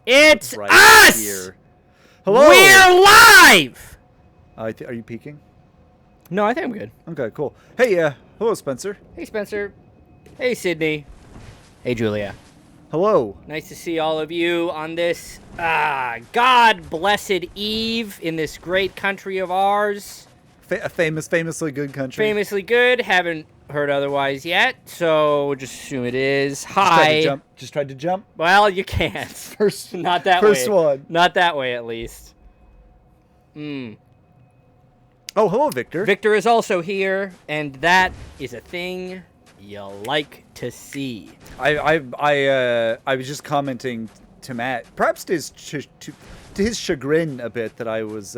It's right us! Here. Hello! We're live! Are you peeking? No, I think I'm good. Okay, cool. Hey, hello, Spencer. Hey, Spencer. Hey, Sydney. Hey, Julia. Hello. Nice to see all of you on this God-blessed eve in this great country of ours. A famously good country. Famously good. Haven't heard otherwise yet, so just assume it is. Hi. Just tried to jump. Well, you can't. Not that way. First one. Not that way, at least. Oh, hello, Victor. Victor is also here, and that is a thing you like to see. I was just commenting to Matt, perhaps to his chagrin a bit, that I was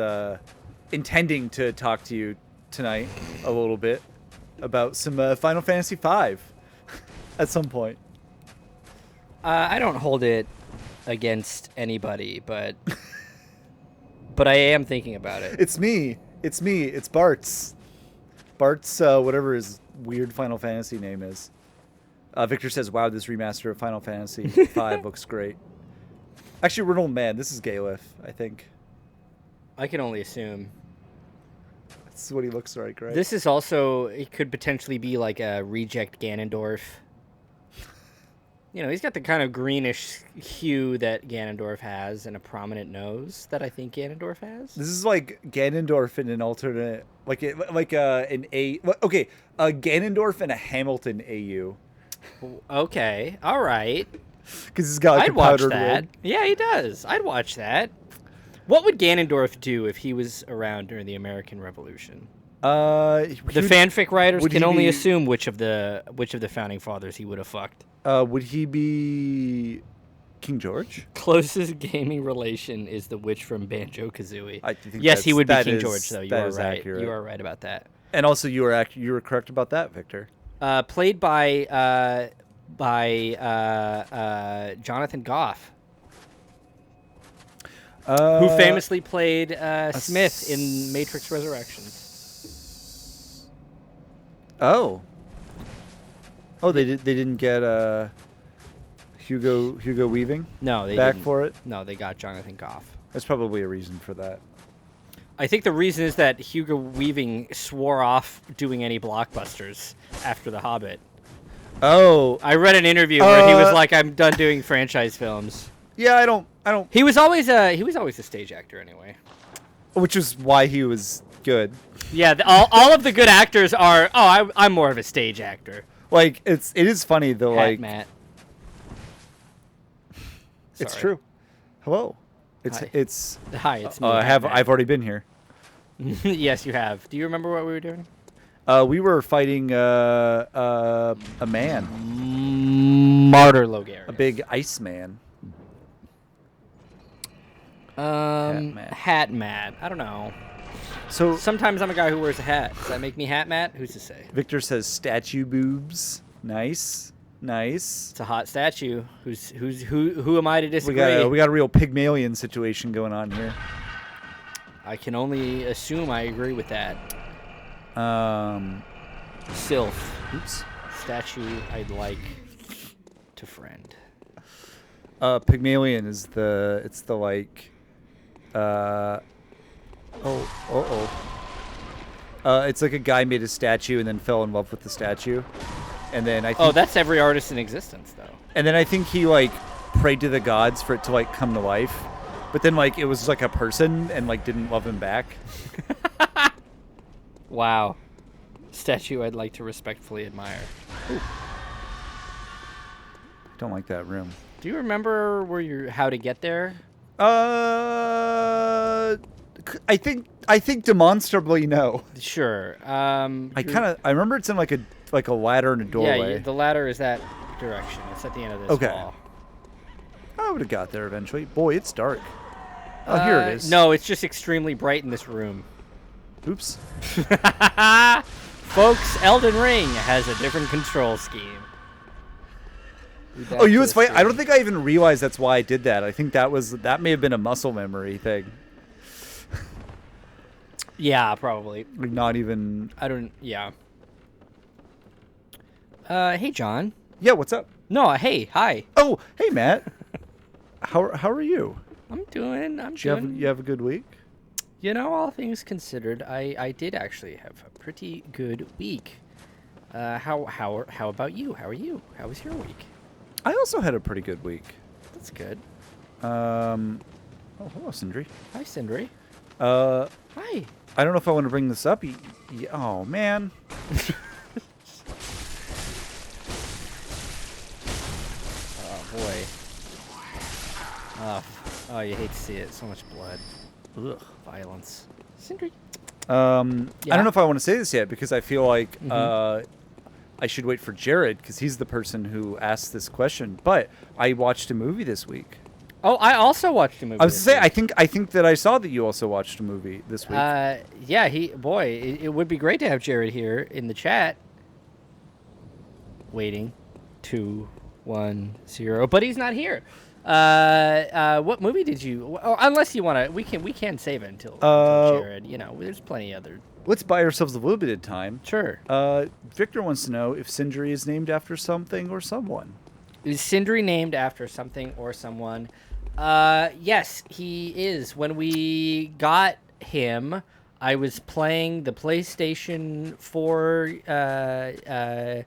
intending to talk to you tonight a little bit about some Final Fantasy V at some point. I don't hold it against anybody, but I am thinking about it. It's me. It's Bart's. Whatever his weird Final Fantasy name is. Victor says, wow, this remaster of Final Fantasy V looks great. Actually, we're an old man. This is Galef, I think. I can only assume. That's what he looks like, right? This is also, it could potentially be like a reject Ganondorf. You know, he's got the kind of greenish hue that Ganondorf has and a prominent nose that I think Ganondorf has. This is like Ganondorf in an alternate, a Ganondorf and a Hamilton AU. Okay, all right. Because he's got like I'd watch that. Yeah, he does. I'd watch that. What would Ganondorf do if he was around during the American Revolution? The fanfic writers can only assume which of the founding fathers he would have fucked. Would he be King George? Closest gaming relation is the witch from Banjo-Kazooie. I think yes, he would be King George, though. You are right. Accurate. You are right about that. And also, you were correct about that, Victor. Played by Jonathan Goff, who famously played Smith in Matrix Resurrections. Oh, they didn't get Hugo Weaving. No, they back didn't. for it. No, they got Jonathan Goff. There's probably a reason for that. I think the reason is that Hugo Weaving swore off doing any blockbusters after The Hobbit. Oh, I read an interview where he was like, "I'm done doing franchise films." Yeah, I don't. He was always a stage actor anyway. Which is why he was good. Yeah, all of the good actors are. Oh, I'm more of a stage actor. Like it is funny though. Matt. It's true. Hello. Hi, it's me. I've already been here. Yes, you have. Do you remember what we were doing? We were fighting a man. Martyr Logarius. A big ice man. Hat Matt. I don't know. So sometimes I'm a guy who wears a hat. Does that make me Hat Matt? Who's to say? Victor says statue boobs. Nice. It's a hot statue. Who am I to disagree? We got a real Pygmalion situation going on here. I can only assume I agree with that. Sylph. Oops. Statue I'd like to friend. Pygmalion is it's like a guy made a statue and then fell in love with the statue. And then I think... Oh, that's every artist in existence, though. And then I think he, prayed to the gods for it to, come to life. But then, it was, a person and, didn't love him back. Wow. Statue I'd like to respectfully admire. Ooh. Don't like that room. Do you remember how to get there? I think demonstrably no. Sure. I remember it's in, a ladder and a doorway. Yeah, the ladder is that direction. It's at the end of this wall. I would have got there eventually. Boy, it's dark. Oh, here it is. No, it's just extremely bright in this room. Oops. Folks, Elden Ring has a different control scheme. Oh, you was funny. I don't think I even realized that's why I did that. I think that may have been a muscle memory thing. Yeah, probably. Not even... Yeah. Hey, John. Yeah, what's up? No, hey, hi. Oh, hey, Matt. How are you? I'm doing. You have a good week? You know, all things considered, I did actually have a pretty good week. How about you? How are you? How was your week? I also had a pretty good week. That's good. Oh, hello, Sindri. Hi, Sindri. Hi. I don't know if I want to bring this up. Oh, man. Oh, boy. Oh, you hate to see it. So much blood. Ugh, violence. Sindri. I don't know if I want to say this yet because I feel like I should wait for Jared because he's the person who asked this question. But I watched a movie this week. Oh, I also watched a movie. I was to say, I think that I saw that you also watched a movie this week. Yeah, it would be great to have Jared here in the chat. Waiting, 2, 1, 0, but he's not here. What movie did you? Unless you want to, we can save it until Jared. You know, there's plenty other. Let's buy ourselves a little bit of time. Sure. Victor wants to know if Sindri is named after something or someone. Is Sindri named after something or someone? Yes, he is. When we got him, I was playing the PlayStation 4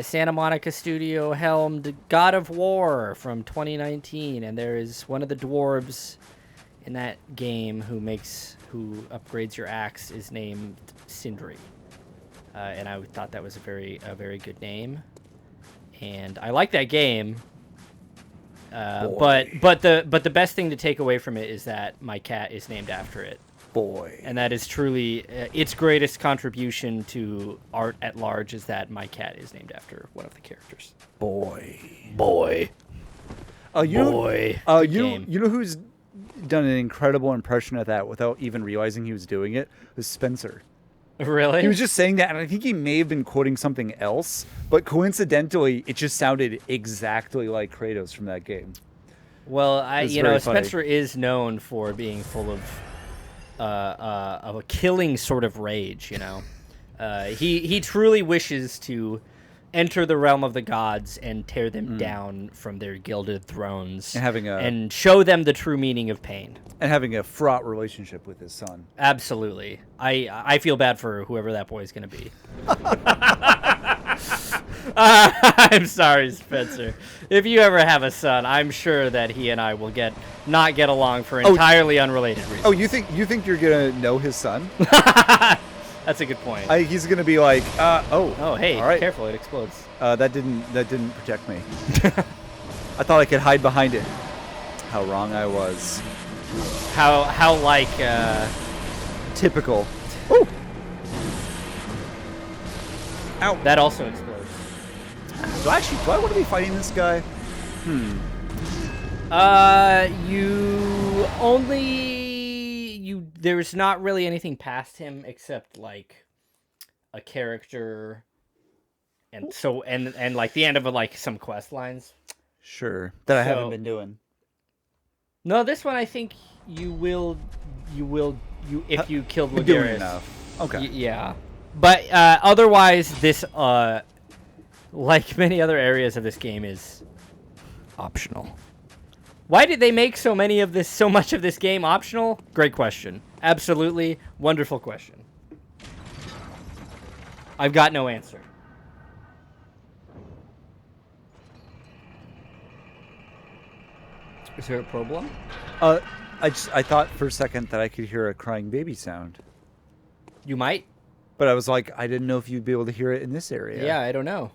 Santa Monica studio helmed God of War from 2019, and there is one of the dwarves in that game who upgrades your axe is named Sindri, and I thought that was a very good name, and I like that game. But the best thing to take away from it is that my cat is named after it. Boy. And that is truly its greatest contribution to art at large is that my cat is named after one of the characters. Boy. You know who's done an incredible impression of that without even realizing he was doing it? Was Spencer. Really? He was just saying that, and I think he may have been quoting something else, but coincidentally, it just sounded exactly like Kratos from that game. Well, funny. Spencer is known for being full of a killing sort of rage. You know, he truly wishes to enter the realm of the gods and tear them down from their gilded thrones and show them the true meaning of pain. And having a fraught relationship with his son. Absolutely. I feel bad for whoever that boy is going to be. I'm sorry, Spencer. If you ever have a son, I'm sure that he and I will not get along for entirely unrelated reasons. Oh, you think you're going to know his son? That's a good point. He's going to be like, Oh, hey, all right. Careful, it explodes. That didn't protect me. I thought I could hide behind it. How wrong I was. How like typical. Oh. Ow. That also explodes. Do I want to be fighting this guy? There's not really anything past him except like a character and like the end of like some quest lines. Sure. That I haven't been doing. No, this one I think you will if you killed Lagares. Doing enough. Okay. Yeah. But otherwise this like many other areas of this game is optional. Why did they make so much of this game optional? Great question. Absolutely wonderful question. I've got no answer. Is there a problem? I thought for a second that I could hear a crying baby sound. You might. But I was like, I didn't know if you'd be able to hear it in this area. Yeah, I don't know.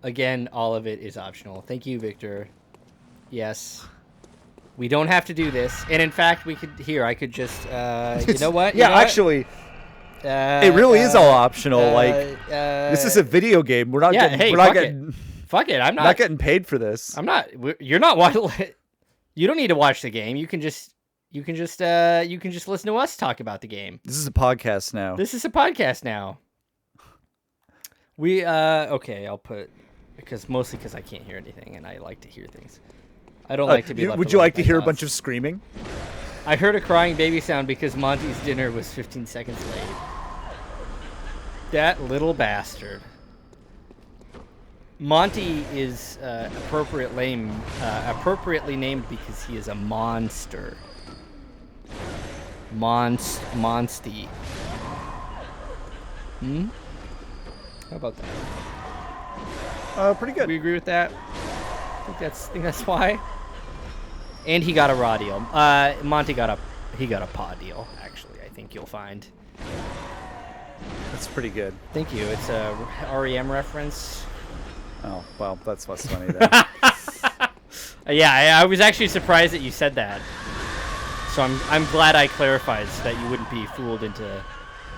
Again, all of it is optional. Thank you, Victor. Yes. We don't have to do this. And in fact, I could just, you know what? Actually, it really is all optional. This is a video game. We're not getting... Fuck it. I'm not getting paid for this. I'm not. You're not watching. You don't need to watch the game. You can just listen to us talk about the game. This is a podcast now. Okay, I'll put mostly because I can't hear anything and I like to hear things. I don't like to be left Would you like to hear thoughts. a bunch of screaming? I heard a crying baby sound because Monty's dinner was 15 seconds late. That little bastard. Monty is appropriately named because he is a monster. Monsty. How about that? Pretty good. We agree with that. I think that's why. And he got a raw deal. Monty got a paw deal. Actually, I think you'll find. That's pretty good. Thank you. It's a REM reference. Oh well, that's what's funny then. Yeah, I was actually surprised that you said that. So I'm glad I clarified so that you wouldn't be fooled into.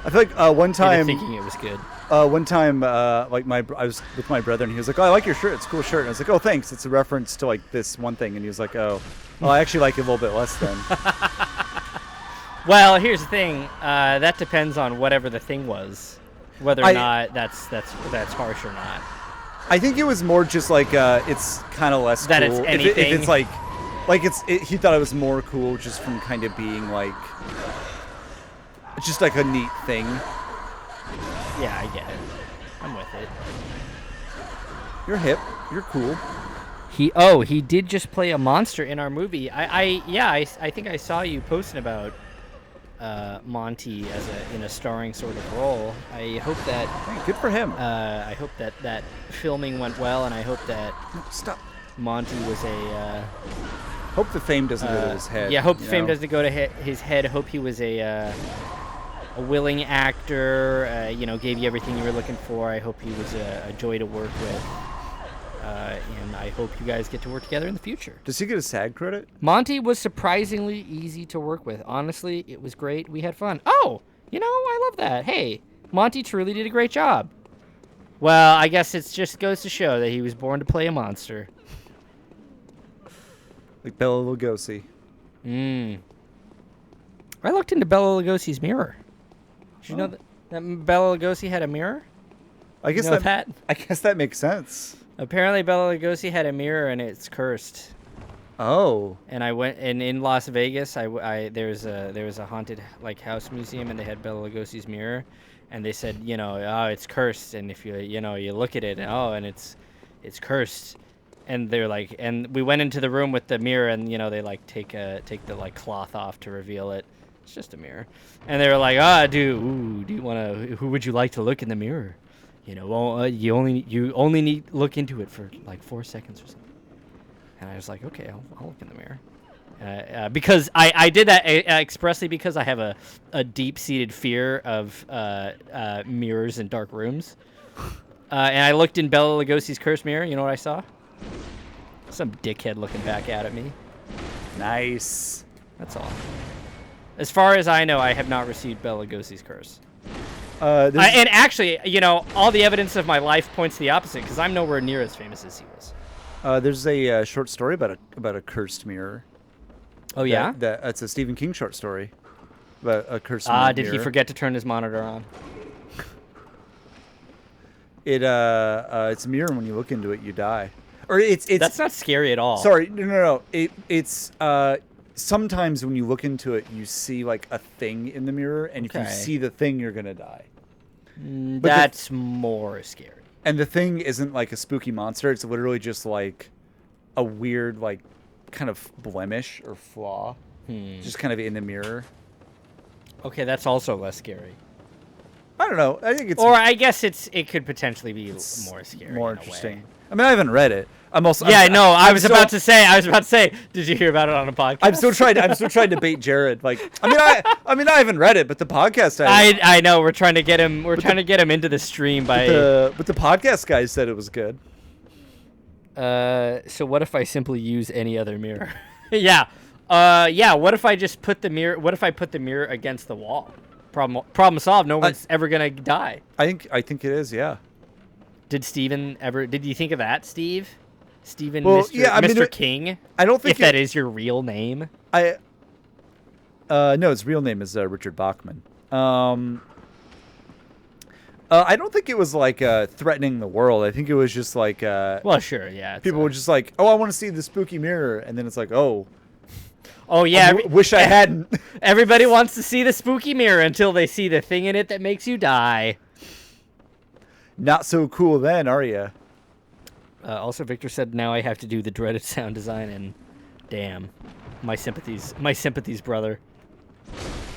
I feel like one time thinking it was good. One time, like I was with my brother, and he was like, "Oh, I like your shirt. It's a cool shirt." And I was like, "Oh, thanks. It's a reference to like this one thing." And he was like, "Oh, well, I actually like it a little bit less then." Well, here's the thing. That depends on whatever the thing was, whether or not that's harsh or not. I think it was more just like it's kind of less that cool. It's anything. If it's he thought it was more cool just from kind of being like just like a neat thing. Yeah, I get it. I'm with it. You're hip. You're cool. He did just play a monster in our movie. I think I saw you posting about Monty in a starring sort of role. I hope that good for him. I hope that filming went well, and I hope that Monty was a. Hope the fame doesn't go to his head. Yeah, hope the fame doesn't go to his head. Hope he was a willing actor. Gave you everything you were looking for. I hope he was a joy to work with. And I hope you guys get to work together in the future. Does he get a SAG credit? Monty was surprisingly easy to work with. Honestly, it was great. We had fun. Oh, I love that. Hey, Monty truly did a great job. Well, I guess it just goes to show that he was born to play a monster. Like Bela Lugosi. I looked into Bela Lugosi's mirror. Did you know that Bela Lugosi had a mirror? I guess I guess that makes sense. Apparently, Bela Lugosi had a mirror and it's cursed. Oh. And I went, and in Las Vegas, there was a haunted house museum, and they had Bela Lugosi's mirror, and they said, it's cursed, and if you look at it, and it's cursed, and they're like, and we went into the room with the mirror, and they take the cloth off to reveal it. It's just a mirror, and they were like, who would you like to look in the mirror? You only need look into it for 4 seconds or something. And I was like, okay, I'll look in the mirror. Because I did that expressly because I have a deep-seated fear of mirrors in dark rooms. And I looked in Bela Lugosi's cursed mirror. You know what I saw? Some dickhead looking back at me. Nice. That's all. As far as I know, I have not received Bela Lugosi's curse. And actually, all the evidence of my life points to the opposite because I'm nowhere near as famous as he was. There's a short story about a cursed mirror. Oh yeah, that's a Stephen King short story about a cursed mirror. Did he forget to turn his monitor on? It's a mirror, and when you look into it, you die. Or it's that's not scary at all. Sorry, no. It's sometimes when you look into it, you see a thing in the mirror, and if you see the thing, you're gonna die. That's more scary. And the thing isn't a spooky monster. It's literally just a weird kind of blemish or flaw, just kind of in the mirror. Okay, that's also less scary. I don't know. I think it's. Or I guess it could potentially be more scary. More interesting. I mean, I haven't read it. I was about to say. Did you hear about it on a podcast? I'm still trying to bait Jared. I haven't read it, but the podcast. I know we're trying to get him. We're trying to get him into the stream by. But the podcast guys said it was good. So what if I simply use any other mirror? Yeah. What if I just put the mirror? What if I put the mirror against the wall? Problem solved. No one's ever gonna die. I think it is. Yeah. Did you think of that, Steve? Stephen, well, Mr. King? I don't think that is your real name. No, his real name is Richard Bachman. I don't think it was threatening the world. I think it was just well, sure, yeah. People were just I want to see the spooky mirror, and then it's oh yeah. Wish I hadn't. Everybody wants to see the spooky mirror until they see the thing in it that makes you die. Not so cool then, are you? Also, Victor said now I have to do the dreaded sound design, and damn, my sympathies, brother.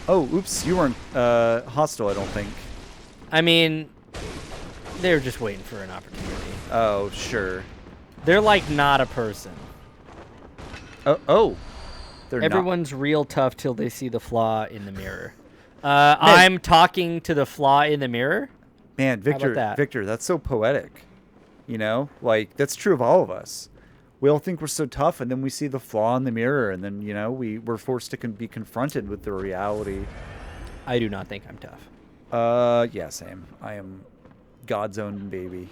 Oh, oops, you weren't hostile, I don't think. I mean, they're just waiting for an opportunity. Oh, sure. They're like not a person. Oh. Everyone's real tough till they see the flaw in the mirror. I'm talking to the flaw in the mirror. Man, Victor, that's so poetic. You know, like that's true of all of us. We all think we're so tough, and then we see the flaw in the mirror, and then we're forced to be confronted with the reality. I do not think I'm tough. Yeah, same. I am God's own baby.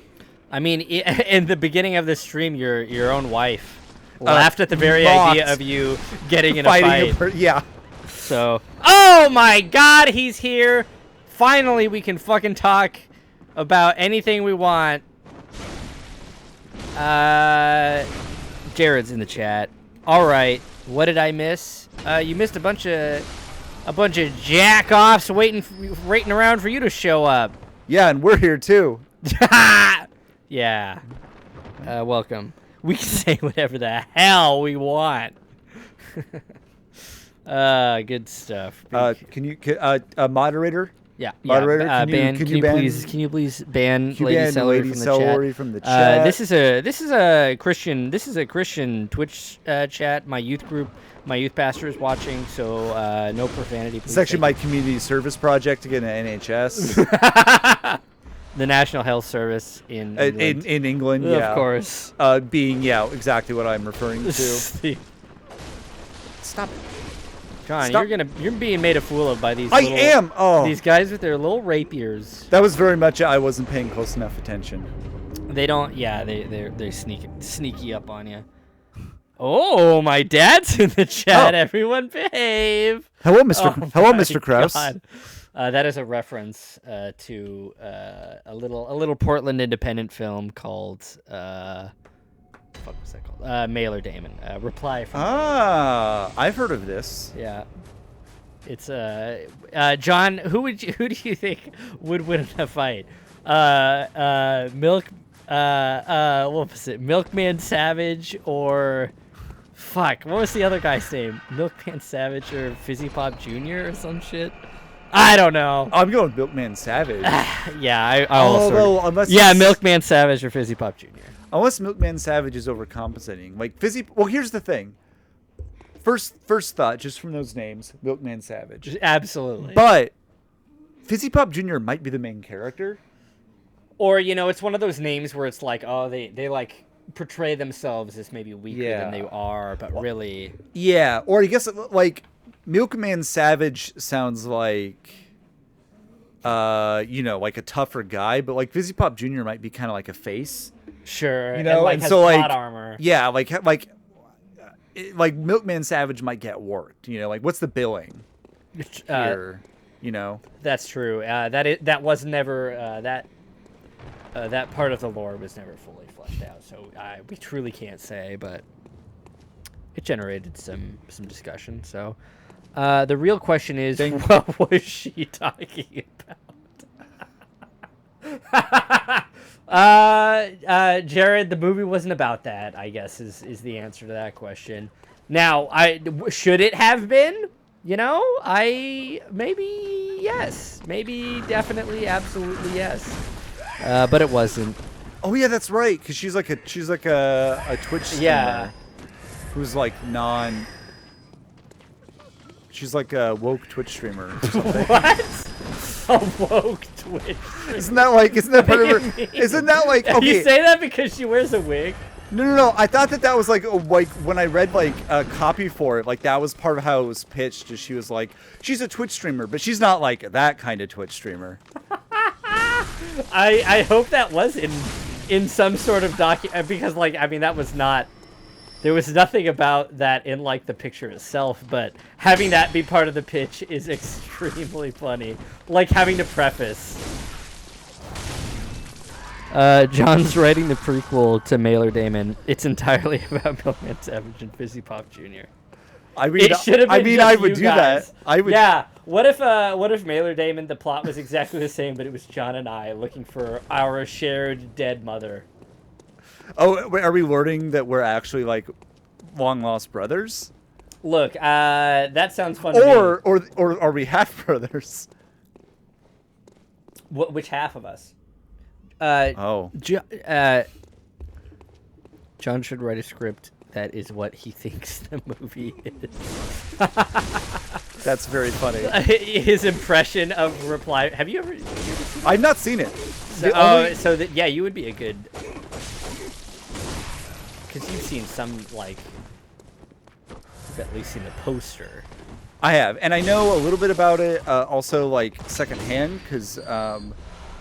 I mean, in the beginning of this stream, your own wife laughed at the very idea of you getting in a fight. Yeah. So, oh my God, he's here! Finally, we can fucking talk about anything we want. Jared's in the chat. All right, what did I miss? You missed a bunch of jack-offs waiting around for you to show up. Yeah, and we're here too. Yeah. Welcome. We can say whatever the hell we want. Good stuff. Can you moderator? Yeah. Moderator, can you please ban Lady Celery from the chat? This is a Christian Twitch chat. My youth pastor is watching, so no profanity. It's actually my community service project to get an NHS. The National Health Service in England. In England, yeah. Of course. Being exactly what I'm referring to. Stop it. John, Stop. you're being made a fool of by these. These guys with their little rapiers. That was very much I wasn't paying close enough attention. They don't. Yeah, they're sneaky up on you. Oh, my dad's in the chat. Everyone behave. Hello, Mr. Krause. God. That is a reference to a little Portland independent film called what was that called? Mailer Damon. Reply from. I've heard of this. Yeah, it's John. Who do you think would win in a fight? What was it? Milkman Savage or fuck? What was the other guy's name? Milkman Savage or Fizzy Pop Jr. or some shit? I don't know. I'm going Milkman Savage. Yeah, Milkman Savage or Fizzy Pop Jr. Unless Milkman Savage is overcompensating. Like Fizzy. Well, here's the thing. First thought, just from those names, Milkman Savage. Absolutely. But Fizzy Pop Jr. might be the main character. Or, it's one of those names where it's like, oh, they like portray themselves as maybe weaker than they are, but really. Yeah. Or I guess like Milkman Savage sounds like like a tougher guy, but like Fizzy Pop Jr. might be kind of like a face. Sure. And like has plot armor. Yeah, like Milkman Savage might get worked. Like what's the billing here? That's true. That was never that part of the lore was never fully fleshed out. So we truly can't say, but it generated some discussion. So the real question is, what was she talking about? Jared, the movie wasn't about that, I guess, is the answer to that question. Now, should it have been? Maybe yes. Maybe definitely, absolutely yes. But it wasn't. Oh yeah, that's right, because she's like a Twitch streamer who's like she's like a woke Twitch streamer or something. What? A woke Twitch streamer? Isn't that part of her? Isn't that like, okay. You say that because she wears a wig? No. I thought that was like when I read like a copy for it, like that was part of how it was pitched. Is she was like, she's a Twitch streamer, but she's not like that kind of Twitch streamer. I hope that was in some sort of because that was not. There was nothing about that in like the picture itself, but having that be part of the pitch is extremely funny. Like having to preface. John's writing the prequel to Mailer Damon. It's entirely about Milkman Savage and Fizzy Pop Jr. It should have been I would do that. I would. Yeah. What if Mailer Damon, the plot was exactly the same, but it was John and I looking for our shared dead mother? Oh, wait, are we learning that we're actually like long lost brothers? Look, that sounds fun to me. Or are we half brothers? Which half of us? John should write a script that is what he thinks the movie is. That's very funny. His impression of Reply. Have you ever? I've not seen it. Yeah, you would be a good. Because you've seen some like. You've at least seen the poster. I have, and I know a little bit about it. Also, like secondhand, because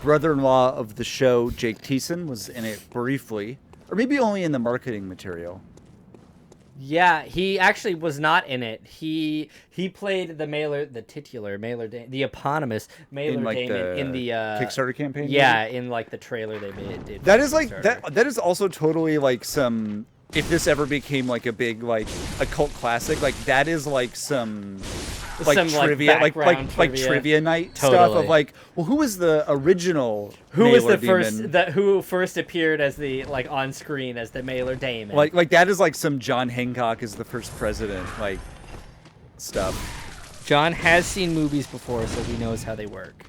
brother-in-law of the show, Jake Thiessen, was in it briefly, or maybe only in the marketing material. Yeah, he actually was not in it. He played the titular Mailer, the eponymous Mailer like Damon in the Kickstarter campaign. Yeah, in like the trailer they did. That is like that is also totally like some. If this ever became like a big like a cult classic, like that is like some trivia, like trivia night stuff of like, well, who was the original? Who was the first? Who first appeared as the like on screen as the Mailer Damon? Like that is like some John Hancock is the first president like stuff. John has seen movies before, so he knows how they work.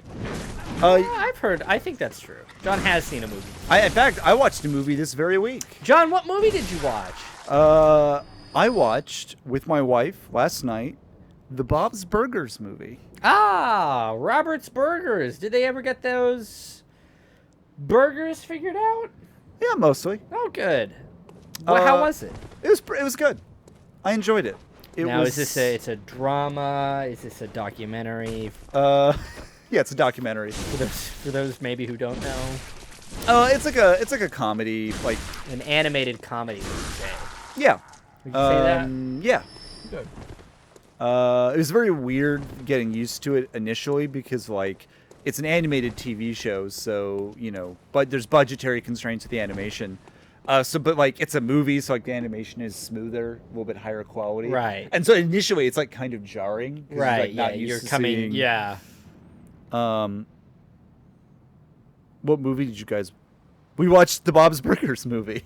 I've heard. I think that's true. John has seen a movie. In fact, I watched a movie this very week. John, what movie did you watch? I watched with my wife last night the Bob's Burgers movie. Ah, Robert's Burgers. Did they ever get those burgers figured out? Yeah, mostly. Oh, good. Well, how was it? It was good. I enjoyed it. Is this it's a drama? Is this a documentary? Yeah, it's a documentary. For those maybe who don't know. It's like a comedy, like an animated comedy. Would you say? Yeah. Would you say that? Yeah. Good. It was very weird getting used to it initially because like it's an animated TV show, so but there's budgetary constraints with the animation. But like it's a movie, so like the animation is smoother, a little bit higher quality. Right. And so initially it's like kind of jarring. Right. Like, You're coming. Seeing, yeah. What movie did you guys? We watched the Bob's Burgers movie.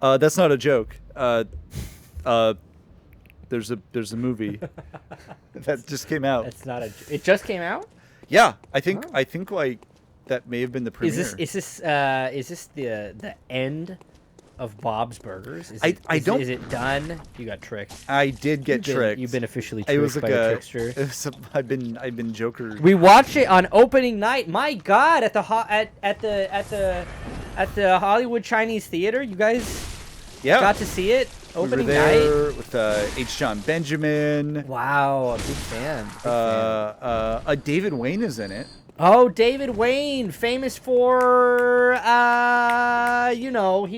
That's not a joke. There's a movie that just came out. It just came out? Yeah, I think like that may have been the premiere. Is this the end of Bob's Burgers? Is it done? You got tricked. I did get tricked. You've been officially tricked by a trickster. I've been Joker. We watched it on opening night. My God, at the Hollywood Chinese Theater. You guys got to see it. Opening we were there night with H. John Benjamin. Wow, a big fan. David Wayne is in it. Oh, David Wayne, famous for he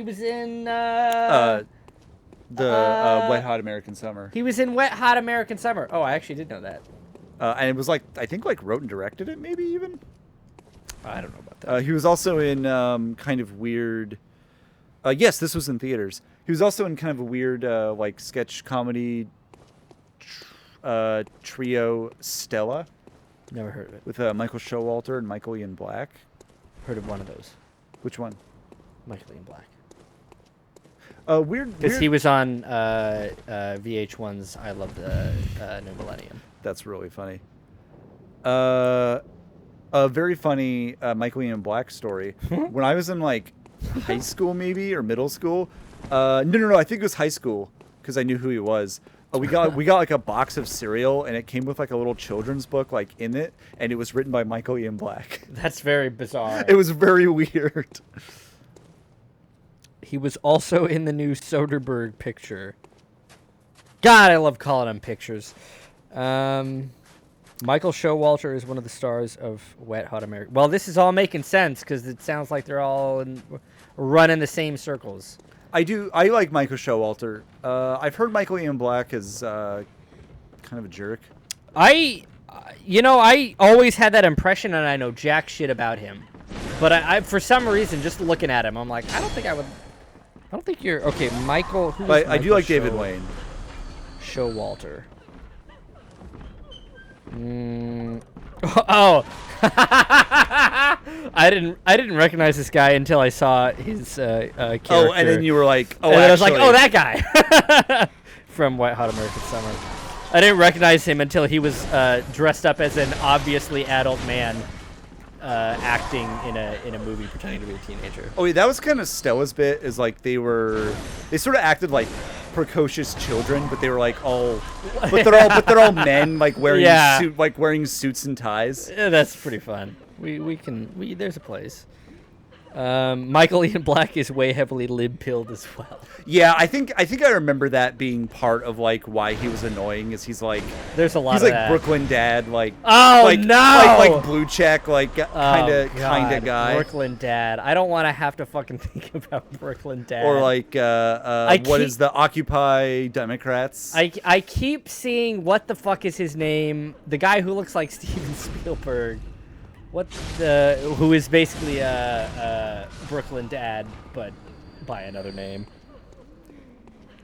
was in Wet Hot American Summer. He was in Wet Hot American Summer. Oh, I actually did know that. And it was like I think like wrote and directed it, maybe even. I don't know about that. He was also in kind of weird. Yes, this was in theaters. He was also in kind of a weird like sketch comedy trio, Stella. Never heard of it. With Michael Showalter and Michael Ian Black. Heard of one of those. Which one? Michael Ian Black. Weird. Because he was on VH1's I Love the New Millennium. That's really funny. A very funny Michael Ian Black story. When I was in like high school maybe or middle school. No. I think it was high school because I knew who he was. We got like a box of cereal and it came with like a little children's book like in it and it was written by Michael Ian Black. That's very bizarre. It was very weird. He was also in the new Soderbergh picture. God, I love calling him pictures. Michael Showalter is one of the stars of Wet Hot American. Well, this is all making sense because it sounds like they're all running the same circles. I like Michael Showalter. I've heard Michael Ian Black is kind of a jerk. I always had that impression, and I know jack shit about him. But I for some reason, just looking at him, I'm like, I don't think you're okay, Michael. But I do like David Wayne. Showalter. Oh, I didn't recognize this guy until I saw his character. Oh, and then you were like, oh, and then I was like, actually- oh, that guy from Wet Hot American Summer. I didn't recognize him until he was dressed up as an obviously adult man, acting in a movie pretending to be a teenager. Oh, yeah, that was kind of Stella's bit. Is like they sort of acted like precocious children, but they were like but they're all men, like wearing suits and ties. Yeah, that's pretty fun. There's a place. Michael Ian Black is way heavily lib-pilled as well. Yeah, I think I remember that being part of like why he was annoying. Is he's like there's a lot he's of like that. Brooklyn Dad, like no, like blue check, like kind of guy. Brooklyn Dad. I don't want to have to fucking think about Brooklyn Dad. Or like what is the Occupy Democrats? I keep seeing what the fuck is his name? The guy who looks like Steven Spielberg. Who is basically a Brooklyn Dad, but by another name.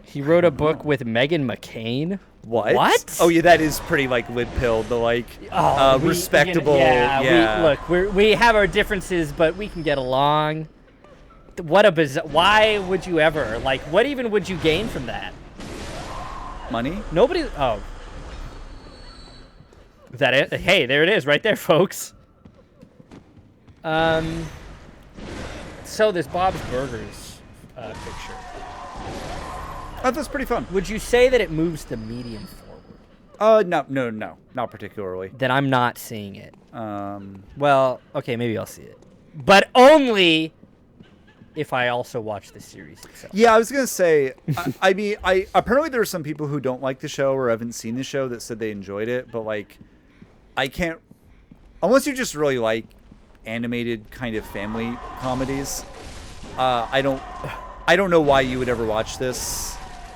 He wrote a book with Meghan McCain. What? Oh yeah, that is pretty like lid-pilled. The like respectable. We have our differences, but we can get along. What a bizarre. Why would you ever like? What even would you gain from that? Money? Nobody. Oh. Is that it? Hey, there it is, right there, folks. So there's Bob's Burgers picture. Oh, that's pretty fun. Would you say that it moves the medium forward? No, not particularly. Then I'm not seeing it. Well, okay, maybe I'll see it, but only if I also watch the series itself. Yeah, I was gonna say. I mean, apparently there are some people who don't like the show or haven't seen the show that said they enjoyed it, but like, I can't unless you just really like animated kind of family comedies. I don't know why you would ever watch this.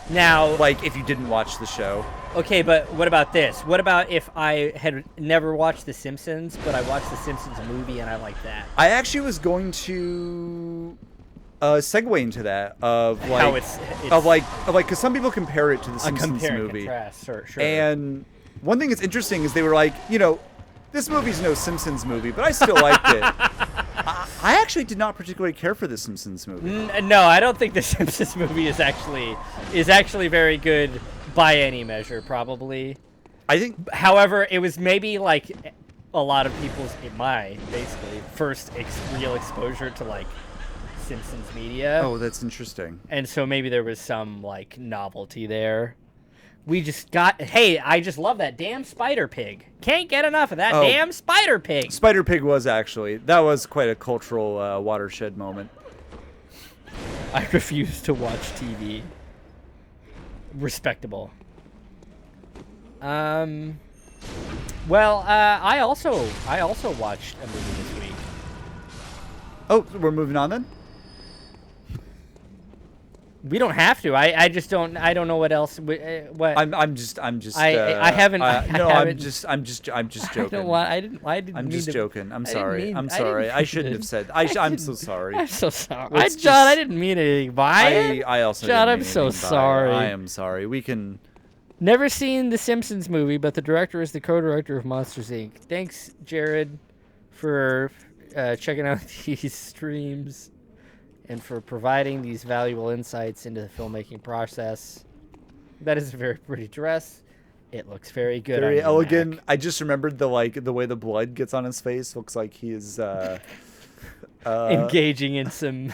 Now, like if you didn't watch the show. Okay, but what about this? What about if I had never watched The Simpsons, but I watched The Simpsons movie and I like that? I actually was going to segue into that of like how it's because some people compare it to the Simpsons movie. Contrast, sure. And one thing that's interesting is they were like, this movie's no Simpsons movie, but I still liked it. I actually did not particularly care for the Simpsons movie. No, I don't think the Simpsons movie is actually very good by any measure, probably. I think, however, it was maybe like a lot of people's basically first real exposure to like Simpsons media. Oh, that's interesting. And so maybe there was some like novelty there. We just got, hey, I just love that damn Spider Pig. Can't get enough of that damn Spider Pig. Spider Pig that was quite a cultural watershed moment. I refuse to watch TV. Respectable. Well, I also watched a movie this week. Oh, we're moving on then? We don't have to. I just don't. I don't know what else. What I'm just. I haven't. I'm just joking. I didn't. I'm just joking. I'm sorry. I'm sorry. I shouldn't have said. I'm so sorry. I'm so sorry. John, I didn't mean anything by it. I also. John, didn't I'm mean so anything by it. sorry. I am sorry. We can. Never seen the Simpsons movie, but the director is the co-director of Monsters Inc. Thanks, Jared, for checking out these streams. And for providing these valuable insights into the filmmaking process. That is a very pretty dress. It looks very good. Very on elegant. Mac. I just remembered the way the blood gets on his face. Looks like he is engaging in some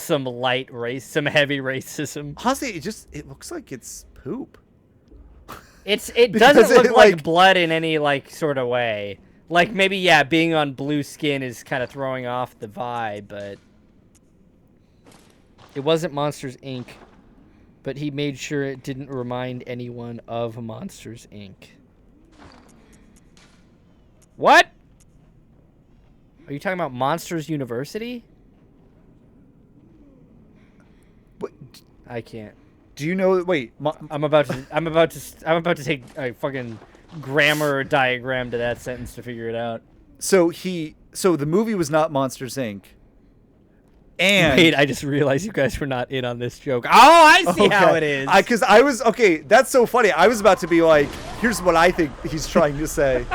light race, some heavy racism. Honestly, it looks like it's poop. It doesn't look like blood in any like sort of way. Like maybe being on blue skin is kind of throwing off the vibe, but. It wasn't Monsters, Inc., but he made sure it didn't remind anyone of Monsters, Inc. What? Are you talking about Monsters University? What? I can't. Do you know? Wait, I'm about to take a fucking grammar diagram to that sentence to figure it out. So the movie was not Monsters, Inc. And wait, I just realized you guys were not in on this joke. Oh, I see how it is. Because I was okay. That's so funny. I was about to be like, here's what I think he's trying to say.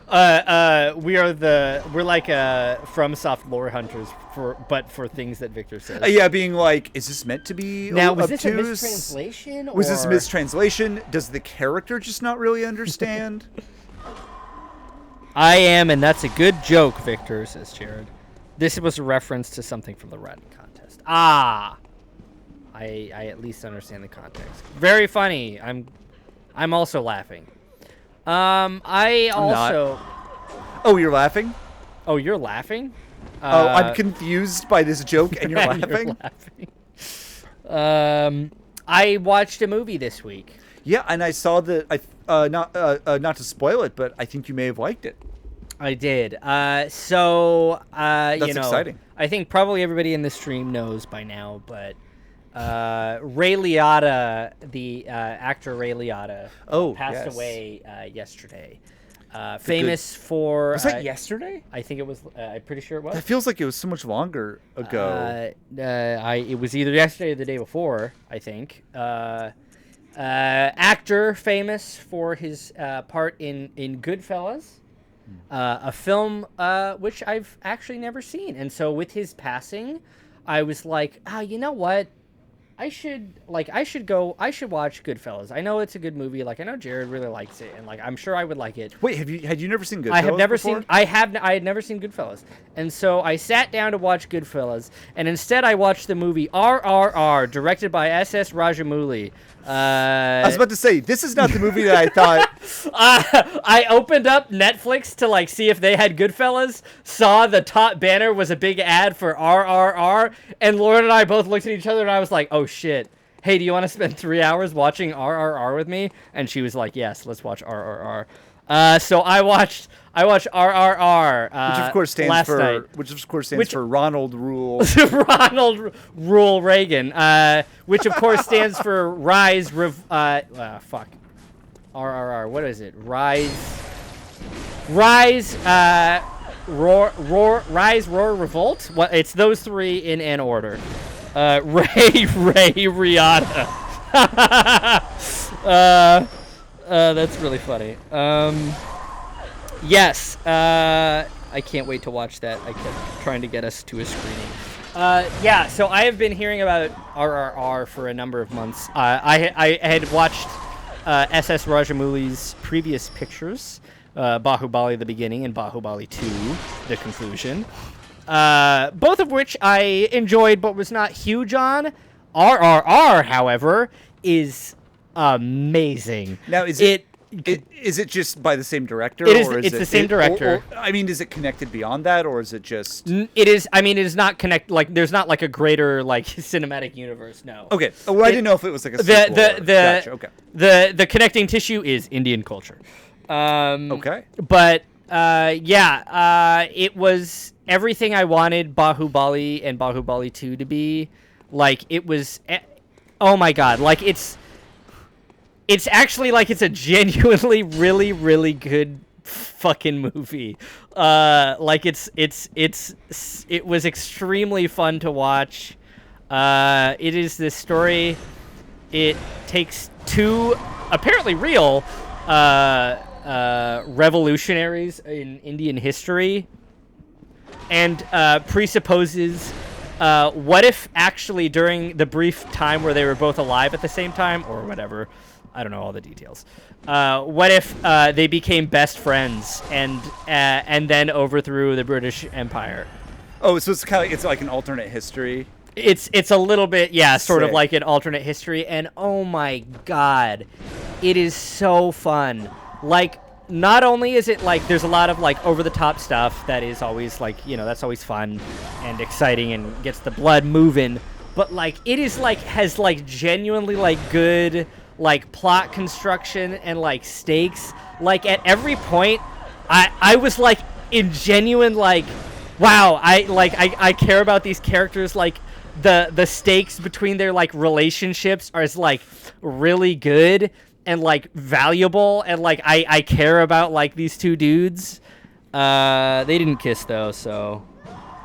We're like FromSoft lore hunters for things that Victor says. Yeah, being like, is this meant to be now? Was obtuse? this a mistranslation? Was this a mistranslation? Does the character just not really understand? I am, and that's a good joke, Victor, says Jared. This was a reference to something from the Red contest. Ah, I at least understand the context. Very funny. I'm also laughing. I also. Not. Oh, you're laughing? Oh, you're laughing? I'm confused by this joke, and you're laughing. You're laughing. I watched a movie this week. Yeah, and I saw that. Not to spoil it, but I think you may have liked it. I did. That's exciting. I think probably everybody in the stream knows by now, but Ray Liotta, the actor Ray Liotta, passed away yesterday. Famous for... Was that yesterday? I think it was. I'm pretty sure it was. That feels like it was so much longer ago. It was either yesterday or the day before, I think. Actor famous for his part in Goodfellas. A film which I've actually never seen. And so with his passing, I was like, you know what? I should watch Goodfellas. I know it's a good movie. Like, I know Jared really likes it, and like I'm sure I would like it. Wait, had you never seen Goodfellas? I have never before? I had never seen Goodfellas. And so I sat down to watch Goodfellas, and instead I watched the movie RRR, directed by S.S. Rajamouli. I was about to say, this is not the movie that I thought. I opened up Netflix to like see if they had Goodfellas, saw the top banner was a big ad for RRR, and Lauren and I both looked at each other and I was like, oh shit. Hey, do you want to spend 3 hours watching RRR with me? And she was like, yes, let's watch RRR. So I watched RRR, which of course stands for Ronald Rule. Ronald Rule Reagan, which of course stands for Rise. RRR. What is it? Rise. Roar. Revolt. What? It's those three in an order. Ray Riata. That's really funny. Yes, I can't wait to watch that. I kept trying to get us to a screening. So I have been hearing about RRR for a number of months. I had watched S.S. Rajamouli's previous pictures, Bahubali the beginning and Bahubali 2 the conclusion, both of which I enjoyed but was not huge on. RRR, however, is amazing. Now, is it just by the same director? It's the same director. I mean, is it connected beyond that, or is it just? It is. I mean, it is not connect. Like, there's not like a greater like cinematic universe. No. Okay. Well, I didn't know if it was like a sequel. Gotcha. Okay. The connecting tissue is Indian culture. Okay. But it was everything I wanted Bahubali and Bahubali 2 to be. Like, it was. Oh my god! Like, it's actually like it's a genuinely really really good fucking movie. Like it was extremely fun to watch. It is this story. It takes two apparently real revolutionaries in Indian history and presupposes what if actually during the brief time where they were both alive at the same time or whatever. I don't know all the details. What if they became best friends and then overthrew the British Empire? Oh, so it's like an alternate history. It's a little bit, sort Sick. of like an alternate history, and oh my god, it is so fun. Like, not only is it like there's a lot of like over the top stuff that is always like, that's always fun and exciting and gets the blood moving, but like it is like has like genuinely like good like plot construction and like stakes. Like at every point I was like in genuine like, wow, I care about these characters. Like the stakes between their like relationships are like really good and like valuable, and like I care about like these two dudes. They didn't kiss though, so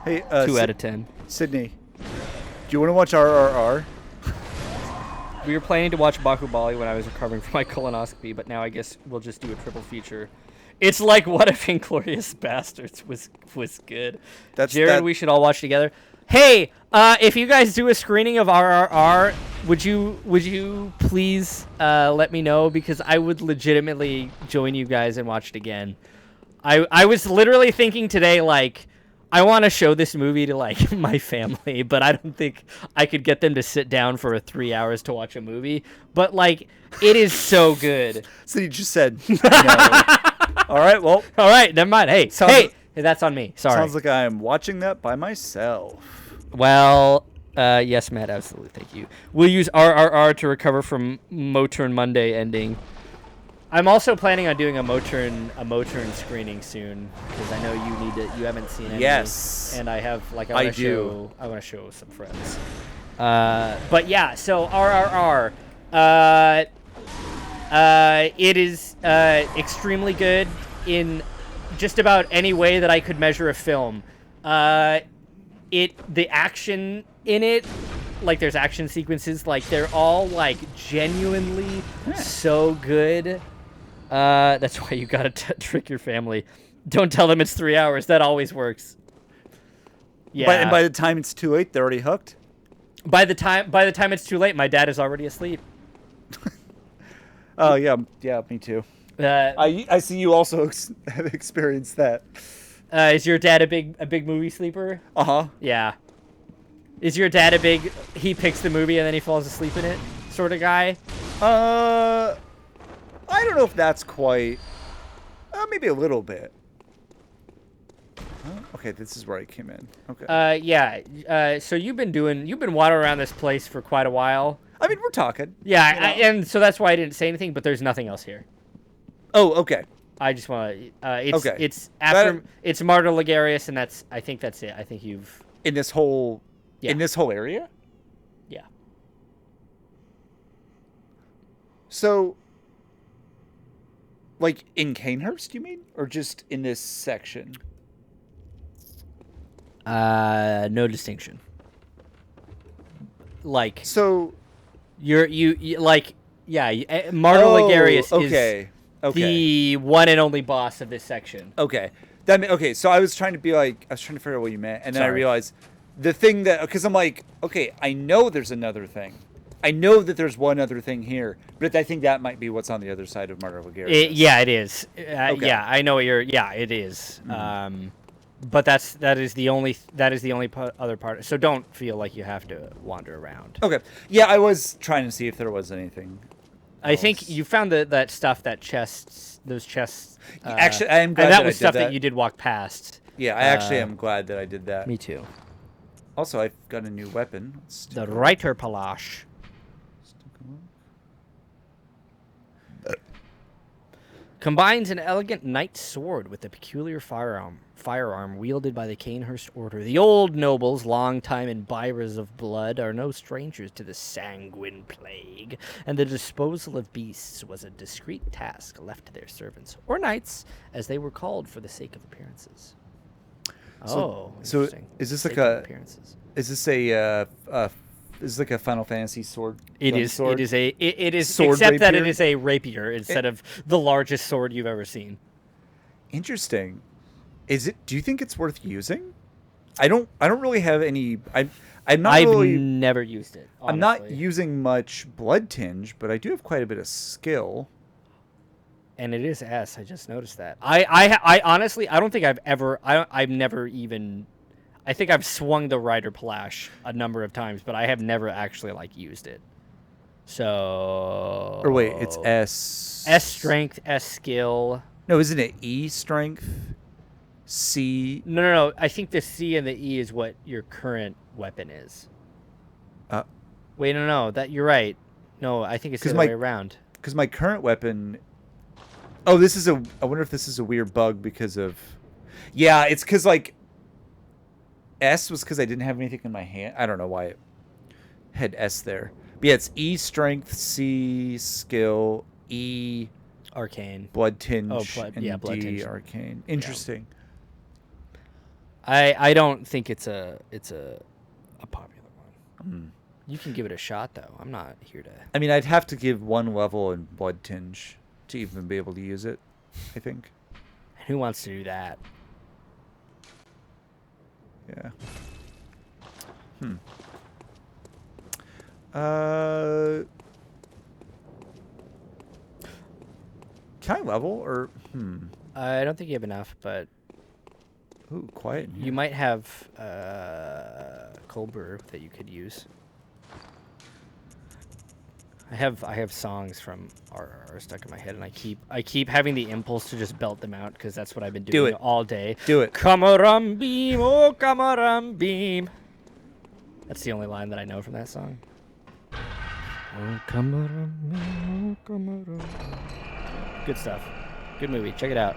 hey, 2 out of 10. Sydney, do you want to watch RRR? We were planning to watch Bahubali when I was recovering from my colonoscopy, but now I guess we'll just do a triple feature. It's like, what if Inglourious Bastards was good? Jared, we should all watch together. Hey, if you guys do a screening of RRR, would you please let me know, because I would legitimately join you guys and watch it again. I was literally thinking today, like, I want to show this movie to, like, my family, but I don't think I could get them to sit down for 3 hours to watch a movie. But, like, it is so good. So you just said no. All right, well. All right, never mind. Hey, that's on me. Sorry. Sounds like I'm watching that by myself. Well, yes, Matt, absolutely. Thank you. We'll use RRR to recover from Moturn Monday ending. I'm also planning on doing a Moturn screening soon, because I know you need it. You haven't seen it. Yes. And I have, like, I want to show some friends. But yeah, so RRR. It is extremely good in just about any way that I could measure a film. The action in it, like, there's action sequences, like, they're all, like, genuinely so good. That's why you gotta trick your family. Don't tell them it's 3 hours. That always works. Yeah. And by the time it's too late, they're already hooked. By the time it's too late, my dad is already asleep. Oh yeah, me too. I see you also have experienced that. Is your dad a big movie sleeper? Uh-huh. Yeah. Is your dad a big, he picks the movie and then he falls asleep in it sort of guy? I don't know if that's quite. Maybe a little bit. Okay, this is where I came in. Okay. Yeah. So you've been wandering around this place for quite a while. I mean, we're talking. Yeah, and so that's why I didn't say anything. But there's nothing else here. Oh, okay. I just want to. Okay. It's after. It's Martyr Ligarius, and I think that's it. I think you've. In this whole area? Yeah. So, like, in Canehurst, you mean? Or just in this section? No distinction. Like, so you like, yeah, Martyr Ligarius is the one and only boss of this section. Okay. So I was trying to figure out what you meant, and then I realized the thing that, because I'm like, okay, I know there's another thing. I know that there's one other thing here, but I think that might be what's on the other side of Martyr Ligarius. Yeah, it is. Okay. Yeah, I know what you're. Yeah, it is. Mm-hmm. But that is the only other part. So don't feel like you have to wander around. Okay. Yeah, I was trying to see if there was anything I else. Think you found that stuff, those chests. Actually, I am glad that was stuff that you did walk past. Yeah, I actually am glad that I did that. Me too. Also, I've got a new weapon. The Reiter Palash. Combines an elegant knight's sword with a peculiar firearm wielded by the Canehurst Order. The old nobles, long-time imbibers of blood, are no strangers to the sanguine plague, and the disposal of beasts was a discreet task left to their servants, or knights, as they were called for the sake of appearances. So is this like a? Is this a? This is like a Final Fantasy sword. It is. Sword? It is. Sword except rapier? that it is a rapier instead of the largest sword you've ever seen. Interesting. Is it? Do you think it's worth using? I don't really have any. I've never used it. Honestly. I'm not using much blood tinge, but I do have quite a bit of skill. And it is S. I just noticed that. I honestly, I don't think I've ever. I've never even. I think I've swung the Rider Palash a number of times, but I have never actually used it. So. Or wait, it's S. S strength, S skill. No, isn't it E strength? C. No. I think the C and the E is what your current weapon is. Wait, no. That you're right. No, I think it's the other way around. Because my current weapon. Oh, this is I wonder if this is a weird bug because of. Yeah, it's because S was because I didn't have anything in my hand. I don't know why it had S there. But yeah, it's E strength, C skill, E arcane, blood tinge, and blood D tinge. Arcane. Interesting. Yeah. I don't think it's a popular one. You can give it a shot though. I'm not here to. I mean, I'd have to give one level in blood tinge to even be able to use it, I think. Who wants to do that? Yeah. Can I level or I don't think you have enough, but Ooh, quiet. you might have cold brew that you could use. I have songs from RRR stuck in my head, and I keep having the impulse to just belt them out because that's what I've been doing all day. Do it. Kamaram beam, oh kamaram beam. That's the only line that I know from that song. Oh kamaram beam, oh kamaram beam. Good stuff. Good movie. Check it out.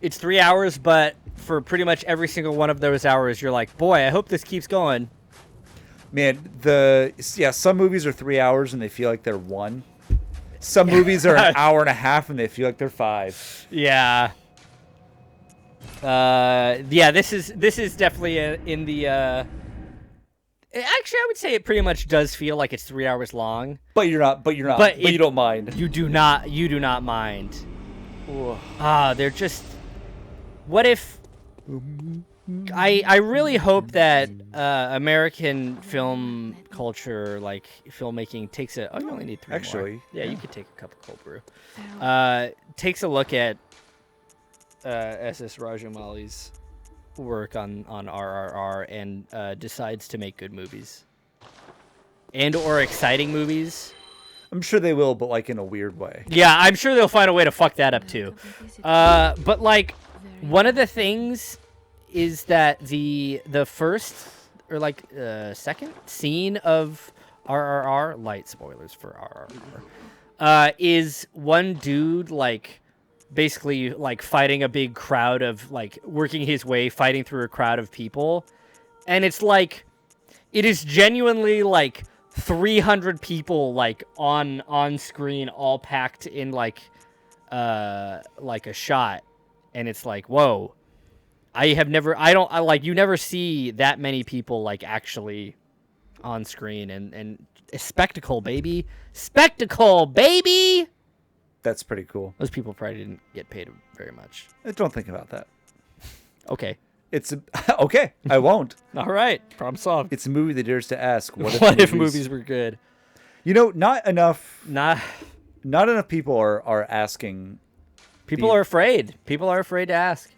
It's 3 hours, but for pretty much every single one of those hours, you're like, boy, I hope this keeps going. Man, some movies are 3 hours and they feel like they're 1. Some movies are an hour and a half and they feel like they're 5. Yeah. This is definitely in the. Actually, I would say it pretty much does feel like it's 3 hours long. But you're not. But you don't mind. You do not mind. They're just. What if? I really hope that American film culture, like filmmaking, takes a. Oh, you only need 3 more. Yeah, you could take a cup of cold brew. Takes a look at S.S. Rajamouli's work on RRR and decides to make good movies and or exciting movies. I'm sure they will, but like in a weird way. Yeah, I'm sure they'll find a way to fuck that up too. But like one of the things is that the first or like second scene of RRR, light spoilers for RRR, is one dude like basically like fighting a big crowd of like working his way, fighting through a crowd of people. And it's like, it is genuinely like 300 people like on screen, all packed in like a shot. And it's like, whoa, you never see that many people like actually on screen and a spectacle, baby. Spectacle, baby. That's pretty cool. Those people probably didn't get paid very much. Don't think about that. Okay. Okay. I won't. All right. Problem solved. It's a movie that dares to ask, what if movies were good? You know, not enough people are asking. People are afraid. People are afraid to ask.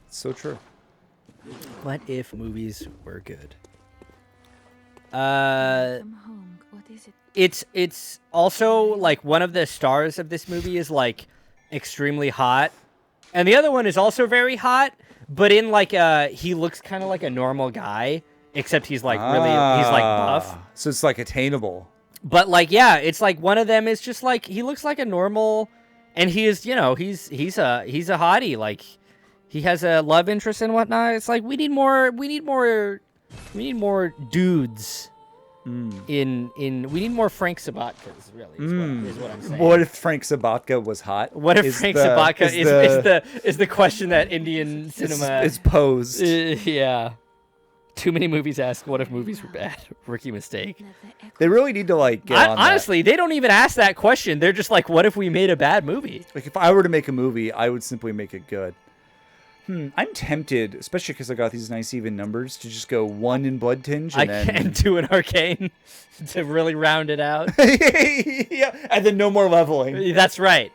So true. What if movies were good? It's also like one of the stars of this movie is like extremely hot, and the other one is also very hot, but in like he looks kind of like a normal guy, except he's like he's like buff. So it's like attainable. But like it's like one of them is just like he looks like a normal, and he is he's a hottie, like he has a love interest and whatnot. It's like we need more dudes. We need more Frank Sabatkas, really, is what I'm saying. What if Frank Sabatka was hot? What if Frank Sabatka is the question that Indian cinema is posed? Yeah. Too many movies ask, what if movies were bad? Rookie mistake. They really need to like get on honestly, they don't even ask that question. They're just like, what if we made a bad movie? Like if I were to make a movie, I would simply make it good. I'm tempted, especially because I got these nice even numbers, to just go 1 in Blood Tinge and 2 in Arcane to really round it out. Yeah, and then no more leveling. That's right.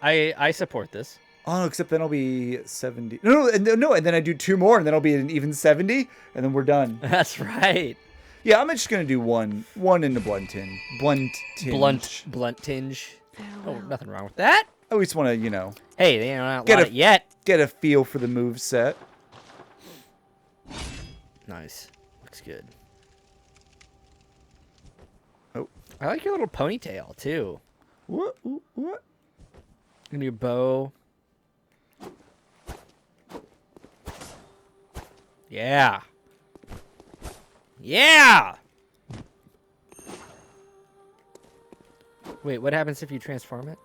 I support this. Oh, no, except then I'll be 70. No, and then I do 2 more, and then I'll be an even 70, and then we're done. That's right. Yeah, I'm just gonna do one in the Blood Tinge. Blunt tinge. Oh, nothing wrong with that. I always want to, Hey, they don't want it yet. Get a feel for the move set. Nice. Looks good. Oh. I like your little ponytail, too. What? And your bow. Yeah. Yeah! Wait, what happens if you transform it?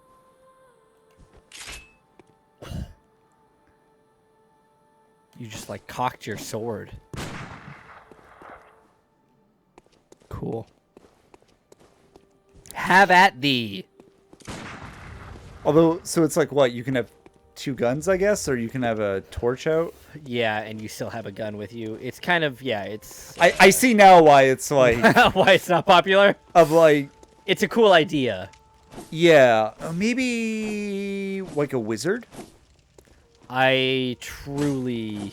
You just like cocked your sword. Cool. Have at thee. Although, so it's like what? You can have 2 guns, I guess, or you can have a torch out. Yeah, and you still have a gun with you. It's kind of, yeah, it's... I see now why it's like... why it's not popular? Of like... It's a cool idea. Yeah. Maybe like a wizard? I truly...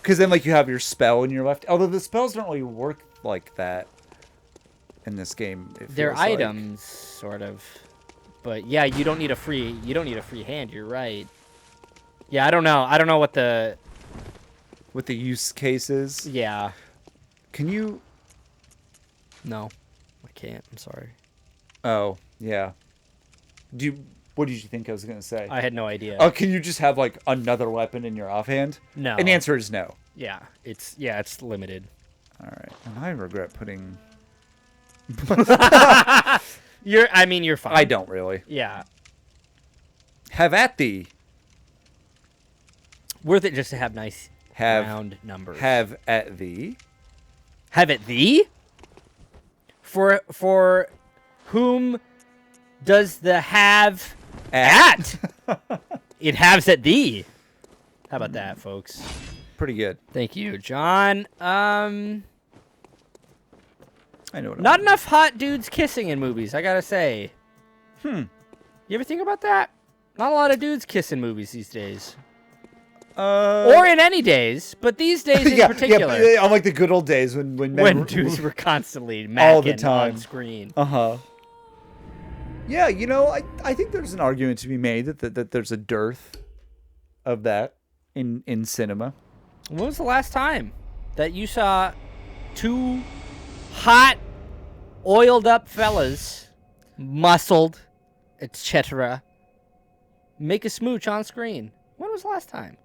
Because then like you have your spell in your left... Although the spells don't really work like that in this game. They're items, sort of. But yeah, you don't need a free hand, you're right. Yeah, I don't know what the use case is. Yeah. Can you... No. I can't. I'm sorry. Oh, yeah. What did you think I was going to say? I had no idea. Oh, can you just have like another weapon in your offhand? No. And the answer is no. Yeah, it's limited. All right. And I regret putting... You're fine. I don't really. Yeah. Have at thee. Worth it just to have nice round numbers. Have at thee. Have at thee? For whom does the have at? It haves at thee. How about that, folks? Pretty good. Thank you, John. I know what Not enough hot dudes kissing in movies, I gotta say. You ever think about that? Not a lot of dudes kiss in movies these days. Or in any days, but these days in particular. Yeah, on like the good old days when dudes were constantly macking all the time on screen. Yeah, I think there's an argument to be made that there's a dearth of that in cinema. When was the last time that you saw 2 hot, oiled up fellas, muscled, etc., make a smooch on screen? When was the last time?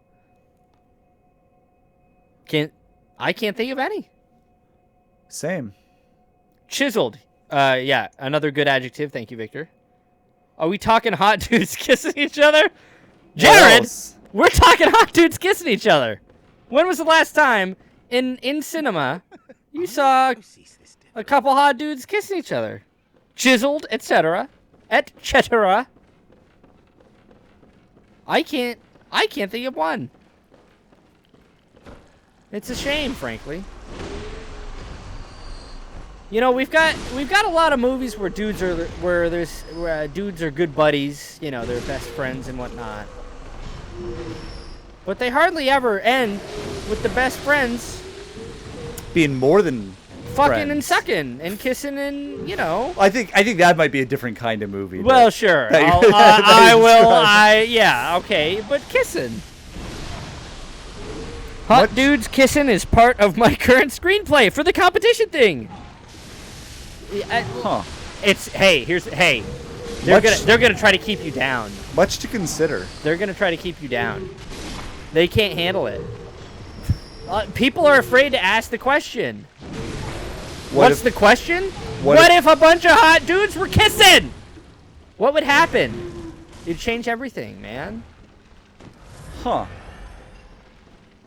I can't think of any. Same. Chiseled. Yeah, another good adjective. Thank you, Victor. Are we talking hot dudes kissing each other? Jared, we're talking hot dudes kissing each other. When was the last time in cinema you saw a couple hot dudes kissing each other? Chiseled, etc., etc. I can't think of one. It's a shame, frankly. We've got a lot of movies where dudes are good buddies. They're best friends and whatnot. But they hardly ever end with the best friends being more than fucking friends. And sucking and kissing and I think that might be a different kind of movie. Well, sure. Yeah, okay, but kissing. Hot dudes kissing is part of my current screenplay for the competition thing. They're gonna try to keep you down. Much to consider. They're gonna try to keep you down. They can't handle it. People are afraid to ask the question. What's the question? What if a bunch of hot dudes were kissing? What would happen? It'd change everything, man.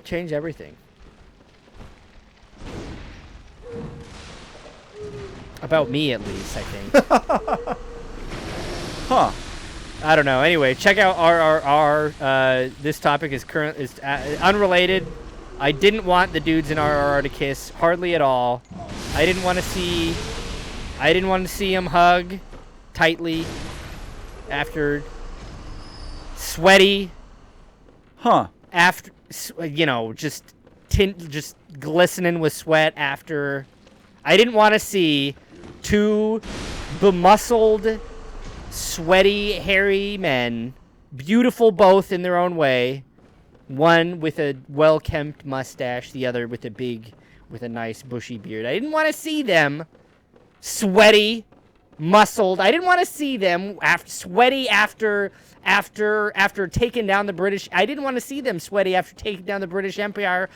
Change everything. About me, at least, I think. I don't know. Anyway, check out RRR. This topic is unrelated. I didn't want the dudes in RRR to kiss hardly at all. I didn't want to see them hug tightly after sweaty. After just glistening with sweat after. I didn't want to see 2 bemuscled, sweaty, hairy men, beautiful both in their own way. One with a well-kempt mustache, the other with a nice bushy beard. I didn't want to see them sweaty, muscled. I didn't want to see them sweaty after taking down the British. I didn't want to see them sweaty after taking down the British Empire,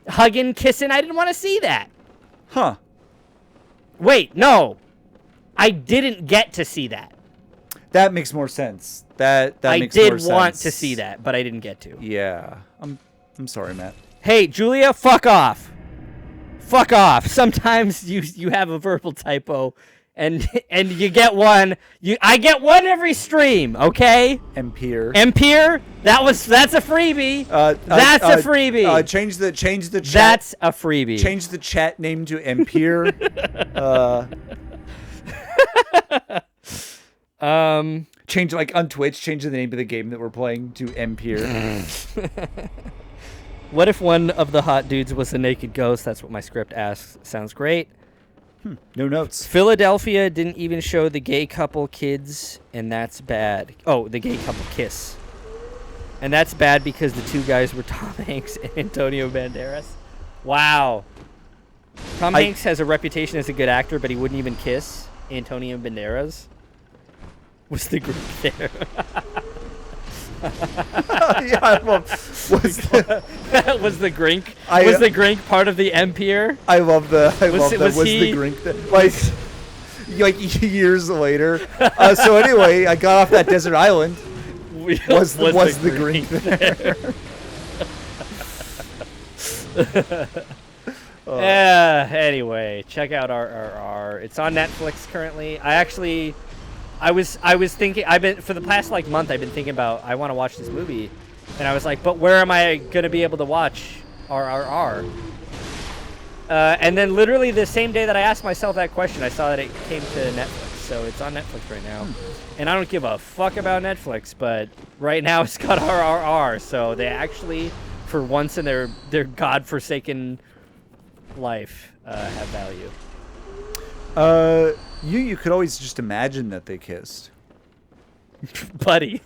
hugging, kissing. I didn't want to see that. Wait, no. I didn't get to see that. That makes more sense. That makes more sense. I did want to see that, but I didn't get to. Yeah. I'm sorry, Matt. Hey, Julia, fuck off. Fuck off. Sometimes you have a verbal typo and you get one. I get one every stream. Okay. Ampere. That's a freebie. That's a freebie. Change the chat. That's a freebie. Change the chat name to Ampere. Change on Twitch. Change the name of the game that we're playing to Ampere. What if one of the hot dudes was a naked ghost? That's what my script asks. Sounds great. No notes. Philadelphia didn't even show the gay couple kids, and that's bad. Oh, the gay couple kiss. And that's bad because the two guys were Tom Hanks and Antonio Banderas. Wow. Tom Hanks has a reputation as a good actor, but he wouldn't even kiss Antonio Banderas. Was the group there? Was the Grink? Was the Grink part of the Empire? I love the Grink like years later. So anyway, I got off that desert island. Was the Grink there? Anyway, check out RRR. It's on Netflix currently. I was thinking, for the past month I've been thinking about, I want to watch this movie, and I was like, but where am I going to be able to watch RRR? And then literally the same day that I asked myself that question, I saw that it came to Netflix, so it's on Netflix right now. And I don't give a fuck about Netflix, but right now it's got RRR, so they actually, for once in their godforsaken life, have value. You could always just imagine that they kissed. Buddy.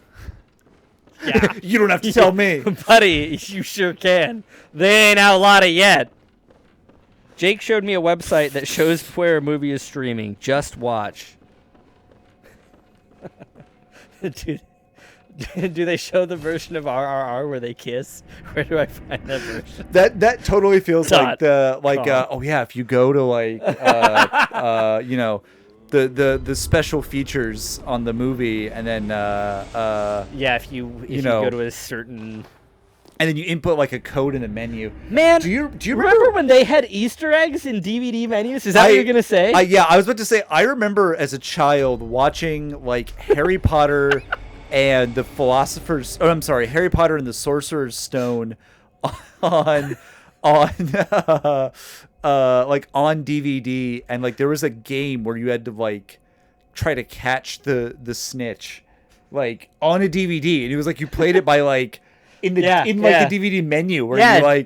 Yeah. You don't have to tell me. Buddy, you sure can. They ain't outlawed it yet. Jake showed me a website that shows where a movie is streaming. Just watch. Dude, do they show the version of RRR where they kiss? Where do I find that version? That totally feels like if you go to the special features on the movie, and then if you go to a certain, and then you input a code in the menu. Man, do you remember when they had Easter eggs in DVD menus? Is that what you're gonna say? I was about to say, I remember as a child watching Harry Potter and the Harry Potter and the Sorcerer's Stone on DVD, and there was a game where you had to try to catch the snitch on a DVD, and it was you played it by in the DVD menu where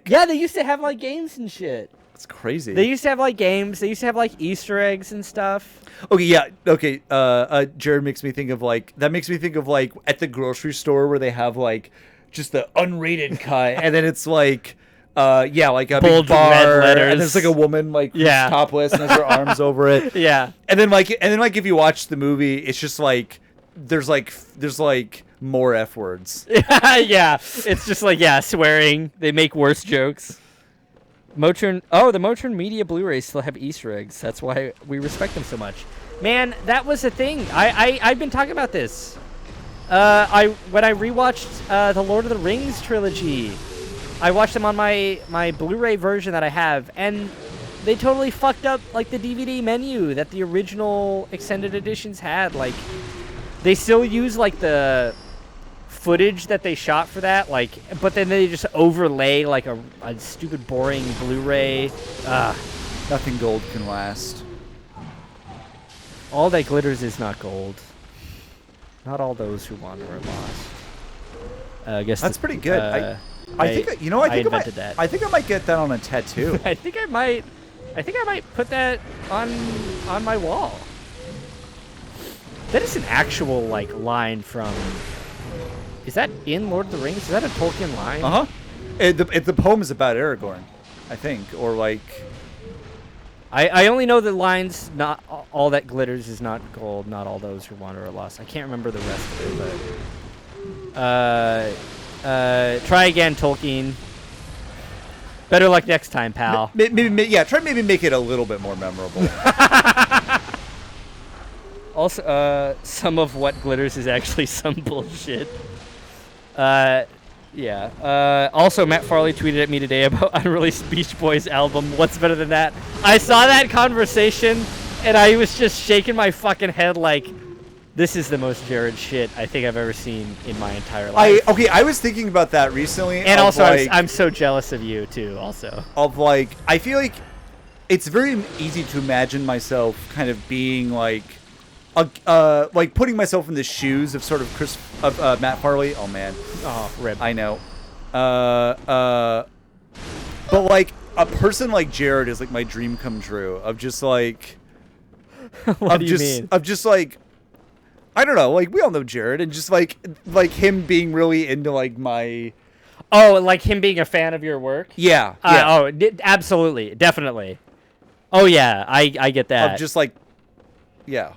they used to have games and shit. It's crazy. They used to have games. They used to have Easter eggs and stuff. Jared makes me think of that makes me think of at the grocery store where they have just the unrated cut, and then it's a bold big bar, red letters. and there's a woman who's topless and has her arms over it. Yeah. And then if you watch the movie, it's just there's more F words. Yeah. It's just swearing. They make worse jokes. The Motrin Media Blu-rays still have Easter eggs. That's why we respect them so much. Man, that was a thing. I've been talking about this. When I rewatched the Lord of the Rings trilogy, I watched them on my Blu-ray version that I have, and they totally fucked up the DVD menu that the original extended editions had. They still use the footage that they shot for that, but then they just overlay a stupid boring Blu-ray. Nothing gold can last. All that glitters is not gold. Not all those who wander are lost. I guess that's pretty good. I think I might get that on a tattoo. I think I might put that on my wall. That is an actual line from. Is that in Lord of the Rings? Is that a Tolkien line? Uh-huh. The poem is about Aragorn, I think, or I only know the lines. Not all that glitters is not gold. Not all those who wander are lost. I can't remember the rest of it, but try again, Tolkien. Better luck next time, pal. Try maybe make it a little bit more memorable. Also, some of what glitters is actually some bullshit. Also, Matt Farley tweeted at me today about unreleased Beach Boys album. What's better than that? I saw that conversation And I was just shaking my fucking head like, this is the most Jared shit I think I've ever seen in my entire life. I was thinking about that recently. And also, I'm so jealous of you, too, also. I feel like it's very easy to imagine myself kind of being like putting myself in the shoes of sort of Matt Farley. Oh, man. Oh, rip. I know. But, like, a person like Jared is, like, my dream come true of just, like... What do you mean? Of just, like... I don't know. Like, we all know Jared. And just, like him being really into, like, my... Oh, like him being a fan of your work? Yeah. Absolutely. Definitely. Oh, yeah. I get that. Of just, like... Yeah.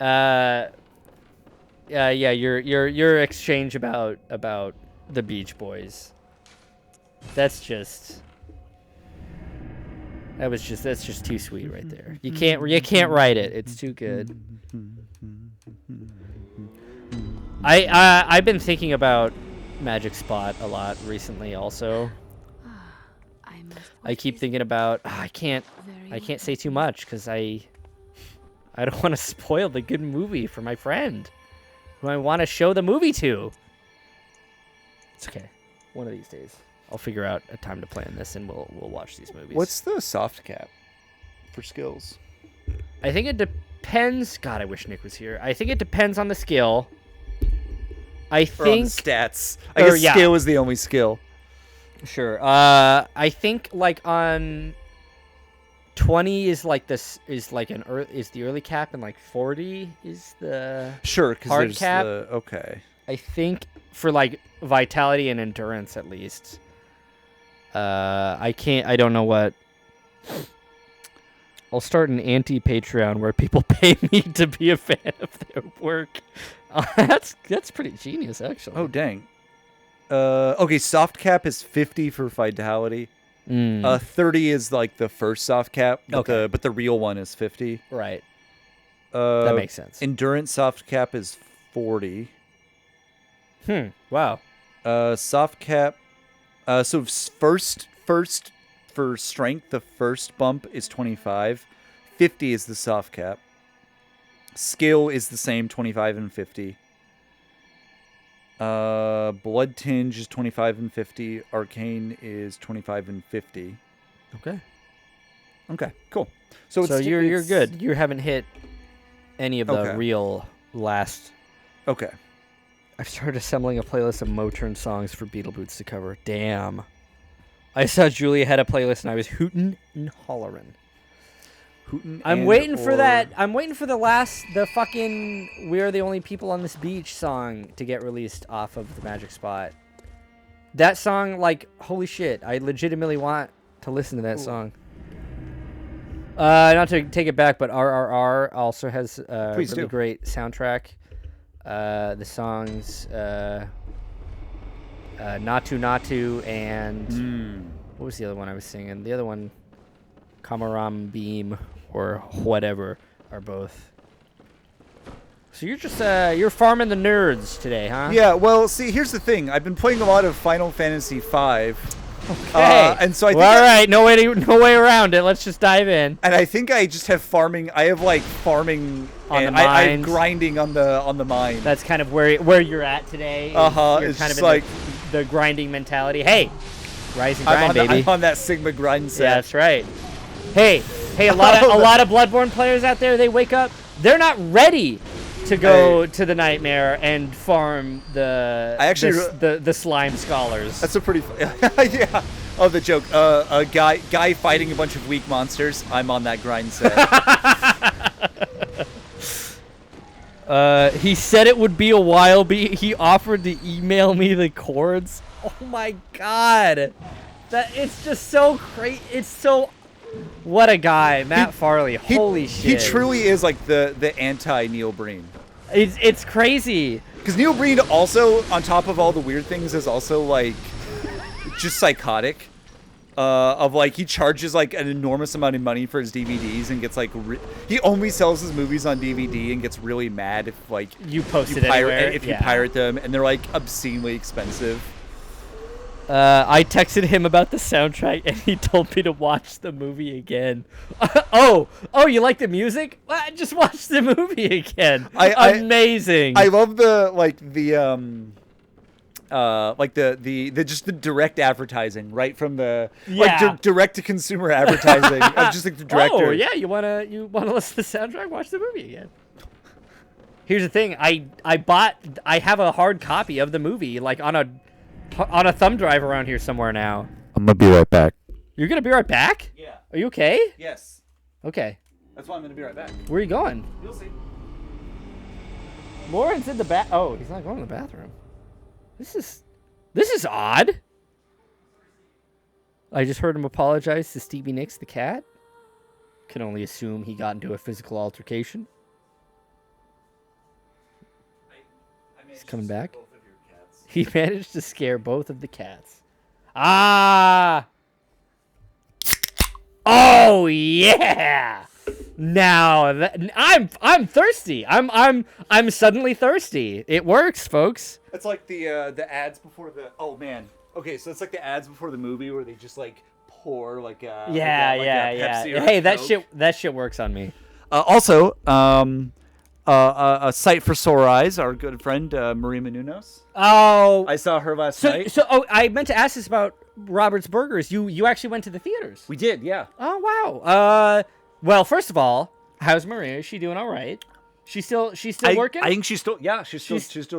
Yeah, your exchange about the Beach Boys. That's just too sweet right there. You can't write it. It's too good. I've been thinking about Magic Spot a lot recently also. I keep thinking about I can't say too much cuz I don't want to spoil the good movie for my friend who I want to show the movie to. It's okay. One of these days I'll figure out a time to plan this and we'll watch these movies. What's the soft cap for skills? I think it depends. God, I wish Nick was here. I think it depends on the skill. I think or on the stats. I guess skill is the only skill. Sure. I think like on 20 is like this is like is the early cap and like 40 is the hard cap. Okay. I think for like vitality and endurance at least. I don't know what. I'll start an anti-Patreon where people pay me to be a fan of their work. That's pretty genius, actually. Oh, dang. Okay, soft cap is 50 for vitality. 30 is like the first soft cap, but, but the real one is 50. Right. That makes sense. Endurance soft cap is 40. Wow. Soft cap. So first for strength, the first bump is 25. 50 is the soft cap. Skill is the same, 25 and 50. Blood tinge is 25 and 50. Arcane is 25 and 50. Okay. Okay, cool. So you're good. You haven't hit any of the real last. Okay. I've started assembling a playlist of Moturn songs for Beetleboots to cover. Damn. I saw Julia had a playlist and I was hootin' and hollerin'. I'm waiting for that. I'm waiting for the fucking "We Are the Only People on This Beach" song to get released off of the Magic Spot. That song, like, holy shit! I legitimately want to listen to that song. Not to take it back, but RRR also has a really great soundtrack. The songs Natu Natu and what was the other one I was singing? The other one, Kamaram Beam or whatever, are both. So you're just you're farming the nerds today, huh? Yeah. Well, see, here's the thing. I've been playing a lot of Final Fantasy V. Okay. And so I think all right, no way around it. Let's just dive in. And I think I just have farming. I have like farming on the mines. I have grinding on the mine. That's kind of where you're at today. You're it's kind just of in the grinding mentality. Hey, rise and grind, baby. I'm on that Sigma grind set. Yeah, that's right. Hey, a lot of Bloodborne players out there. They wake up. They're not ready to go to the nightmare and farm the slime scholars. That's a pretty yeah. Oh, the joke. A guy fighting a bunch of weak monsters. I'm on that grind set. He said it would be a while. He offered to email me the chords. Oh my god, it's just so great. It's so. What a guy, Matt Farley. Holy shit. He truly is like the anti-Neil Breen. It's crazy. Because Neil Breen also, on top of all the weird things, is also like just psychotic. Of like he charges like an enormous amount of money for his DVDs and gets like he only sells his movies on DVD and gets really mad if like you post it anywhere. If you pirate them and they're like obscenely expensive. I texted him about the soundtrack, and he told me to watch the movie again. Oh, you like the music? Just watch the movie again. Amazing. I love the just the direct advertising, right from the direct to consumer advertising. Just like the director. Oh yeah, you wanna listen to the soundtrack? Watch the movie again. Here's the thing. I have a hard copy of the movie, like on a thumb drive around here somewhere now. I'm gonna be right back. You're gonna be right back? Yeah. Are you okay? Yes. Okay. That's why I'm gonna be right back. Where are you going? You'll see. Lauren's in the bath. Oh, he's not going to the bathroom. This is odd. I just heard him apologize to Stevie Nicks the cat. Can only assume he got into a physical altercation. He's coming back. He managed to scare both of the cats. Ah! Oh yeah! Now I'm thirsty. I'm suddenly thirsty. It works, folks. It's like the ads before the. Oh man. Okay, so it's like the ads before the movie where they just like pour like a Pepsi or Hey, Coke. that shit works on me. Also, a sight for sore eyes. Our good friend Maria Menounos. Oh, I saw her last night. So I meant to ask this about Robert's Burgers. You actually went to the theaters. We did, yeah. Oh wow. Well, first of all, how's Maria? Is she doing all right? She's still working? I think she's still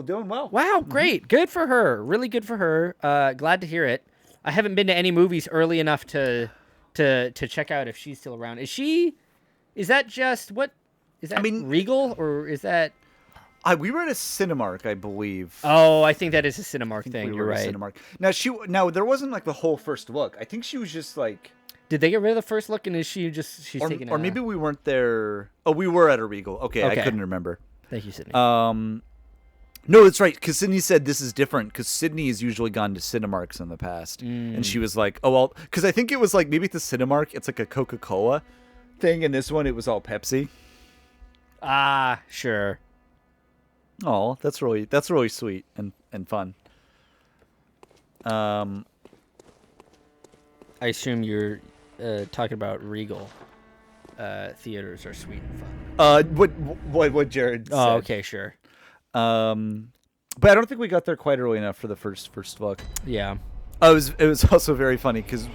doing well. Wow, great. Good for her. Really good for her. Glad to hear it. I haven't been to any movies early enough to check out if she's still around. Is that just what? Is that Regal or is that? We were at a Cinemark, I believe. Oh, I think that is a Cinemark thing. You're right. Cinemark. Now there wasn't like the whole first look. I think she was just like. Did they get rid of the first look and is she just taking? Or maybe we weren't there. Oh, we were at a Regal. Okay. I couldn't remember. Thank you, Sydney. No, that's right. Because Sydney said this is different. Because Sydney has usually gone to Cinemarks in the past, and she was like, "Oh well," because I think it was like maybe at the Cinemark it's like a Coca-Cola thing, and this one it was all Pepsi. Ah, sure. Oh, that's really sweet and fun. I assume you're talking about Regal. Theaters are sweet and fun. What Jared said. Oh, okay, sure. But I don't think we got there quite early enough for the first look. Yeah. It was also very funny because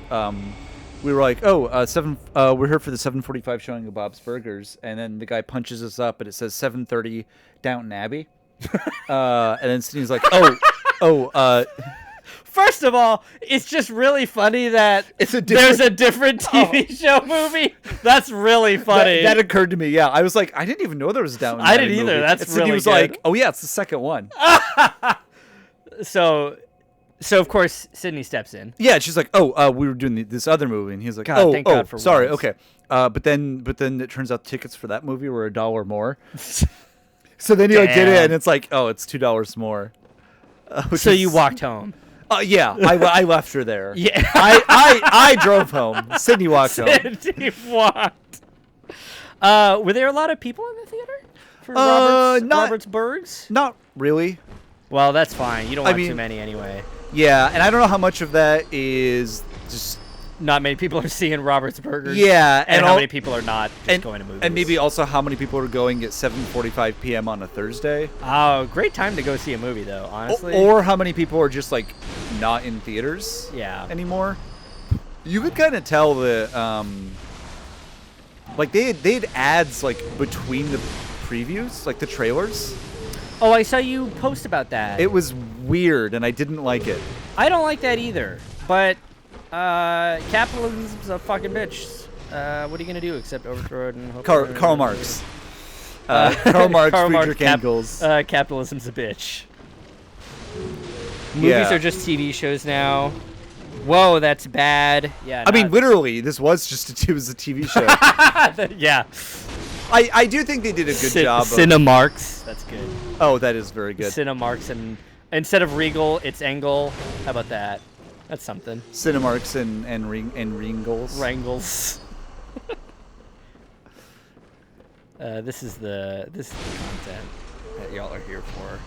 we were like, we're here for the 7:45 showing of Bob's Burgers, and then the guy punches us up, and it says 7:30 Downton Abbey, and then Sydney's like, First of all, it's just really funny that there's a different TV show movie. That's really funny. That occurred to me. Yeah, I was like, I didn't even know there was a Downton Abbey. I didn't either. Movie. That's and really Sydney was good. like, oh yeah, it's the second one. So of course Sydney steps in. Yeah, she's like, we were doing this other movie, and he's like, thank God for sorry, once. okay. But then it turns out tickets for that movie were $1 more. So then you like get it, and it's like, it's $2 more. So you walked home. Yeah, I left her there. Yeah, I drove home. Sydney walked home. Sydney walked. Were there a lot of people in the theater for Robert's Burgers? Not really. Well, that's fine. You don't want too many anyway. Yeah, and I don't know how much of that is just. Not many people are seeing Robert's Burgers. Yeah, and how many people are not just going to movies. And maybe also how many people are going at 7:45 p.m. on a Thursday. Oh, great time to go see a movie, though, honestly. Or how many people are just, like, not in theaters anymore. You could kind of tell the, like, they had ads, like, between the previews, like the trailers. Oh, I saw you post about that. It was weird, and I didn't like it. I don't like that either, but... capitalism's a fucking bitch. What are you gonna do except overthrow it and hope Karl Marx. Karl Marx, Friedrich Engels. Capitalism's a bitch. Movies are just TV shows now. Whoa, that's bad. Yeah. I mean, literally, this was just it was a TV show. Yeah. I do think they did a good job. Cinemarks. That's good. Oh, that is very good. Cinemarks, and instead of Regal, it's Engel. How about that? That's something. Cinemarks and Ringles. Wrangles. This is the content that y'all are here for.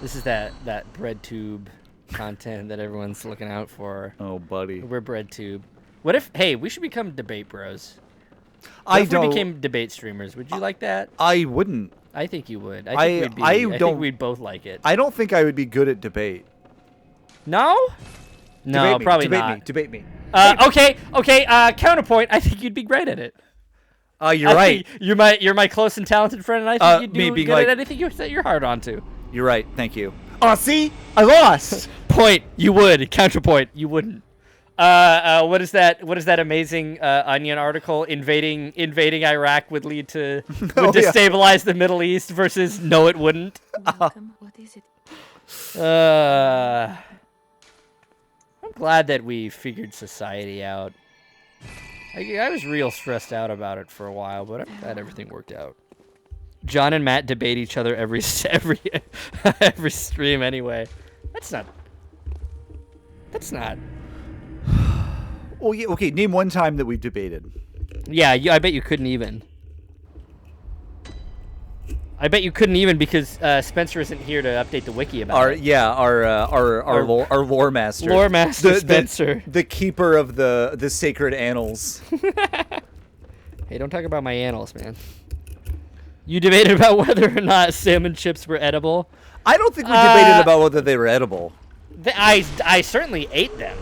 This is that bread tube content that everyone's looking out for. Oh, buddy. We're BreadTube. What if? Hey, we should become debate bros. What if we became debate streamers? Would you like that? I wouldn't. I think you would. I think we'd both like it. I don't think I would be good at debate. No? No, probably not. Debate me. Okay. Counterpoint. I think you'd be great at it. You're right. You're my close and talented friend, and I think you'd do good at anything you set your heart onto. You're right. Thank you. Oh, see, I lost. Point. You would. Counterpoint. You wouldn't. What is that amazing Onion article? Invading Iraq would lead to destabilize the Middle East versus no, it wouldn't. What is it? I'm glad that we figured society out. I was real stressed out about it for a while, but I'm glad everything worked out. John and Matt debate each other every stream anyway. That's not. Well, yeah, okay. Name one time that we've debated. Yeah, I bet you couldn't even. I bet you couldn't even because Spencer isn't here to update the wiki about it. Yeah, our lore master. Lore master Spencer. The keeper of the sacred annals. Hey, don't talk about my annals, man. You debated about whether or not salmon chips were edible. I don't think we debated about whether they were edible. I certainly ate them.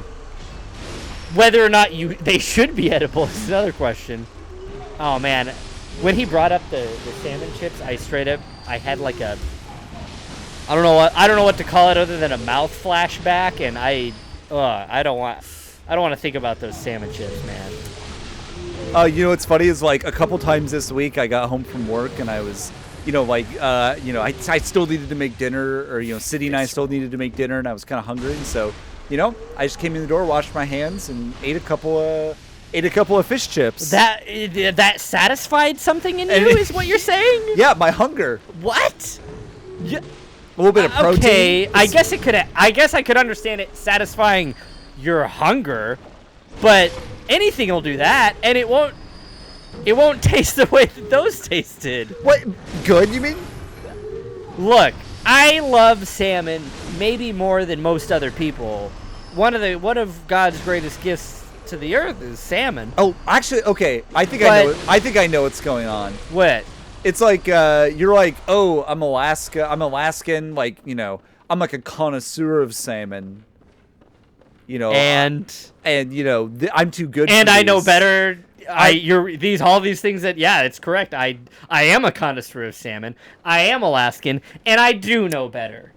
Whether or not they should be edible is another question. Oh man, when he brought up the salmon chips, I had like a I don't know what to call it other than a mouth flashback, and I don't want to think about those salmon chips, man. You know what's funny is like a couple times this week I got home from work and I was, I still needed to make dinner, or City and I still needed to make dinner, and I was kind of hungry, and so I just came in the door, washed my hands, and ate a couple of fish chips. That satisfied something in you, is what you're saying? Yeah, my hunger. What? Yeah. A little bit of protein. Okay, I guess I could understand it satisfying your hunger, but anything will do that, and it won't taste the way that those tasted. What? Good, you mean? Look, I love salmon maybe more than most other people. One of God's greatest gifts to the earth is salmon. Oh, actually, okay. I think I know what's going on. What? It's like you're like, oh, I'm Alaskan, like, I'm like a connoisseur of salmon. And I'm too good. And for I these. know better. All these things that, yeah, it's correct. I am a connoisseur of salmon. I am Alaskan, and I do know better.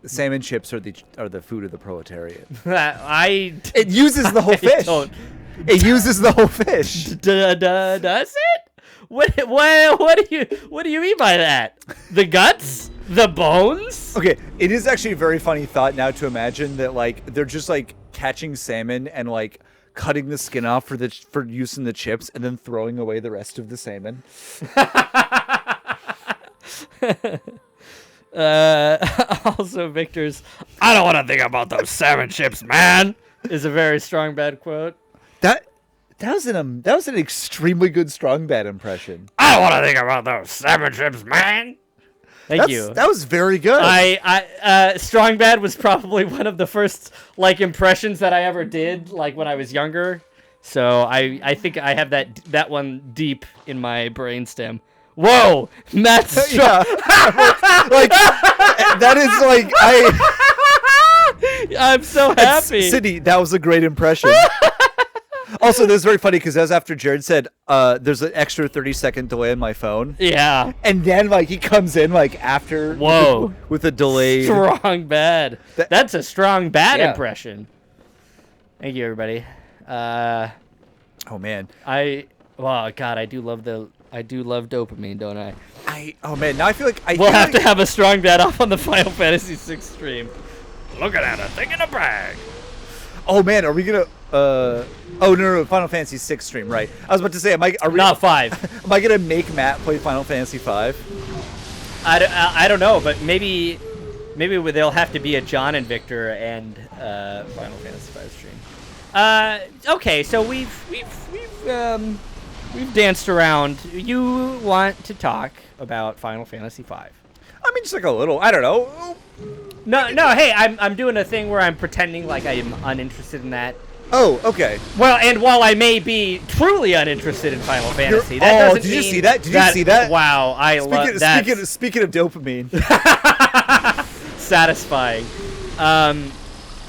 Salmon chips are the food of the proletariat. It uses the whole fish. It uses the whole fish. Does it? What do you mean by that? The guts? The bones? Okay, it is actually a very funny thought now to imagine that like they're just like catching salmon and like cutting the skin off for use in the chips and then throwing away the rest of the salmon. Also, Victor's "I don't want to think about those salmon chips, man," is a very strong bad quote. That was an extremely good strong bad impression. I don't want to think about those salmon chips, man. Thank you. That was very good. Strong Bad was probably one of the first impressions that I ever did, when I was younger. So I think I have that one deep in my brainstem. Whoa, Matt's strong. That is I'm so happy. Sydney, that was a great impression. Also, this is very funny because as after Jared said, there's an extra 30-second delay on my phone. Yeah. And then he comes in after. Whoa. With a delay. Strong bad. That's a strong bad impression. Thank you, everybody. Oh man. God, I do love dopamine, don't I? Oh man, now I feel like we'll have to have a strong bad off on the Final Fantasy VI stream. Looking at a thing in a brag. Oh man, are we gonna? No, Final Fantasy VI stream, right? I was about to say, not 5? Am I gonna make Matt play Final Fantasy 5? I don't know, but maybe they'll have to be a John and Victor and Final Fantasy 5 stream. Okay, so we've danced around. You want to talk about Final Fantasy 5? I mean, just like a little. I don't know. No. Hey, I'm doing a thing where I'm pretending like I am uninterested in that. Oh, okay. Well, and while I may be truly uninterested in Final Fantasy, that doesn't did you mean see that? Did you see that? Wow, I love that. Speaking of dopamine, satisfying. I'm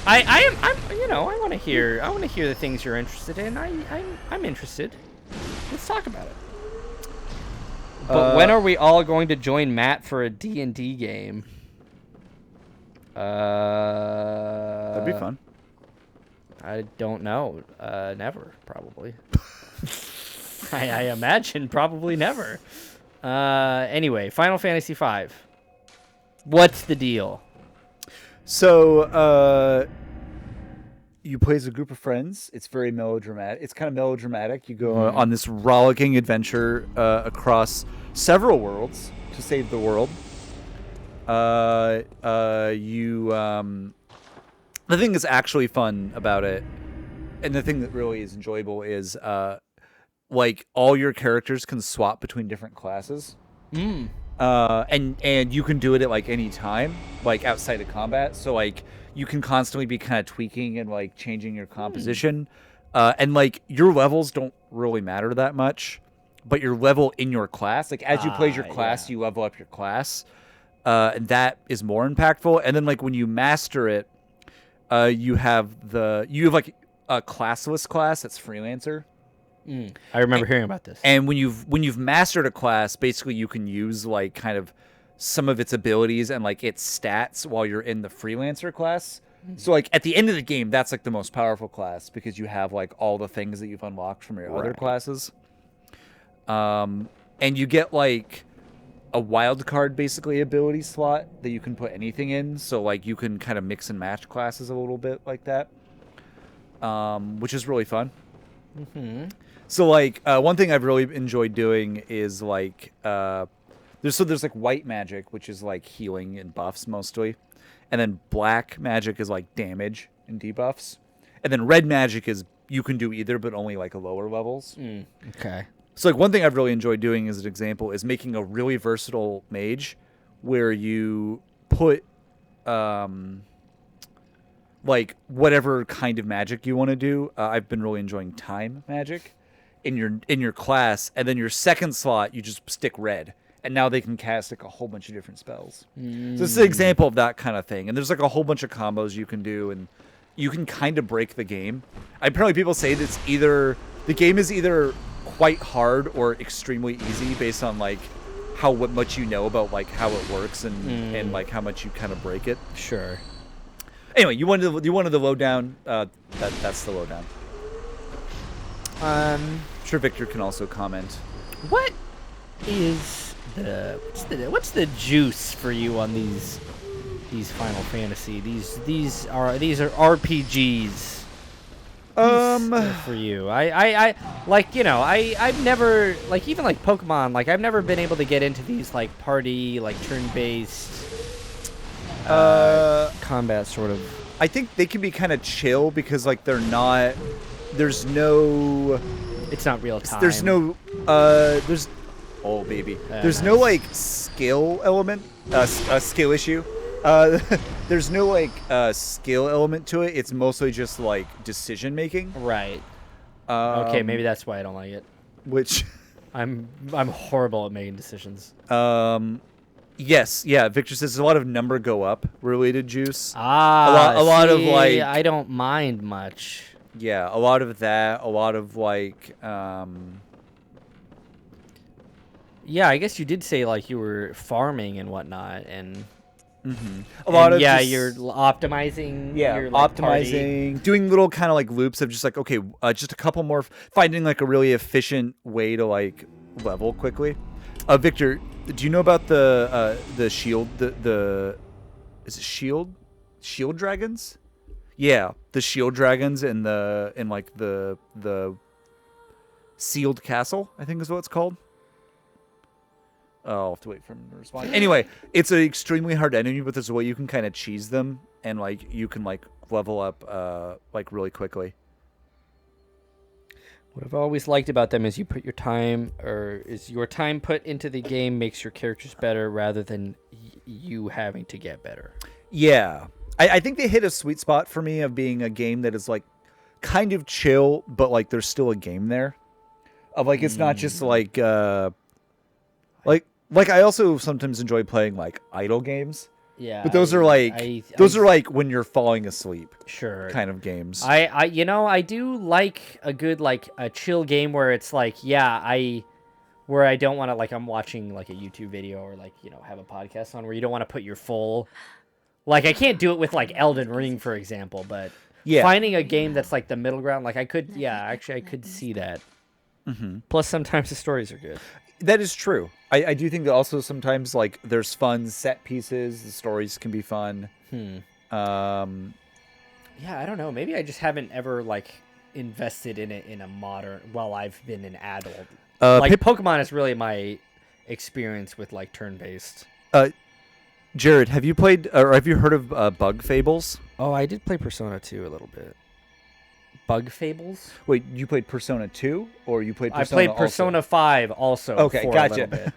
I want to hear the things you're interested in. I'm interested. Let's talk about it. But when are we all going to join Matt for a D&D game? That'd be fun. I don't know. Never, probably. I imagine probably never. Anyway, Final Fantasy V. What's the deal? So, you play as a group of friends. It's very melodramatic. It's kind of melodramatic. You go on this rollicking adventure across several worlds to save the world. The thing that's actually fun about it, and the thing that really is enjoyable, is like all your characters can swap between different classes. And you can do it at like any time, like outside of combat. So like you can constantly be kind of tweaking and like changing your composition. And like your levels don't really matter that much, but your level in your class, like as you play your class, you level up your class. And that is more impactful. And then like when you master it, you have like a classless class that's freelancer. I remember hearing about this. And when you've mastered a class, basically you can use like kind of some of its abilities and like its stats while you're in the freelancer class. So like at the end of the game, that's like the most powerful class because you have like all the things that you've unlocked from your other classes. And you get like a wild card basically ability slot that you can put anything in. So like you can kind of mix and match classes a little bit like that, which is really fun. So like one thing I've really enjoyed doing is like there's like white magic, which is like healing and buffs mostly, and then black magic is like damage and debuffs, and then red magic is you can do either but only like lower levels. Okay. So like one thing I've really enjoyed doing as an example is making a really versatile mage where you put like whatever kind of magic you want to do. I've been really enjoying time magic in your class, and then your second slot you just stick red, and now they can cast like a whole bunch of different spells. So this is an example of that kind of thing. And there's like a whole bunch of combos you can do, and you can kind of break the game. Apparently people say that the game is either quite hard or extremely easy based on like how much you know about like how it works and like how much you kind of break it. Sure. Anyway, you wanted the lowdown. That's the lowdown. Sure, Victor can also comment. What is what's the juice for you on these Final Fantasy? These are RPGs. For you, I like, you know, I've never, like, even like Pokemon, like I've never been able to get into these like party, like turn-based combat sort of. I think they can be kind of chill because like it's not real time. There's no there's no like skill element, a skill issue. There's no like skill element to it. It's mostly just like decision making. Right. Okay, maybe that's why I don't like it. Which I'm horrible at making decisions. Yes, yeah. Victor says there's a lot of number go up related juice. A lot of like I don't mind much. Yeah, a lot of that. A lot of like. Yeah, I guess you did say like you were farming and whatnot, and. A lot of you're optimizing. Yeah, your, like, optimizing, party. doing little kind of like loops of just like okay, just a couple more, finding like a really efficient way to like level quickly. Victor, do you know about the shield? Is it shield dragons? Yeah, the shield dragons in like the sealed castle, I think is what it's called. I'll have to wait for him to respond. Anyway, it's an extremely hard enemy, but there's a way you can kind of cheese them, and like you can like level up like really quickly. What I've always liked about them is your time put into the game makes your characters better rather than you having to get better. Yeah. I think they hit a sweet spot for me of being a game that is like kind of chill, but like there's still a game there. Of like it's not just like like I also sometimes enjoy playing like idle games. Yeah. But those are like when you're falling asleep. Sure. Kind of games. I do like a good like a chill game where it's like where I don't want to like I'm watching like a YouTube video or like have a podcast on where you don't want to put your full like I can't do it with like Elden Ring for example, but finding a game that's like the middle ground like I could see that. Mm-hmm. Plus sometimes the stories are good. That is true. I do think that also sometimes like there's fun set pieces. The stories can be fun. Yeah, I don't know. Maybe I just haven't ever like invested in it in a modern. While I've been an adult, Pokemon is really my experience with like turn-based. Jared, have you played or have you heard of Bug Fables? Oh, I did play Persona 2 a little bit. Bug Fables? Wait, you played Persona 2 or you played Persona I played Persona 5 also. Okay, for gotcha. A little bit.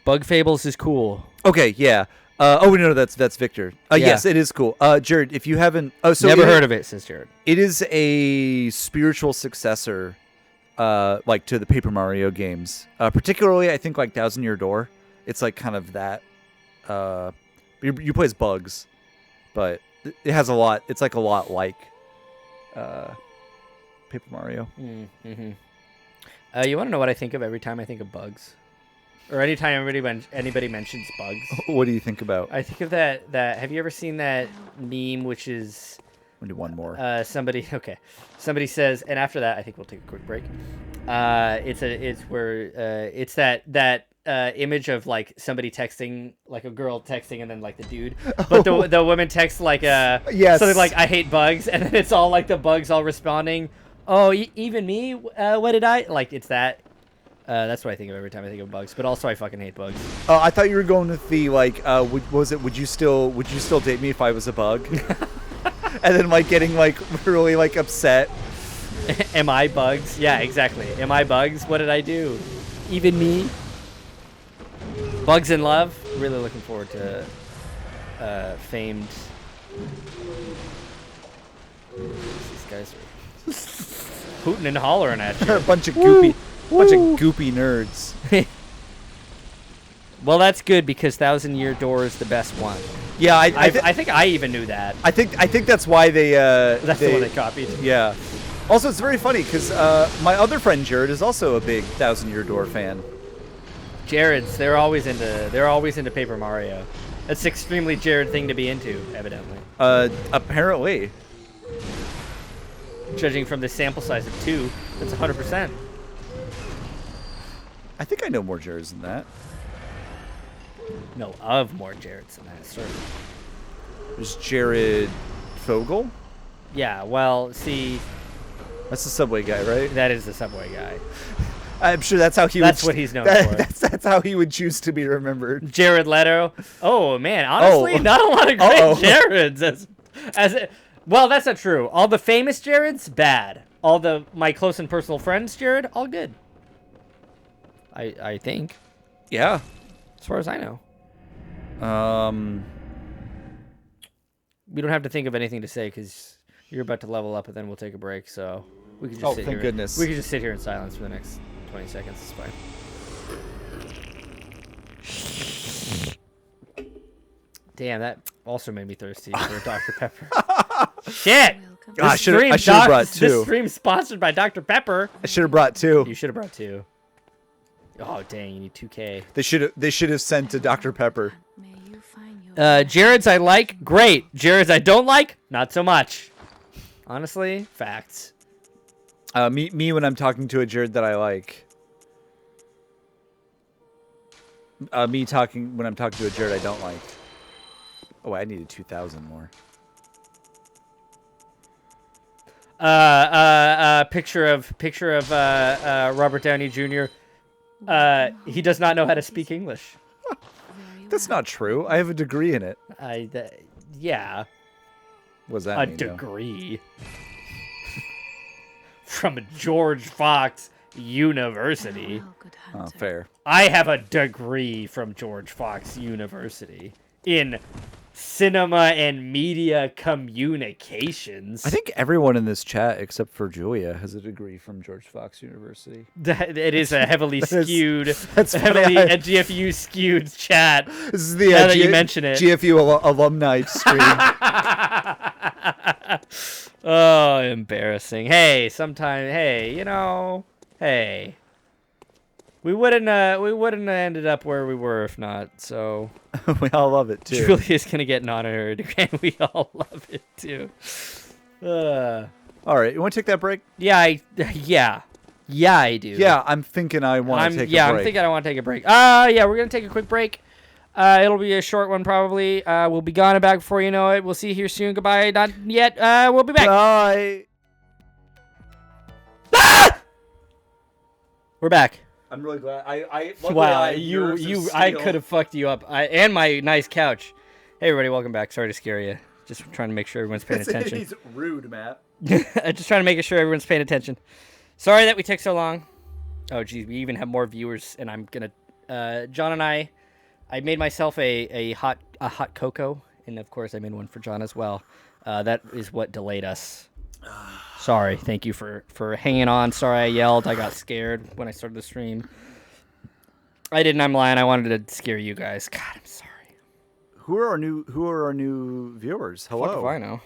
Bug Fables is cool. Okay, yeah. No, that's Victor. Yeah. Yes, it is cool. Jared, if you haven't, never heard of it, says Jared. It is a spiritual successor, like to the Paper Mario games. Particularly, I think like Thousand Year Door. It's like kind of that. You play as bugs, but it has a lot. It's like a lot like Paper Mario. Mm-hmm. You want to know what I think of every time I think of bugs? Or anytime anybody mentions bugs. What do you think about? I think of that. Have you ever seen that meme, which is... We'll do one more. Somebody says, and after that, I think we'll take a quick break. It's that image of like somebody texting, like a girl texting, and then like the dude, but the woman texts like something like "I hate bugs," and then it's all like the bugs all responding. Oh, even me? What did I like? It's that. That's what I think of every time I think of bugs. But also, I fucking hate bugs. Oh, I thought you were going with the like. Would you still date me if I was a bug? And then like getting like really like upset. Am I bugs? Yeah, exactly. Am I bugs? What did I do? Even me? Bugs in Love. Really looking forward to famed. These guys are hooting and hollering at you. A bunch of goopy nerds. Well, that's good because Thousand Year Door is the best one. Yeah, I think I even knew that. I think that's why they. That's the one they copied. Yeah. Also, it's very funny because my other friend Jared is also a big Thousand Year Door fan. Jared's they're always into Paper Mario. That's an extremely Jared thing to be into, evidently. Apparently. Judging from the sample size of 2, that's 100%. I think I know more Jareds than that. No, of more Jareds than that, certainly. There's Jared Fogle? Yeah, well, see... That's the Subway guy, right? That is the Subway guy. I'm sure that's how he That's what he's known for. That's how he would choose to be remembered. Jared Leto. Oh, man, honestly, not a lot of great Jareds. Well, that's not true. All the famous Jareds, bad. All my close and personal friends, Jared, all good. I think. Yeah. As far as I know. We don't have to think of anything to say because you're about to level up and then we'll take a break. So we can just sit here. Goodness. We can just sit here in silence for the next 20 seconds. It's fine. Damn, that also made me thirsty for a Dr. Pepper. Shit! I should have brought 2. This stream's sponsored by Dr. Pepper. I should have brought 2. You should have brought 2. Oh, dang, you need 2K. They should have sent to Dr. Pepper. Jared's I like, great. Jared's I don't like, not so much. Honestly, facts. Me when I'm talking to a Jared that I like. Me talking when I'm talking to a Jared I don't like. Oh, I needed 2,000 more. Picture of Robert Downey Jr. He does not know how to speak English. That's not true. I have a degree in it. Yeah. What does that A mean? Though? degree from George Fox University. Oh, fair. I have a degree from George Fox University in cinema and media communications. I think everyone in this chat except for Julia has a degree from George Fox University. It is a heavily skewed, that's heavily funny. a GFU skewed chat. This is the Now that you mention it. GFU alumni stream. Oh, embarrassing. Hey, hey. We wouldn't have ended up where we were if not. So We all love it too. Julia's gonna get an honorary degree, and we all love it too. All right, you want to take that break? Yeah, I do. Yeah, I'm thinking I want to take a break. I'm thinking I want to take a break. Yeah, we're gonna take a quick break. It'll be a short one probably. We'll be gone and back before you know it. We'll see you here soon. Goodbye. Not yet. We'll be back. Bye. We're back. I'm really glad. I could have fucked you up. And my nice couch. Hey everybody, welcome back. Sorry to scare you. Just trying to make sure everyone's paying attention. He's rude, Matt. Just trying to make sure everyone's paying attention. Sorry that we took so long. Oh geez, we even have more viewers, and I'm gonna. John and I made myself a hot cocoa, and of course I made one for John as well. That is what delayed us. Sorry. Thank you for hanging on. Sorry I yelled. I got scared when I started the stream. I didn't. I'm lying. I wanted to scare you guys. God, I'm sorry. Who are our new viewers? Hello. Fuck if I know.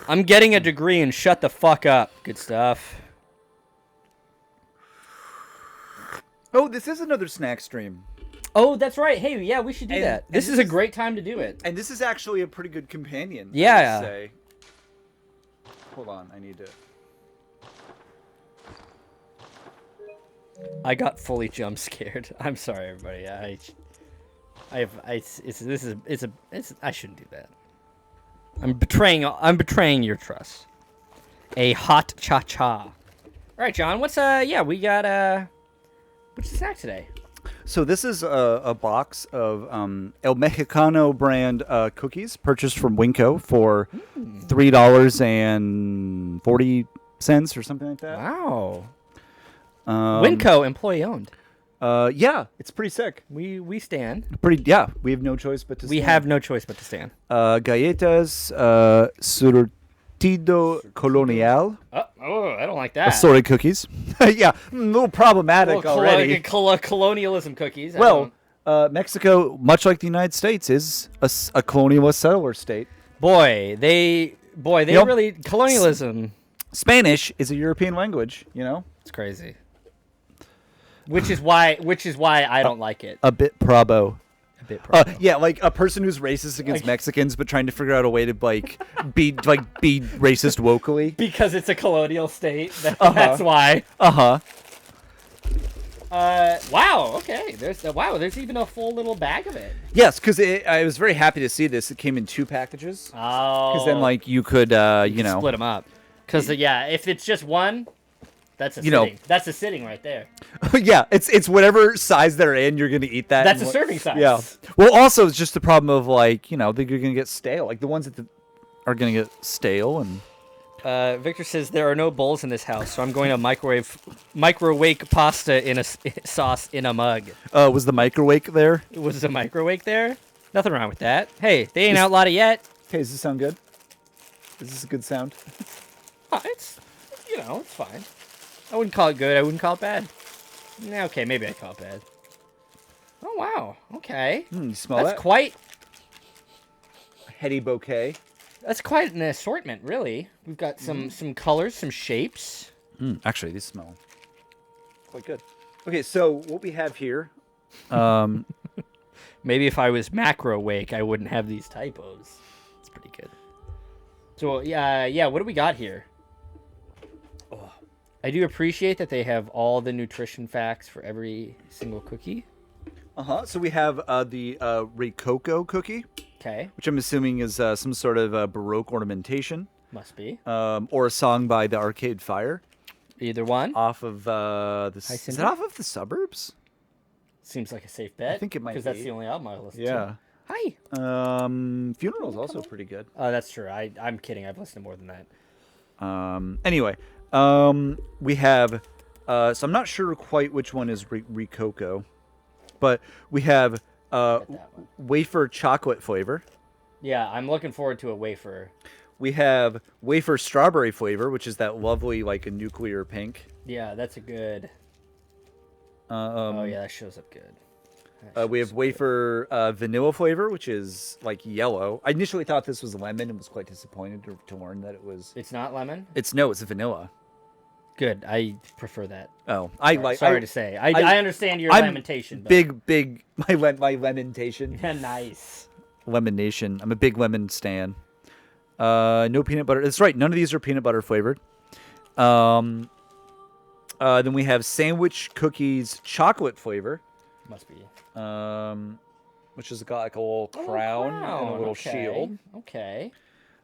I'm getting a degree and shut the fuck up. Good stuff. Oh, this is another snack stream. Oh, that's right. Hey, yeah, we should do that. This is a great time to do it. And this is actually a pretty good companion. Yeah. I would say. Hold on, I need to. I got fully jump scared. I'm sorry, everybody. I shouldn't do that. I'm betraying your trust. A hot cha-cha. All right, John. What's we got what's the snack today? So this is a box of El Mexicano brand cookies purchased from Winco for $3.40 or something like that. Wow. Winco, employee owned. Yeah, it's pretty sick. We stand. Yeah, we have no choice but to stand. We have no choice but to stand. Galletas Surtido Colonial. Oh, I don't like that. Assorted cookies. Yeah, a little problematic already. Colonialism cookies. Well, Mexico, much like the United States, is a colonialist settler state. Boy, they really colonialism. Spanish is a European language, you know? It's crazy. Which is why I don't like it. A bit probo. A bit probo. Yeah, like a person who's racist against Mexicans, but trying to figure out a way to be racist vocally. Because it's a colonial state. That's why. Wow. Okay. There's even a full little bag of it. Yes, because I was very happy to see this. It came in 2 packages. Oh. Because then, you could, split them up. Because if it's just one. That's a sitting. That's a sitting right there. Yeah, it's whatever size they're in, you're gonna eat that. That's a serving size. Yeah. Well, also it's just the problem of you're gonna get stale. Like the ones that are gonna get stale and. Victor says there are no bowls in this house, so I'm going to microwave pasta in a sauce in a mug. Was the microwave there? Was the microwave there? Nothing wrong with that. Hey, they ain't outlawed it yet. Hey, does this sound good? Is this a good sound? It's it's fine. I wouldn't call it good. I wouldn't call it bad. Okay, maybe I call it bad. Oh, wow. Okay. You smell that? That's quite... a heady bouquet. That's quite an assortment, really. We've got some colors, some shapes. Actually, these smell quite good. Okay, so what we have here... Maybe if I was macro wake, I wouldn't have these typos. It's pretty good. So, yeah, what do we got here? I do appreciate that they have all the nutrition facts for every single cookie. So we have the Rococo cookie. Okay. Which I'm assuming is some sort of Baroque ornamentation. Must be. Or a song by the Arcade Fire. Either one. Off of is it off of The Suburbs? Seems like a safe bet. I think it might be. Because that's the only album I listen to. Yeah. Hi. Funeral's also pretty good. Oh, that's true. I'm kidding. I've listened to more than that. Anyway, we have, so I'm not sure quite which one is Rococo, but we have wafer chocolate flavor. Yeah, I'm looking forward to a wafer. We have wafer strawberry flavor, which is that lovely, like a nuclear pink. Yeah, that's a good. Oh yeah, that shows up good. We have wafer vanilla flavor, which is like yellow. I initially thought this was lemon and was quite disappointed to learn that it was. It's not lemon. It's vanilla. Good. I prefer that. Oh, Sorry to say. I understand your lamentation. But... Big my lamentation. Yeah, nice. Lemonation. I'm a big lemon stan. No peanut butter. That's right. None of these are peanut butter flavored. Then we have sandwich cookies chocolate flavor. Must be. Which has got like a little crown and a little shield. Okay.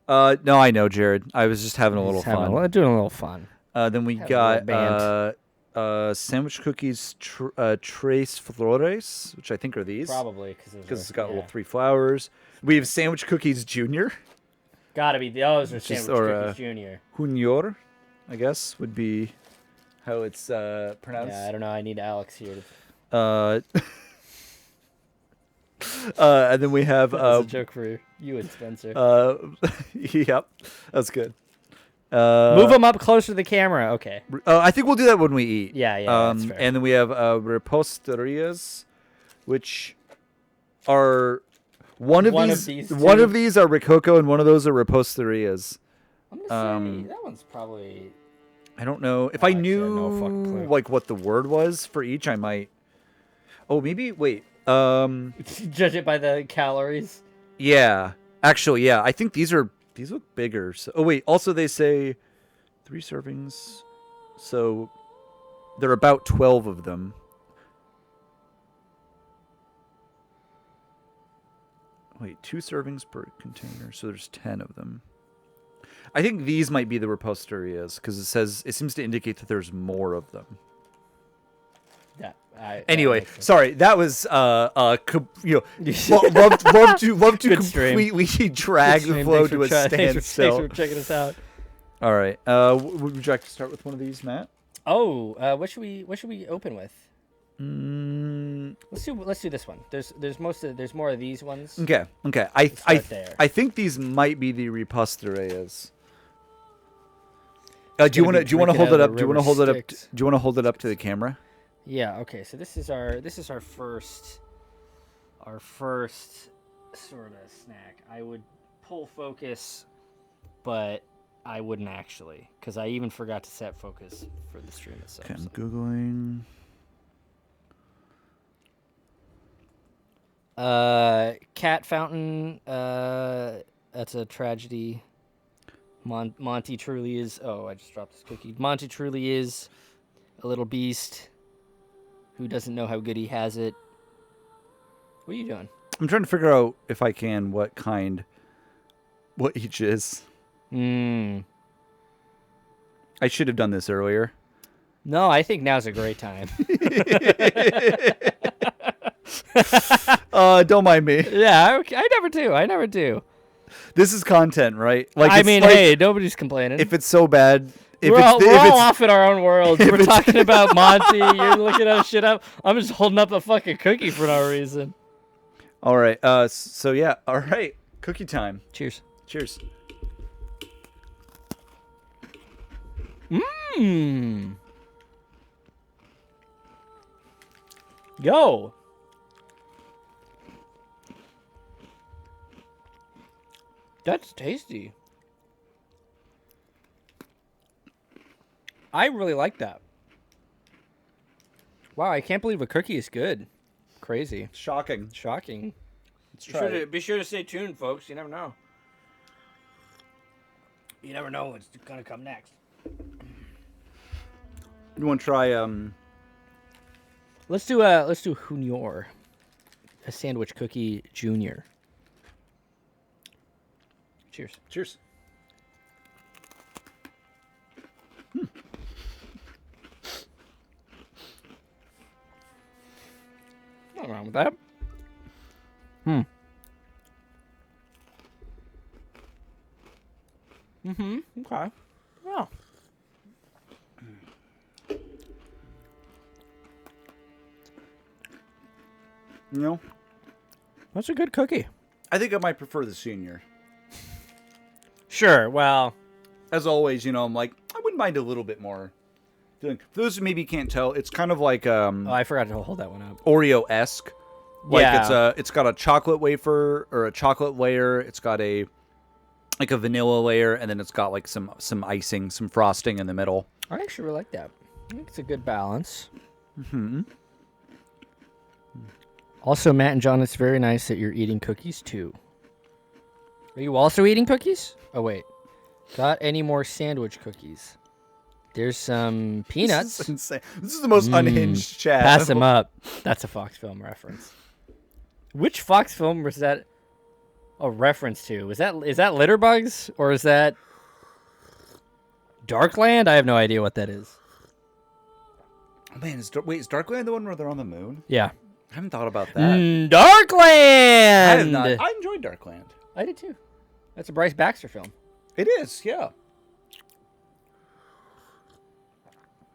No, I know, Jared. I was just having a little fun. Doing a little fun. Then we got sandwich cookies Tres Flores, which I think are these. Probably because it's got little 3 flowers. We have sandwich cookies Junior. Gotta be those are sandwich cookies Junior. Junior, I guess would be how it's pronounced. Yeah, I don't know. I need Alex here. And then we have that's a joke for you and Spencer. Yep, that's good. Move them up closer to the camera. Okay. I think we'll do that when we eat. Yeah, that's fair. And then we have reposterias, which are one of these are Rococo and one of those are reposterias. I'm gonna say that one's probably. I don't know if I knew like what the word was for each. I might. Oh, maybe wait. Judge it by the calories. Yeah, actually, yeah. I think these look bigger. So, oh wait, also they say 3 servings, so there are about 12 of them. Wait, 2 servings per container, so there's 10 of them. I think these might be the reposterias because it seems to indicate that there's more of them. Yeah. Anyway, sorry. That was love to completely drag the flow to a standstill. Thanks for checking us out. All right. Would you like to start with one of these, Matt? Oh, what should we open with? Let's do this one. There's more of these ones. Okay. I think these might be the reposterias. Do you want to hold it up? Do you want to hold it up? Do you want to hold it up to the camera? Yeah. Okay. So this is our first sort of snack. I would pull focus, but I wouldn't actually, because I even forgot to set focus for the stream itself. Okay, I'm googling. Cat fountain. That's a tragedy. Monty truly is. Oh, I just dropped this cookie. Monty truly is a little beast who doesn't know how good he has it. What are you doing? I'm trying to figure out if I can what each is. I should have done this earlier. No, I think now's a great time. Don't mind me. Yeah, I never do. This is content, right? Like, I mean, hey, nobody's complaining. If it's so bad, we're all off in our own worlds. We're talking about Monty. You're looking at shit up. I'm just holding up a fucking cookie for no reason. All right. So yeah. All right. Cookie time. Cheers. Cheers. Yo. That's tasty. I really like that. Wow, I can't believe a cookie is good. Crazy. Shocking. Let's try be sure to stay tuned, folks. You never know. You never know what's gonna come next. You want to try? Let's do Junior, a sandwich cookie Junior. Cheers. Cheers. Nothing wrong with that. Mm-hmm. Okay. Yeah. You know, That's a good cookie. I think I might prefer the senior. Sure. Well, As always, you know, I'm like, I wouldn't mind a little bit more. For those who maybe can't tell, it's kind of like oh, I forgot to hold that one up. Oreo-esque. Like Yeah. it's got a chocolate wafer or a chocolate layer. It's got a vanilla layer, and then it's got like some icing, some frosting in the middle. I actually really like that. I think it's a good balance. Mm-hmm. Also, Matt and John, it's very nice that you're eating cookies too. Are you also eating cookies? Oh wait, got any more sandwich cookies? There's some peanuts. This is insane. This is the most unhinged chat. Pass them up. That's a Fox film reference. Which Fox film was that a reference to? Is that Litterbugs or is that Darkland? I have no idea what that is. Oh, man, is Darkland the one where they're on the moon? Yeah. I haven't thought about that. Darkland! I have not. I enjoyed Darkland. I did too. That's a Bryce Baxter film. It is, yeah.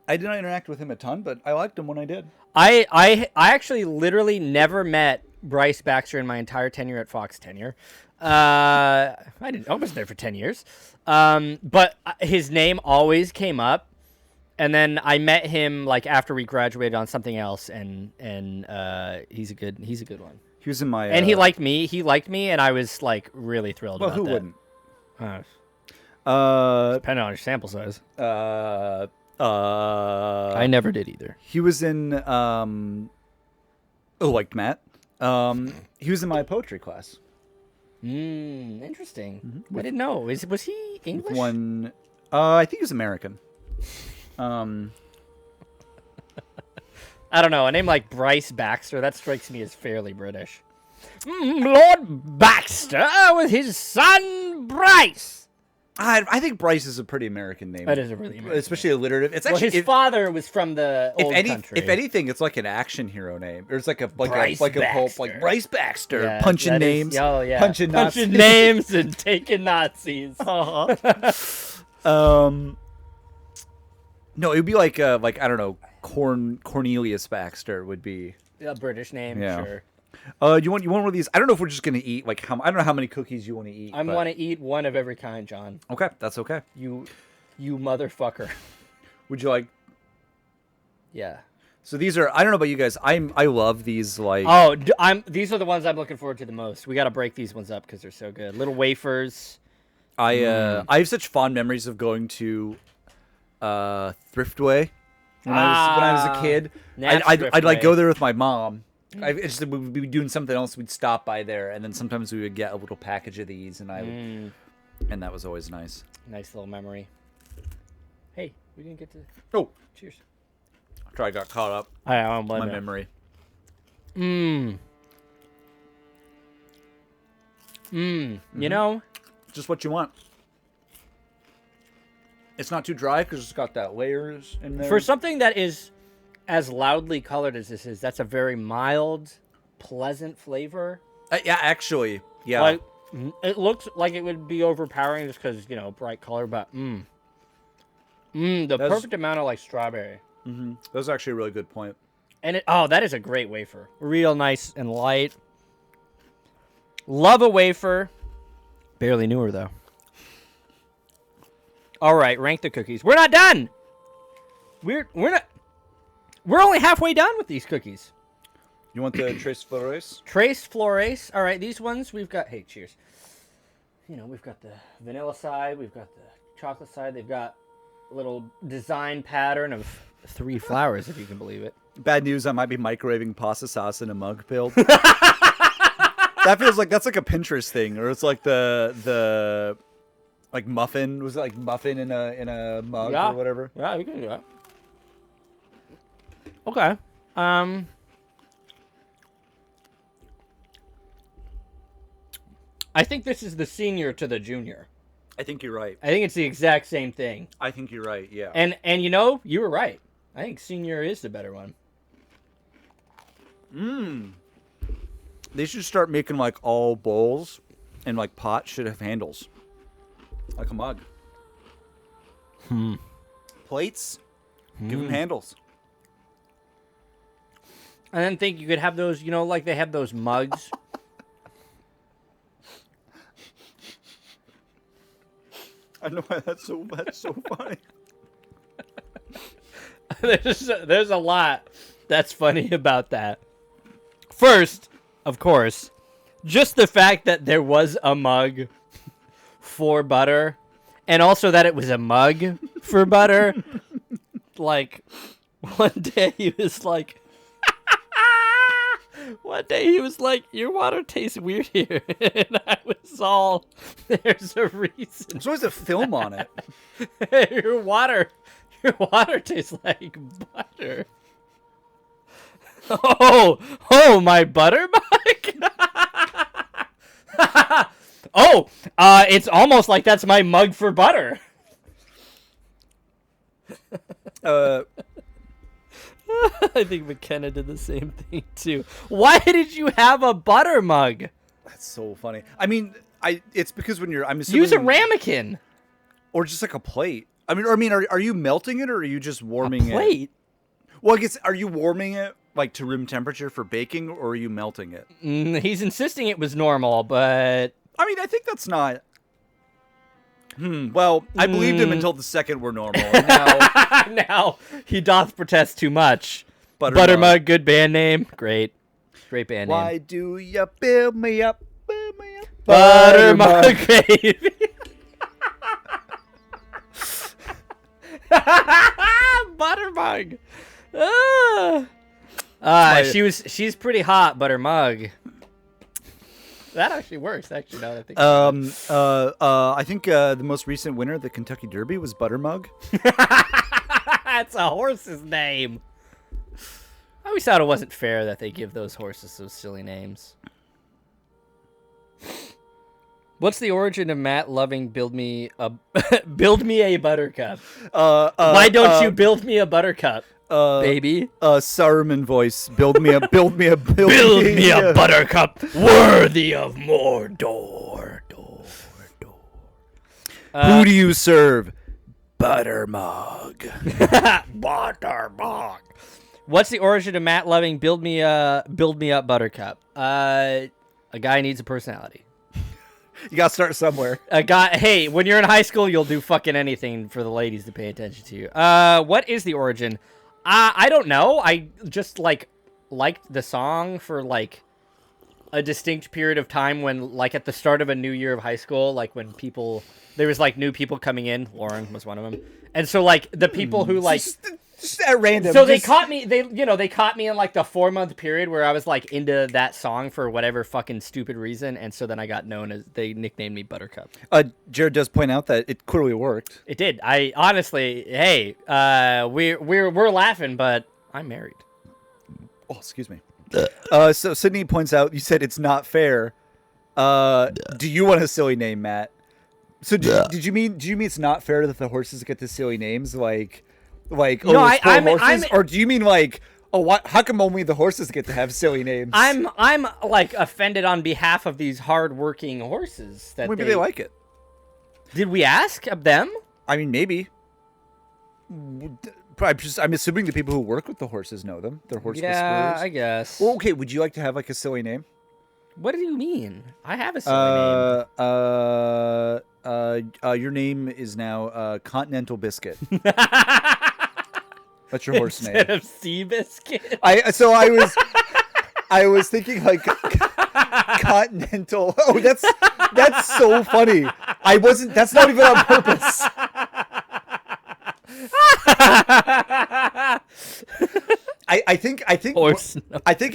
I did not interact with him a ton, but I liked him when I did. I actually literally never met Bryce Baxter in my entire tenure at Fox tenure. I wasn't there for 10 years. But his name always came up. And then I met him like after we graduated on something else, and he's a good one. He was in my and he liked me. He liked me, and I was like really thrilled. Well, about who that. wouldn't? Depending on your sample size. I I never did either. He was in liked Matt. He was in my poetry class. Interesting. Mm-hmm. I didn't know. Was he English? I think he was American. I don't know. A name like Bryce Baxter, that strikes me as fairly British. Lord Baxter with his son Bryce. I think Bryce is a pretty American name. That is a really American especially alliterative. It's actually his father was from the old country. If anything, it's like an action hero name. Or it's like a Bryce a pulp, Baxter. like Bryce Baxter, Yeah, punching names. Punching Nazis. names and taking Nazis. No, it would be like I don't know, Cornelius Baxter would be A British name, Yeah. sure. You want one of these? I don't know if we're just gonna eat I don't know how many cookies you want to eat. I want to eat one of every kind, John. Okay, that's okay. You motherfucker. Would you like? Yeah. So these are, I don't know about you guys. I love these like. Oh, these are the ones I'm looking forward to the most. We got to break these ones up because they're so good. Little wafers. I have such fond memories of going to Thriftway when I was a kid. I'd like go there with my mom. We'd be doing something else. We'd stop by there, and then sometimes we would get a little package of these, and and that was always nice. Nice little memory. Hey, we didn't get to. Oh, cheers! I got caught up. I don't blame my you. memory. You know, just what you want. It's not too dry because it's got that layers in there. For something that is as loudly colored as this is, that's a very mild, pleasant flavor. Yeah, actually, yeah. Like, it looks like it would be overpowering just because, bright color, but perfect amount of like strawberry. That's actually a really good point. And that is a great wafer. Real nice and light. Love a wafer. Barely knew her though. All right, rank the cookies. We're not done. We're only halfway done with these cookies. You want the Tres Flores? Tres Flores. All right, these ones we've got. Hey, cheers. We've got the vanilla side. We've got the chocolate side. They've got a little design pattern of 3 flowers, if you can believe it. Bad news. I might be microwaving pasta sauce in a mug build. That feels like that's like a Pinterest thing, or it's like the like muffin. Was it like muffin in a mug or whatever? Yeah, we can do that. Okay. I think this is the senior to the junior. I think you're right. I think it's the exact same thing. I think you're right. Yeah. And you were right. I think senior is the better one. They should start making like all bowls and like pots should have handles, like a mug. Plates. Give them handles. I didn't think you could have those, like they have those mugs. I know why that's so funny. There's a lot that's funny about that. First, of course, just the fact that there was a mug for butter, and also that it was a mug for butter. Like, one day he was like, your water tastes weird here. And I was all, there's a reason. There's always a film on it. Your water tastes like butter. Oh, my butter mug? It's almost like that's my mug for butter. I think McKenna did the same thing too. Why did you have a butter mug? That's so funny. I mean, it's because when I'm assuming use a ramekin or just like a plate. Are you melting it or are you just warming it? Plate. Well, I guess are you warming it like to room temperature for baking or are you melting it? He's insisting it was normal, but I mean, I think that's not. Well, I believed him until the second were normal. And now he doth protest too much. Buttermug, good band name. Great band name. Why do you build me up? Buttermug, baby. Buttermug. She's pretty hot, Buttermug. That actually works. Actually, now that I think. I think the most recent winner of the Kentucky Derby was Buttermug. That's a horse's name. I always thought it wasn't fair that they give those horses those silly names. What's the origin of Matt loving build me a buttercup? Why don't you build me a buttercup, baby? Saruman voice. Build me a build me a buttercup worthy of Mordor. Who do you serve? Buttermug. Buttermug. What's the origin of Matt loving build me up buttercup? A guy needs a personality. You gotta start somewhere. Hey, when you're in high school, you'll do fucking anything for the ladies to pay attention to you. What is the origin? I don't know. I just liked the song for a distinct period of time when at the start of a new year of high school, when there was new people coming in. Lauren was one of them, and so the people who just at random. So they caught me. They caught me in the 4-month period where I was into that song for whatever fucking stupid reason, and so then I got known as they nicknamed me Buttercup. Jared does point out that it clearly worked. It did. I honestly, hey, we're laughing, but I'm married. Oh, excuse me. So Sydney points out you said it's not fair. Do you want a silly name, Matt? So did you mean it's not fair that the horses get the silly names horses? Or do you mean how come only the horses get to have silly names? I'm offended on behalf of these hardworking horses that maybe they like it. Did we ask them? I mean, maybe. I'm assuming the people who work with the horses know them. They're horse whisperers. Yeah, I guess. Well, okay. Would you like to have a silly name? What do you mean? I have a silly name. Your name is now Continental Biscuit. That's your horse name. Instead of Seabiscuit. I was thinking Continental. Oh, that's so funny. That's not even on purpose. I think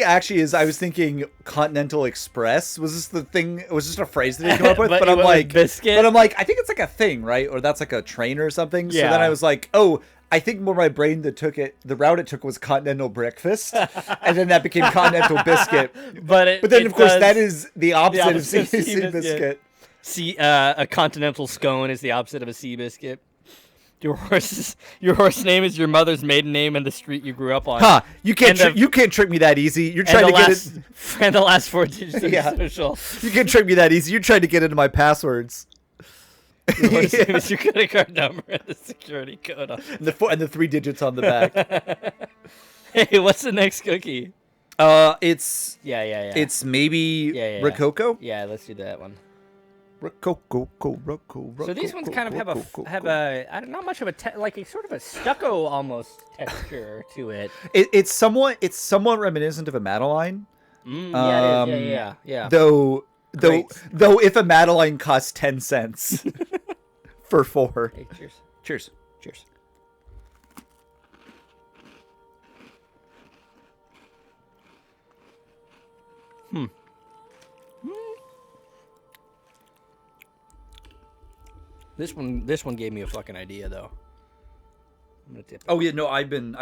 actually I was thinking Continental Express. Was this the thing? Was this a phrase that he came up with? but I'm like biscuit. But I'm like, I think it's a thing, right? Or that's a train or something. Yeah. So then I was like, oh, I think more my brain the route it took was Continental Breakfast, and then that became Continental Biscuit. But then of course that is the opposite of Seabiscuit. A Continental Scone is the opposite of a Seabiscuit. Your horse name is your mother's maiden name and the street you grew up on. Huh? You can't trick me that easy. You're trying to get it. And the last 4 digits of social. You can't trick me that easy. You're trying to get into my passwords. You want to see what's your credit card number and the security code on and the 3 digits on the back. Hey, what's the next cookie? It's Yeah. It's maybe Rococo. Yeah, let's do that one. Rococo. So these ones kind of have a not much of a like a sort of a stucco almost texture to it. It's somewhat reminiscent of a Madeleine. Yeah, it is. Yeah. Though if a Madeleine costs 10 cents for 4. Hey, Cheers. This one gave me a fucking idea though. I'm gonna dip it. Oh yeah, no, I've been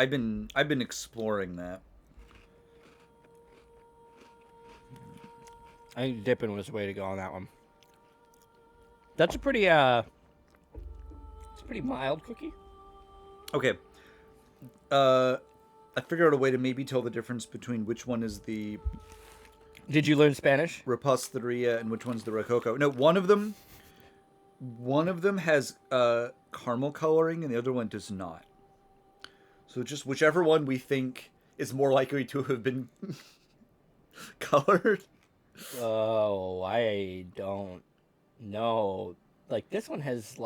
exploring that. I think dipping was the way to go on that one. That's a pretty it's a pretty mild cookie. Okay. I figured out a way to maybe tell the difference between which one is the Did you learn Spanish? Reposteria and which one's the Rococo. No, one of them has caramel coloring and the other one does not. So just whichever one we think is more likely to have been colored. Oh, I don't know. Like this one is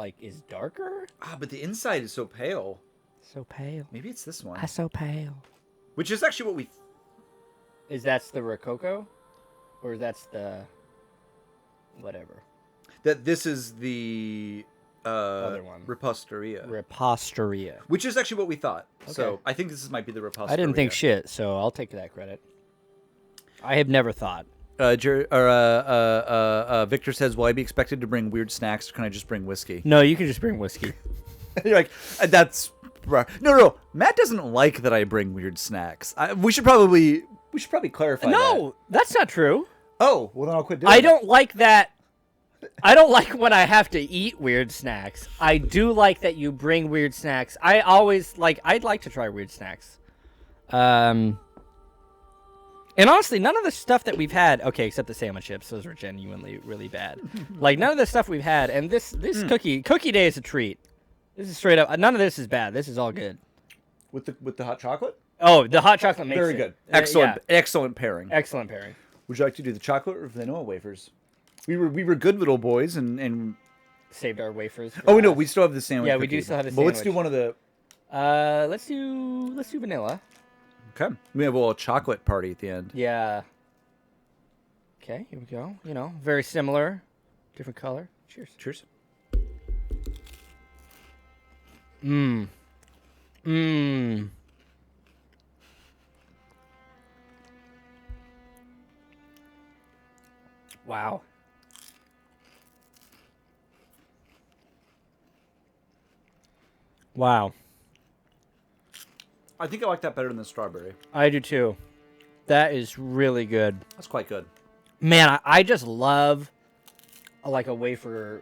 darker. But the inside is so pale. So pale. Maybe it's this one. So pale. Which is actually what we... Is that's the Rococo? Or that's the... whatever. That this is the... other one. Reposteria. Which is actually what we thought. Okay. So I think this might be the Reposteria. I didn't think shit, so I'll take that credit. I have never thought. Victor says, will I be expected to bring weird snacks or can I just bring whiskey? No, you can just bring whiskey. You're like, that's... No. Matt doesn't like that I bring weird snacks. We should probably clarify that. No, that's not true. Oh, well then I'll quit doing I don't like that. I don't like when I have to eat weird snacks. I do like that you bring weird snacks. I'd like to try weird snacks. And honestly, none of the stuff that we've had, okay, except the salmon chips, those were genuinely really bad. Like none of the stuff we've had, and this cookie day is a treat. This is straight up. None of this is bad. This is all good. With the hot chocolate? Oh, the hot chocolate makes very good. Excellent, excellent pairing. Excellent pairing. Would you like to do the chocolate or vanilla wafers? We were good little boys and saved our wafers. Oh no, we still have the sandwich. Yeah, cookie. We do still have the sandwich. sandwich. Well, let's do one of the. Let's do vanilla. Okay. We have a little chocolate party at the end. Yeah. Okay, here we go. You know, very similar, different color. Cheers. Wow. Wow. I think I like that better than the strawberry. I do too. That is really good. That's quite good. Man, I just love a wafer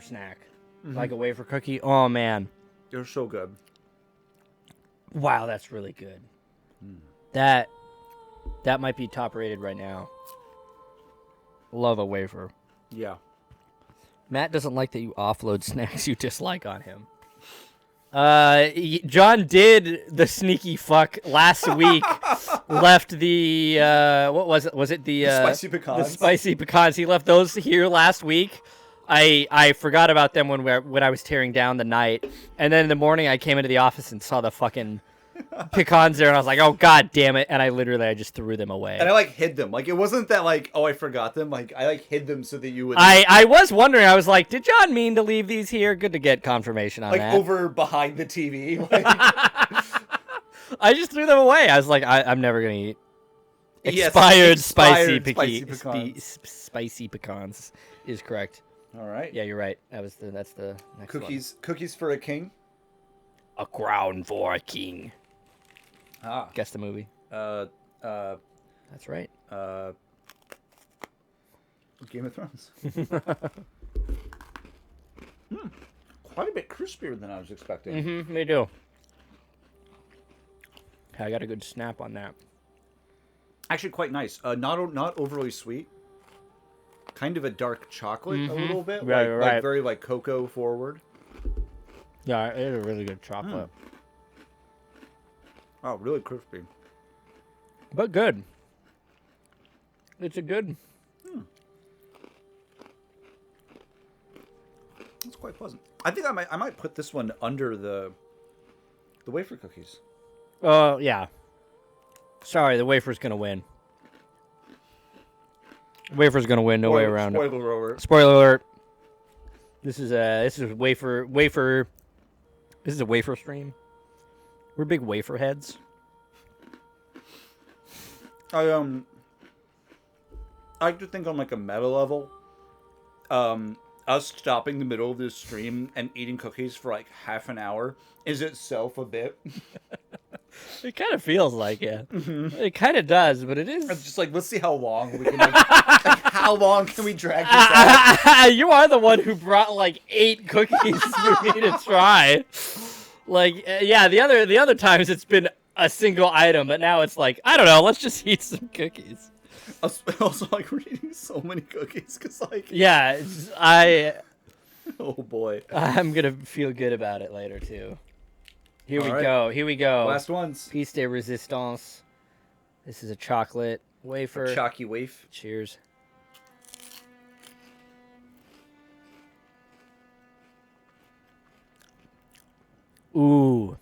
snack. Mm-hmm. Like a wafer cookie. Oh man. They're so good. Wow, that's really good. That might be top rated right now. Love a wafer. Yeah. Matt doesn't like that you offload snacks you dislike on him. John did the sneaky fuck last week. Left the what was it? Was it the spicy pecans? The spicy pecans. He left those here last week. I forgot about them when I was tearing down the night, and then in the morning I came into the office and saw the fucking pecans there, and I was like, oh god damn it, and I just threw them away. And I hid them. It wasn't that I forgot them. I hid them so that you would. I was wondering. I was like, did John mean to leave these here? Good to get confirmation on that. Over behind the TV. I just threw them away. I was like, I'm never gonna eat expired spicy pecans. Spicy pecans is correct. All right. Yeah, you're right. That's the next cookies. one. Cookies for a king. A crown for a king. Ah. Guess the movie. That's right. Game of Thrones. Quite a bit crispier than I was expecting. Mm-hmm, they do. I got a good snap on that. Actually, quite nice. Not overly sweet. kind of a dark chocolate a little bit. Right, like, right. like very like cocoa forward. Yeah, it is a really good chocolate. Oh, really crispy. But good. It's a good. It's quite pleasant. I think I might put this one under the wafer cookies. Oh, yeah. Sorry, the wafer's going to win. Wafer's going to win, no way around it. Spoiler alert. Spoiler alert. This is wafer. This is a wafer stream. We're big wafer heads. I like to think on like a meta level, us stopping in the middle of this stream and eating cookies for like half an hour is itself a bit. It kind of feels like it. Mm-hmm. It kind of does, but it is. It's just like, let's see how long we can. Like, how long can we drag this out? You are the one who brought like 8 cookies for me to try. Like, yeah, the other times it's been a single item, but now it's like, I don't know, let's just eat some cookies. Also, like, we're eating so many cookies because, like, yeah, oh boy, I'm gonna feel good about it later too. Here we go. Last ones. Piece de resistance. This is a chocolate wafer. A chalky waif. Cheers. Ooh.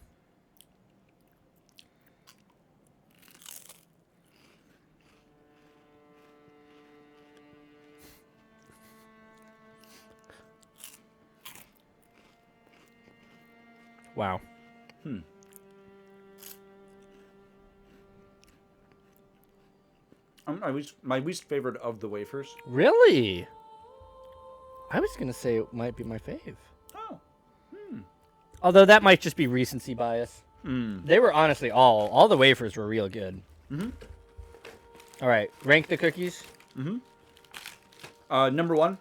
Wow. My least favorite of the wafers. Really? I was gonna say it might be my fave. Oh. Although that might just be recency bias. They were honestly all the wafers were real good. All right, rank the cookies. Number 1.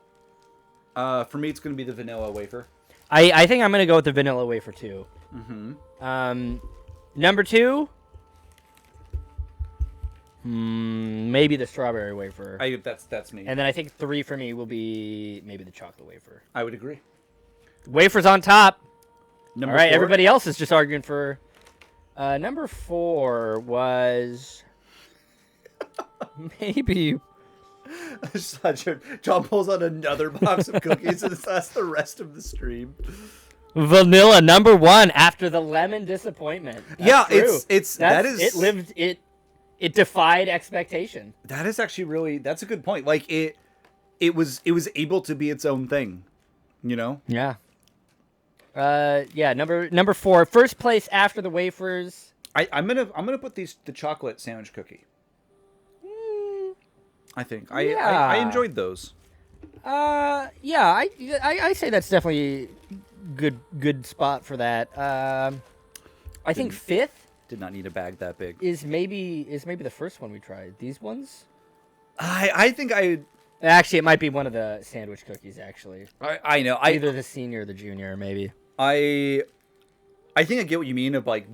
For me, it's gonna be the vanilla wafer. I think I'm gonna go with the vanilla wafer too. Number 2. Maybe the strawberry wafer. That's me. And then I think 3 for me will be maybe the chocolate wafer. I would agree. Wafers on top. Number All right, 4. everybody else is just arguing for. Number 4 was maybe. John pulls out another box of cookies and that's the rest of the stream. Vanilla number 1 after the lemon disappointment. That's true. It defied expectation. That is actually that's a good point. Like it was able to be its own thing, you know? Yeah. Number 4, first place after the wafers. I'm gonna put the chocolate sandwich cookie. I think I enjoyed those. I say that's definitely good spot for that. I think 5th did not need a bag that big. Is maybe the first one we tried. These ones? I think actually it might be one of the sandwich cookies actually. I know. Either the senior or the junior maybe. I think I get what you mean of like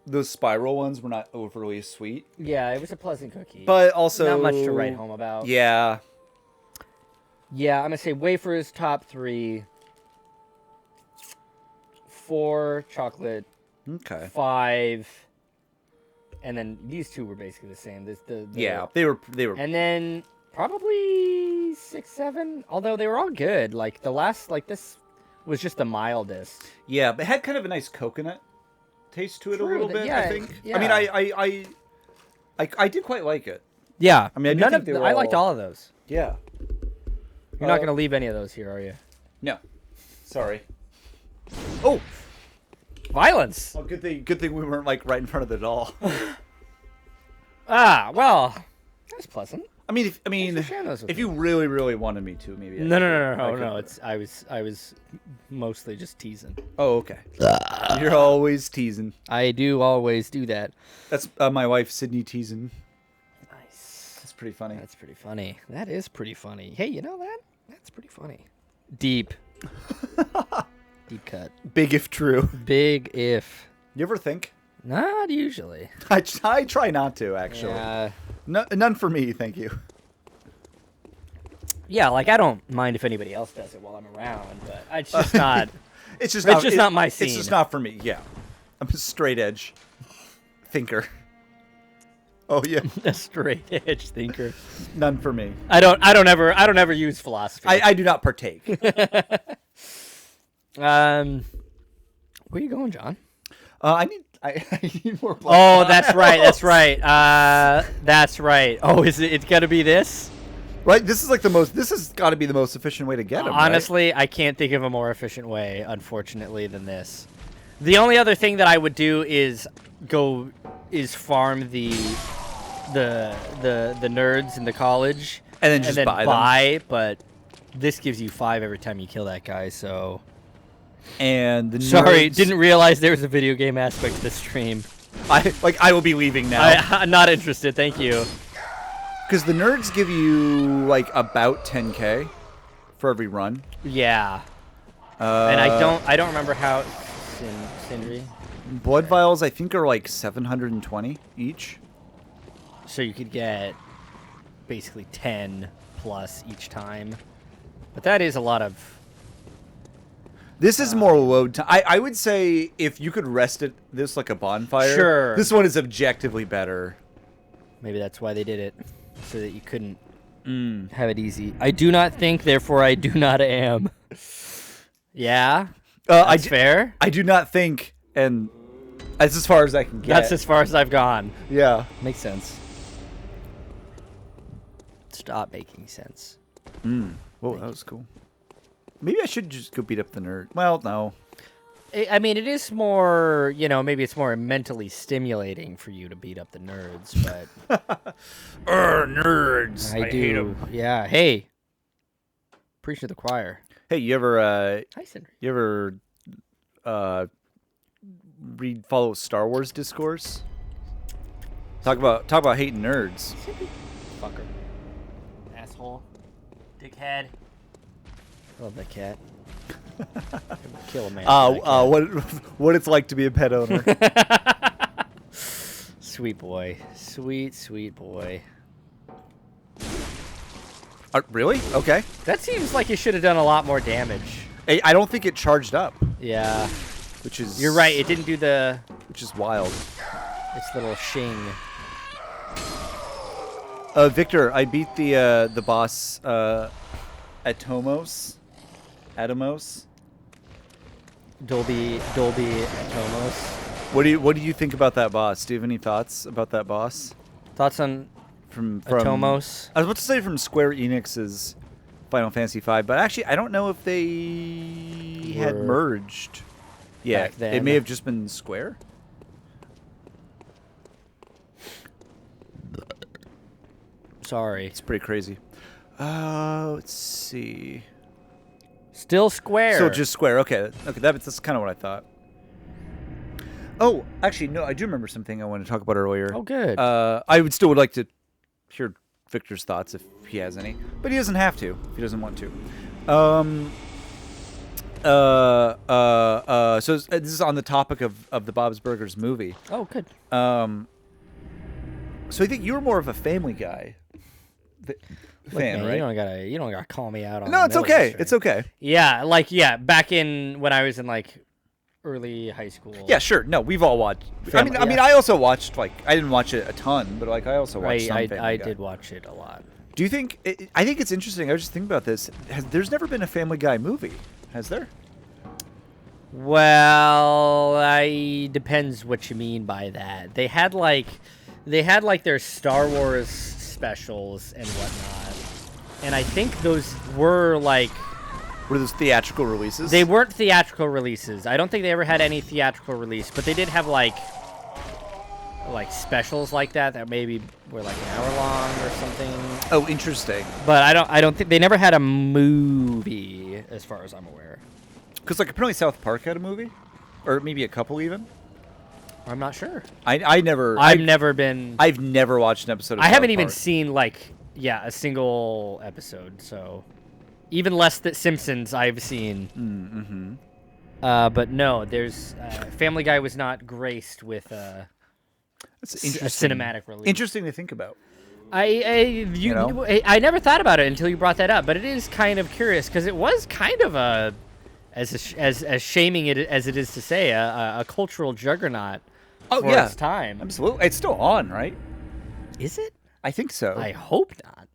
those spiral ones were not overly sweet. Yeah, it was a pleasant cookie. But also not much to write home about. Yeah. Yeah, I'm gonna say wafers top 3. 4 chocolate. Okay. 5. And then these 2 were basically the same. Yeah, they were. And then probably 6, 7. Although they were all good. Like the last, like this was just the mildest. Yeah, but it had kind of a nice coconut taste to it. True, a little bit. yeah, I think. Yeah. I mean, I did quite like it. Yeah. I mean, I liked all of those. Yeah. You're not gonna leave any of those here, are you? No. Sorry. Oh. Violence. Well, good thing we weren't like right in front of the doll. Well, that's pleasant. I mean, if you really, really wanted me to, maybe. No. I was mostly just teasing. Oh, okay. You're always teasing. I do always do that. That's my wife, Sydney, teasing. Nice. That's pretty funny. That's pretty funny. That is pretty funny. Hey, you know that? That's pretty funny. Deep. Deep cut. Big if true. Big if. You ever think? Not usually. I try not to, actually. Yeah. No, none for me, thank you. Yeah, like I don't mind if anybody else does it while I'm around, but it's just not. It's just not my scene. It's just not for me. Yeah, I'm a straight edge thinker. Oh yeah, a straight edge thinker. None for me. I don't ever use philosophy. I do not partake. Where are you going, John? I need more. Oh, that's right. That's right. Oh, it's got to be this? Right. This has got to be the most efficient way to get them. Honestly, right? I can't think of a more efficient way, unfortunately, than this. The only other thing that I would do is farm the nerds in the college and then buy them. But this gives you 5 every time you kill that guy. So. And the Sorry, nerds... didn't realize there was a video game aspect to this stream. I will be leaving now. I'm not interested, thank you. Because the nerds give you like about 10k for every run. Yeah. And I don't remember how Sindri. Blood vials I think are like 720 each. So you could get basically 10 plus each time. But that is a lot of. This is more load time. I would say if you could rest this like a bonfire. Sure. This one is objectively better. Maybe that's why they did it. So that you couldn't have it easy. I do not think, therefore I do not am. Yeah? That's fair. I do not think, and that's as far as I can get. That's as far as I've gone. Yeah. Makes sense. Stop making sense. Whoa, that was cool. Maybe I should just go beat up the nerd. Well, no. I mean, it is more, maybe it's more mentally stimulating for you to beat up the nerds, but... nerds! I do. Hate them. Yeah, hey. Preach to the choir. Hey, you ever, Hi, Sindri. You ever, follow Star Wars discourse? Talk about hating nerds. Fucker. Asshole. Dickhead. I love that cat. Kill a man. What it's like to be a pet owner. Sweet boy. Sweet boy. Really? Okay. That seems like you should have done a lot more damage. I don't think it charged up. Yeah. Which is... You're right, it didn't do the... Which is wild. Its little shing. Victor, I beat the boss Atomos. Dolby Atomos. What do you think about that boss? Do you have any thoughts about that boss? Thoughts on from Atomos? I was about to say from Square Enix's Final Fantasy V, but actually I don't know if they had merged. Yeah, it may have just been Square. Sorry. It's pretty crazy. Let's see. Still Square. Still just Square. Okay, that's kind of what I thought. Oh, actually, no, I do remember something I wanted to talk about earlier. Oh, good. I would like to hear Victor's thoughts if he has any, but he doesn't have to if he doesn't want to. So this is on the topic of the Bob's Burgers movie. Oh, good. So I think you're more of a Family Guy fan, man, right? You don't gotta call me out on. No, it's okay. It's okay. Yeah, back in when I was in early high school. Yeah, sure. No, we've all watched. I mean, I also watched I didn't watch it a ton, but I also watched some Family Guy. I did watch it a lot. Do you think? I think it's interesting. I was just thinking about this. There's never been a Family Guy movie, has there? Well, depends what you mean by that. They had their Star Wars specials and whatnot, and I think those were Were those theatrical releases? They weren't theatrical releases. I don't think they ever had any theatrical release, but they did have specials like that maybe were an hour long or something. Oh, interesting. But I don't think they never had a movie as far as I'm aware. Because apparently South Park had a movie, or maybe a couple even. I'm not sure. I've never watched an episode of I South haven't even Park. seen a single episode, so even less that Simpsons I've seen. Mm-hmm. But no, there's Family Guy was not graced with a cinematic release. Interesting to think about. I never thought about it until you brought that up, but it is kind of curious because it was kind of as shaming it as it is to say, a cultural juggernaut for its time. Absolutely. It's still on, right? Is it? I think so. I hope not.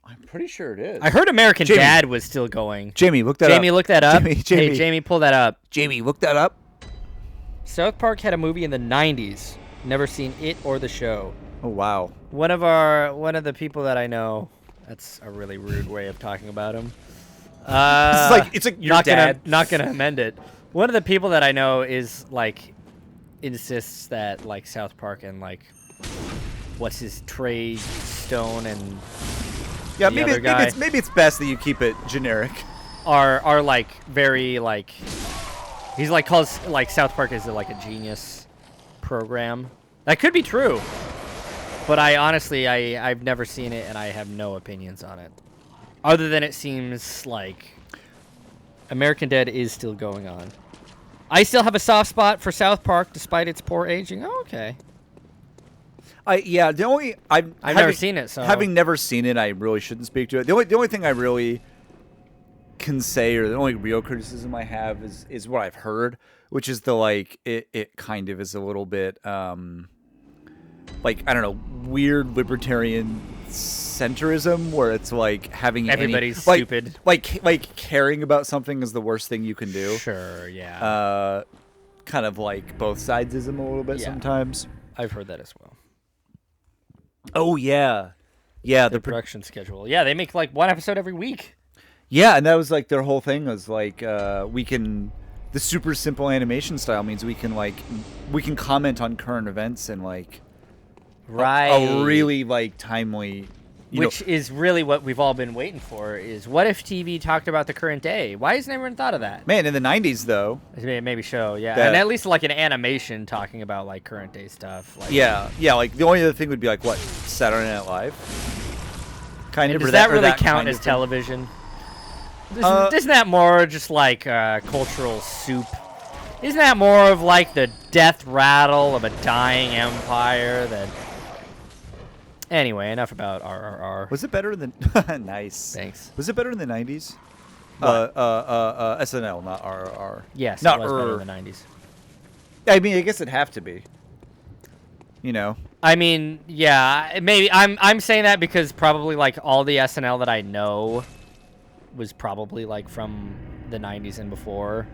I'm pretty sure it is. I heard American Dad was still going. Jamie, look that up. Jamie, look that up. Jamie. Hey, Jamie, pull that up. Jamie, look that up. South Park had a movie in the 90s. Never seen it or the show. Oh, wow. One of the people that I know, that's a really rude way of talking about him. It's like your dad. Not gonna amend it. One of the people that I know is like insists that like South Park and like what's his Trey Stone and maybe it's best that you keep it generic. Are like very like he's like calls like South Park is like a genius program. That could be true. But I've never seen it, and I have no opinions on it. Other than it seems like American Dad is still going on. I still have a soft spot for South Park, despite its poor aging. Oh, okay. I've never seen it, so having never seen it, I really shouldn't speak to it. The only thing I really can say, or the only real criticism I have, is what I've heard, which is it kind of is a little bit like, I don't know, weird libertarian centrism, where it's like having everybody's stupid, like caring about something is the worst thing you can do. Sure, yeah. Kind of like both sidesism a little bit sometimes. I've heard that as well. Oh yeah, the production schedule. Yeah, they make like one episode every week. Yeah, and that was like their whole thing was like the super simple animation style means we can comment on current events and like. Right. A really like timely, which is really what we've all been waiting for. Is what if TV talked about the current day? Why hasn't anyone thought of that? Man, in the '90s though, maybe show, and at least like an animation talking about like current day stuff. Like, yeah. Like the only other thing would be like what Saturday Night Live. Kind of. Does that really count as television? Isn't that more just like cultural soup? Isn't that more of like the death rattle of a dying empire that? Anyway, enough about RRR. Was it better than nice? Thanks. Was it better in the 90s? SNL, not RRR. Yes, not it was better in the 90s. I mean, I guess it'd have to be. You know. I mean, yeah, maybe I'm saying that because probably like all the SNL that I know was probably like from the 90s and before.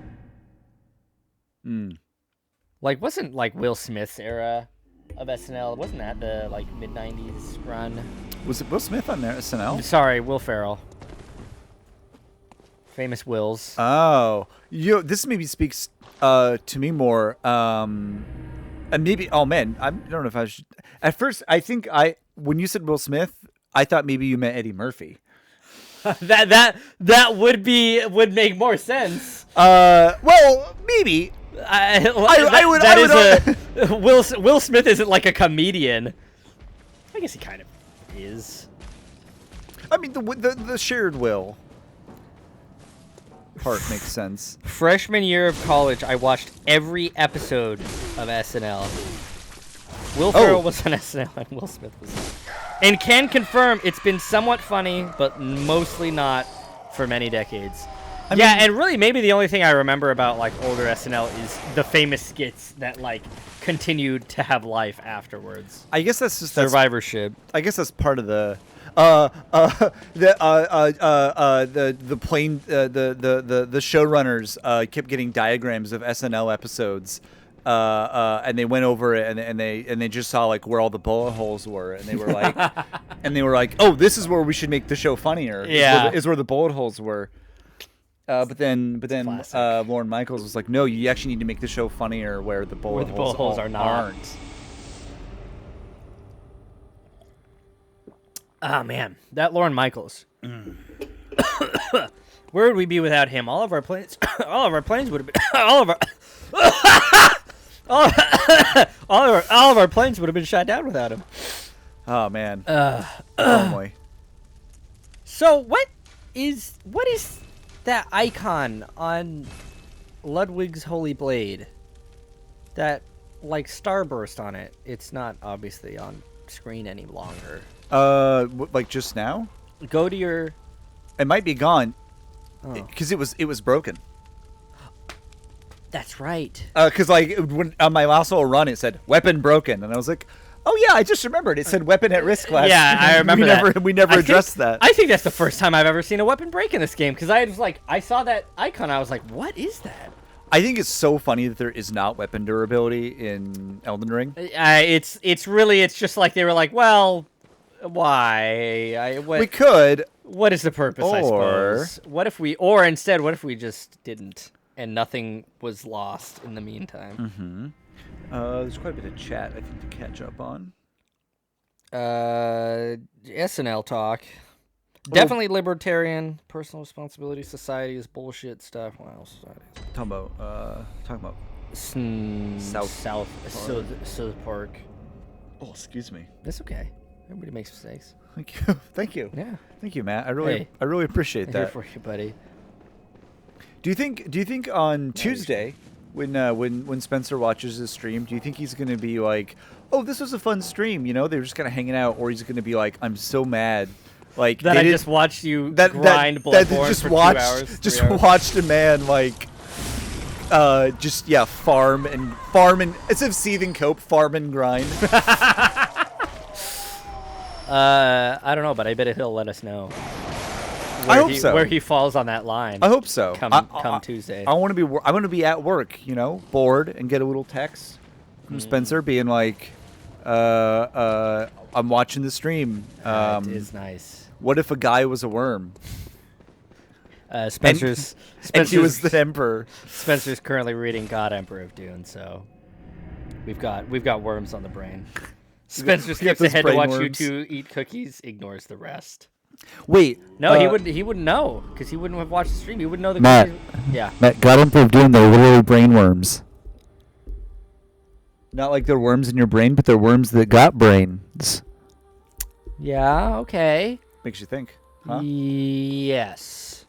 Like wasn't like Will Smith's era of SNL, wasn't that the like mid 90s run? Was it Will Smith on there SNL? Sorry, Will Ferrell. Famous Wills. Oh, this maybe speaks to me more. And maybe I don't know if I should. At first, I think when you said Will Smith, I thought maybe you meant Eddie Murphy. that would make more sense. Well, maybe. Will Smith isn't like a comedian. I guess he kind of is. I mean, the shared will part makes sense. Freshman year of college, I watched every episode of SNL. Will Ferrell was on SNL and Will Smith was not. And can confirm it's been somewhat funny, but mostly not for many decades. I mean, and really maybe the only thing I remember about like older SNL is the famous skits that like continued to have life afterwards. I guess that's just survivorship. I guess that's part of the showrunners kept getting diagrams of SNL episodes. And they went over it and they just saw like where all the bullet holes were and they were like, oh, this is where we should make the show funnier. Yeah, is where the bullet holes were. But then Lorne Michaels was like, no, you actually need to make the show funnier where the bullet holes are not. Aren't. Oh man, that Lorne Michaels. Where would we be without him? All of our planes would have been all of our planes would have been shot down without him. Oh man. Boy. So what is that icon on Ludwig's Holy Blade? That like starburst on it. It's not obviously on screen any longer. Like just now? Go to your. It might be gone. Oh. Because it was broken. That's right. Because like when, on my last little run, it said weapon broken, and I was like, oh yeah, I just remembered. It said weapon at risk last. Yeah, I remember that. We never addressed that. I think that's the first time I've ever seen a weapon break in this game. Because I saw that icon, I was like, what is that? I think it's so funny that there is not weapon durability in Elden Ring. It's just like they were like, well, why? We could. What is the purpose? I suppose. What if we just didn't? And nothing was lost in the meantime. There's quite a bit of chat, I think, to catch up on. SNL talk. Definitely libertarian. Personal responsibility society is bullshit stuff. What else? Talking about South Park. Oh, excuse me. That's okay. Everybody makes mistakes. Thank you. Yeah. Thank you, Matt. I really appreciate that. Here for you, buddy. Do you think on Tuesday, when Spencer watches this stream, do you think he's gonna be like, oh, this was a fun stream, you know, they were just kind of hanging out, or he's gonna be like, I'm so mad, like that I just watched you grind Bloodborne for 2 hours. Just watched a man like, farm and as if Seething Cope farm and grind. I don't know, but I bet he'll let us know. I hope so. Where he falls on that line. I hope so. Come Tuesday. I want to be at work, you know, bored, and get a little text from Spencer being like, "I'm watching the stream." It is nice. What if a guy was a worm? Spencer's he was the emperor. Spencer's currently reading God Emperor of Dune, so we've got worms on the brain. Spencer skips ahead to watch you two eat cookies, ignores the rest. Wait, no, he wouldn't know because he wouldn't have watched the stream. He wouldn't know the Matt. Yeah, Matt, God Emperor of Dune, they're literally brain worms. Not like they're worms in your brain, but they're worms that got brains. Yeah. Okay. Makes you think, huh? Yes.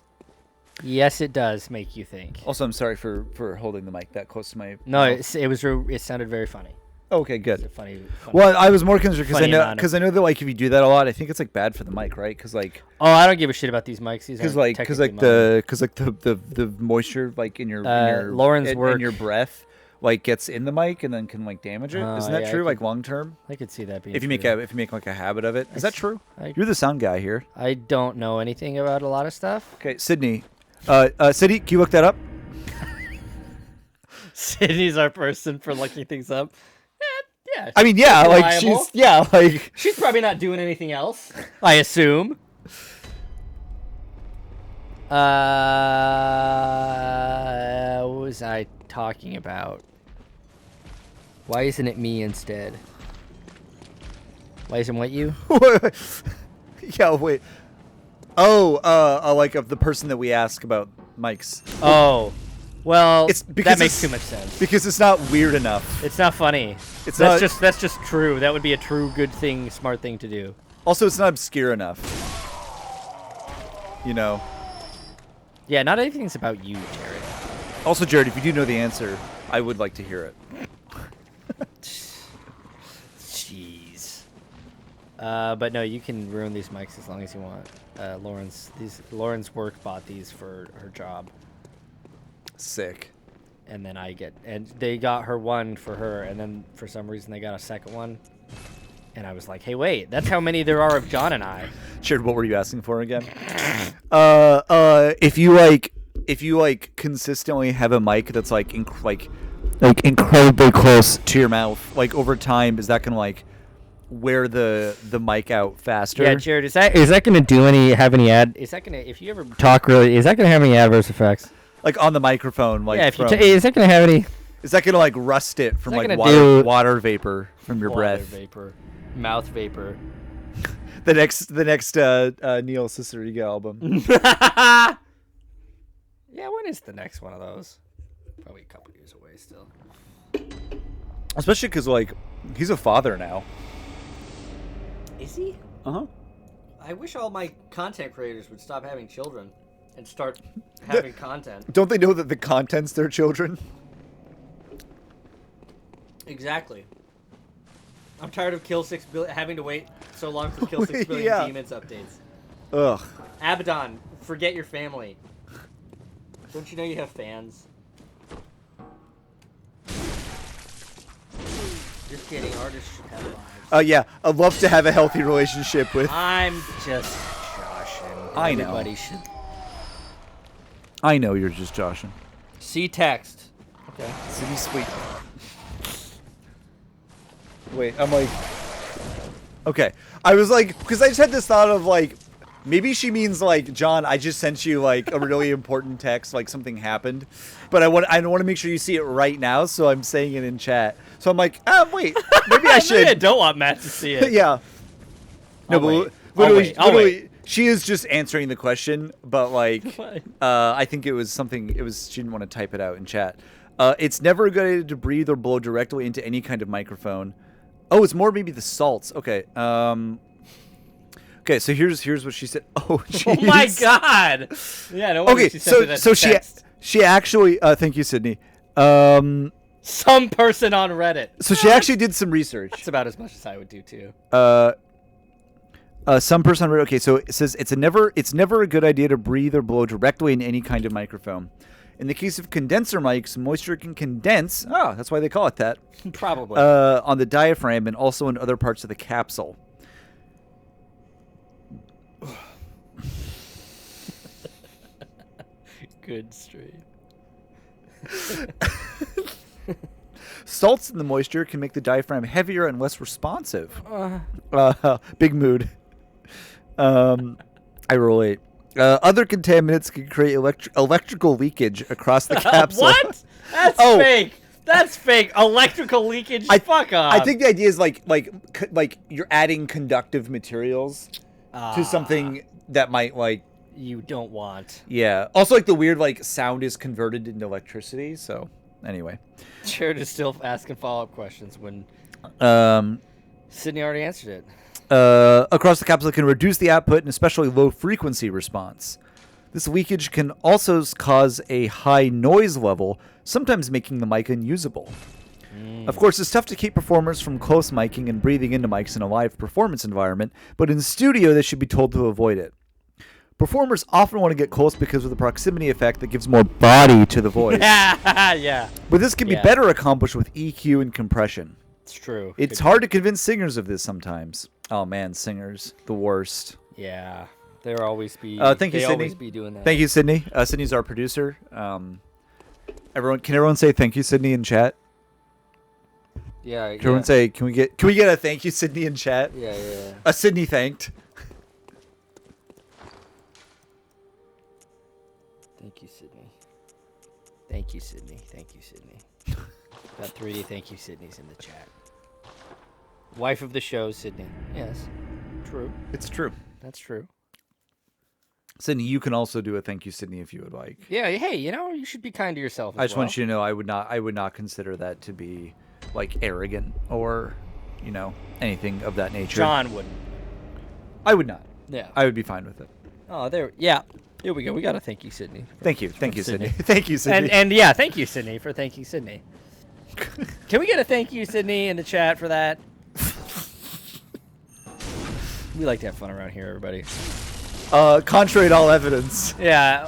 Yes, it does make you think. Also, I'm sorry for holding the mic that close to my. No, it sounded very funny. Okay, good. It's a funny. Well, I was more concerned because I know that like if you do that a lot, I think it's like bad for the mic, right? Because like. Oh, I don't give a shit about these mics. Because the moisture like in your Lauren's work in your breath like gets in the mic and then can like damage it. Isn't that true? Like long term. I could see that being. If you make like a habit of it, is that true? You're the sound guy here. I don't know anything about a lot of stuff. Okay, Sydney. Sydney, can you look that up? Sydney's our person for looking things up. Yeah. I mean, she's probably not doing anything else, I assume. What was I talking about? Why isn't it me instead? Why isn't what you? Yeah, wait. Oh, like of the person that we ask about mics. Oh. Well, that makes too much sense. Because it's not weird enough. It's not funny. That's just true. That would be a true good thing, smart thing to do. Also, it's not obscure enough. You know. Yeah, not everything's about you, Jared. Also, Jared, if you do know the answer, I would like to hear it. Jeez. But no, you can ruin these mics as long as you want. Lauren's work bought these for her job. Sick. And then they got her one for her, and then for some reason they got a second one. And I was like, hey, wait, that's how many there are of John and I. Jared, what were you asking for again? If you consistently have a mic that's like incredibly close to your mouth, like over time, is that gonna like wear the mic out faster? Yeah, Jared, is that gonna have any if you ever talk really, is that gonna have any adverse effects? Like on the microphone, like yeah. Is that gonna have any? Is that gonna like rust it from like water vapor from your breath? Vapor, mouth vapor. the next Neil Cicierega album. Yeah, when is the next one of those? Probably a couple years away still. Especially because like he's a father now. Is he? Uh-huh. I wish all my content creators would stop having children and start having content. Don't they know that the content's their children? Exactly. I'm tired of Kill 6 Billion having to wait so long for Kill 6 Billion Yeah. Demons updates. Ugh. Abaddon, forget your family. Don't you know you have fans? Just kidding. Artists should have lives. Yeah. I'd love to have a healthy relationship with. I'm just joshing. I know. Everybody should I know you're just joshing. see text. Okay. Sydney Sweet. Wait, I'm like. Okay. I was like, because I just had this thought of like, maybe she means like, John, I just sent you like a really important text, like something happened, but I want to make sure you see it right now, so I'm saying it in chat. So I'm like, wait, maybe I should. I don't want Matt to see it. Yeah. No, I'll but wait. literally, she is just answering the question, but like, I think it was something. She didn't want to type it out in chat. It's never a good idea to breathe or blow directly into any kind of microphone. Oh, it's more maybe the salts. Okay. Okay, so here's what she said. Oh, geez. Oh my God. Yeah. No wonder Okay, she sent it as text. she actually. Thank you, Sydney. Some person on Reddit. So she actually did some research. That's about as much as I would do too. Some person on Reddit. Okay, so it says it's never a good idea to breathe or blow directly in any kind of microphone. In the case of condenser mics, moisture can condense. Oh, that's why they call it that. Probably. On the diaphragm and also in other parts of the capsule. Good straight. Salts in the moisture can make the diaphragm heavier and less responsive. Big mood. I relate. Other contaminants can create electrical leakage across the capsule. What? That's fake. That's fake. Electrical leakage. Fuck off. I think the idea is like you're adding conductive materials to something that might like you don't want. Yeah. Also, like the weird like sound is converted into electricity. So anyway, Jared is still asking follow-up questions when Sydney already answered it. Across the capsule can reduce the output and especially low frequency response. This leakage can also cause a high noise level, sometimes making the mic unusable. Of course, it's tough to keep performers from close miking and breathing into mics in a live performance environment, but in studio they should be told to avoid it. Performers often want to get close because of the proximity effect that gives more body to the voice. Yeah. But this can be better accomplished with EQ and compression. It's true. It's hard to convince singers of this sometimes. Oh man, singers, the worst. Yeah, they'll always be. Thank you, Sydney. Always be doing that. Thank you, Sydney. Sydney's our producer. Can everyone say thank you, Sydney, in chat? Yeah. Can everyone say can we get a thank you, Sydney, in chat? Yeah. A Sydney thanked. Thank you, Sydney. Thank you, Sydney. Thank you, Sydney. Got 3D thank you, Sydney's in the chat. Wife of the show, Sydney. Yes. True. It's true. That's true. Sydney, you can also do a thank you, Sydney, if you would like. Yeah. Hey, you should be kind to yourself. I just want you to know I would not consider that to be like arrogant or, anything of that nature. John wouldn't. I would not. Yeah. I would be fine with it. Oh, there. Yeah. Here we go. We got to thank you, Sydney. Thank you, Sydney. Thank you, Sydney. And yeah, thank you, Sydney, for thanking Sydney. Can we get a thank you, Sydney, in the chat for that? We like to have fun around here, everybody. Contrary to all evidence. Yeah.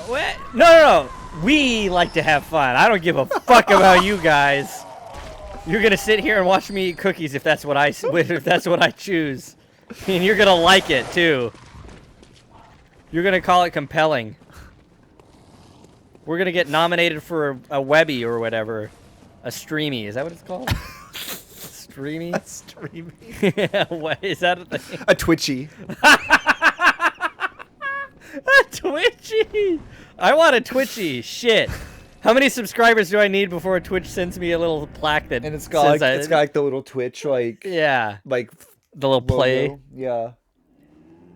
No. We like to have fun. I don't give a fuck about you guys. You're gonna sit here and watch me eat cookies if that's what I choose, and you're gonna like it too. You're gonna call it compelling. We're gonna get nominated for a Webby or whatever, a Streamy. Is that what it's called? Streamy. A streamy. Yeah. What is that a thing? A Twitchy. A Twitchy. I want a Twitchy. Shit. How many subscribers do I need before Twitch sends me a little plaque that And it's got says like the little Twitch like the little logo. play. Yeah.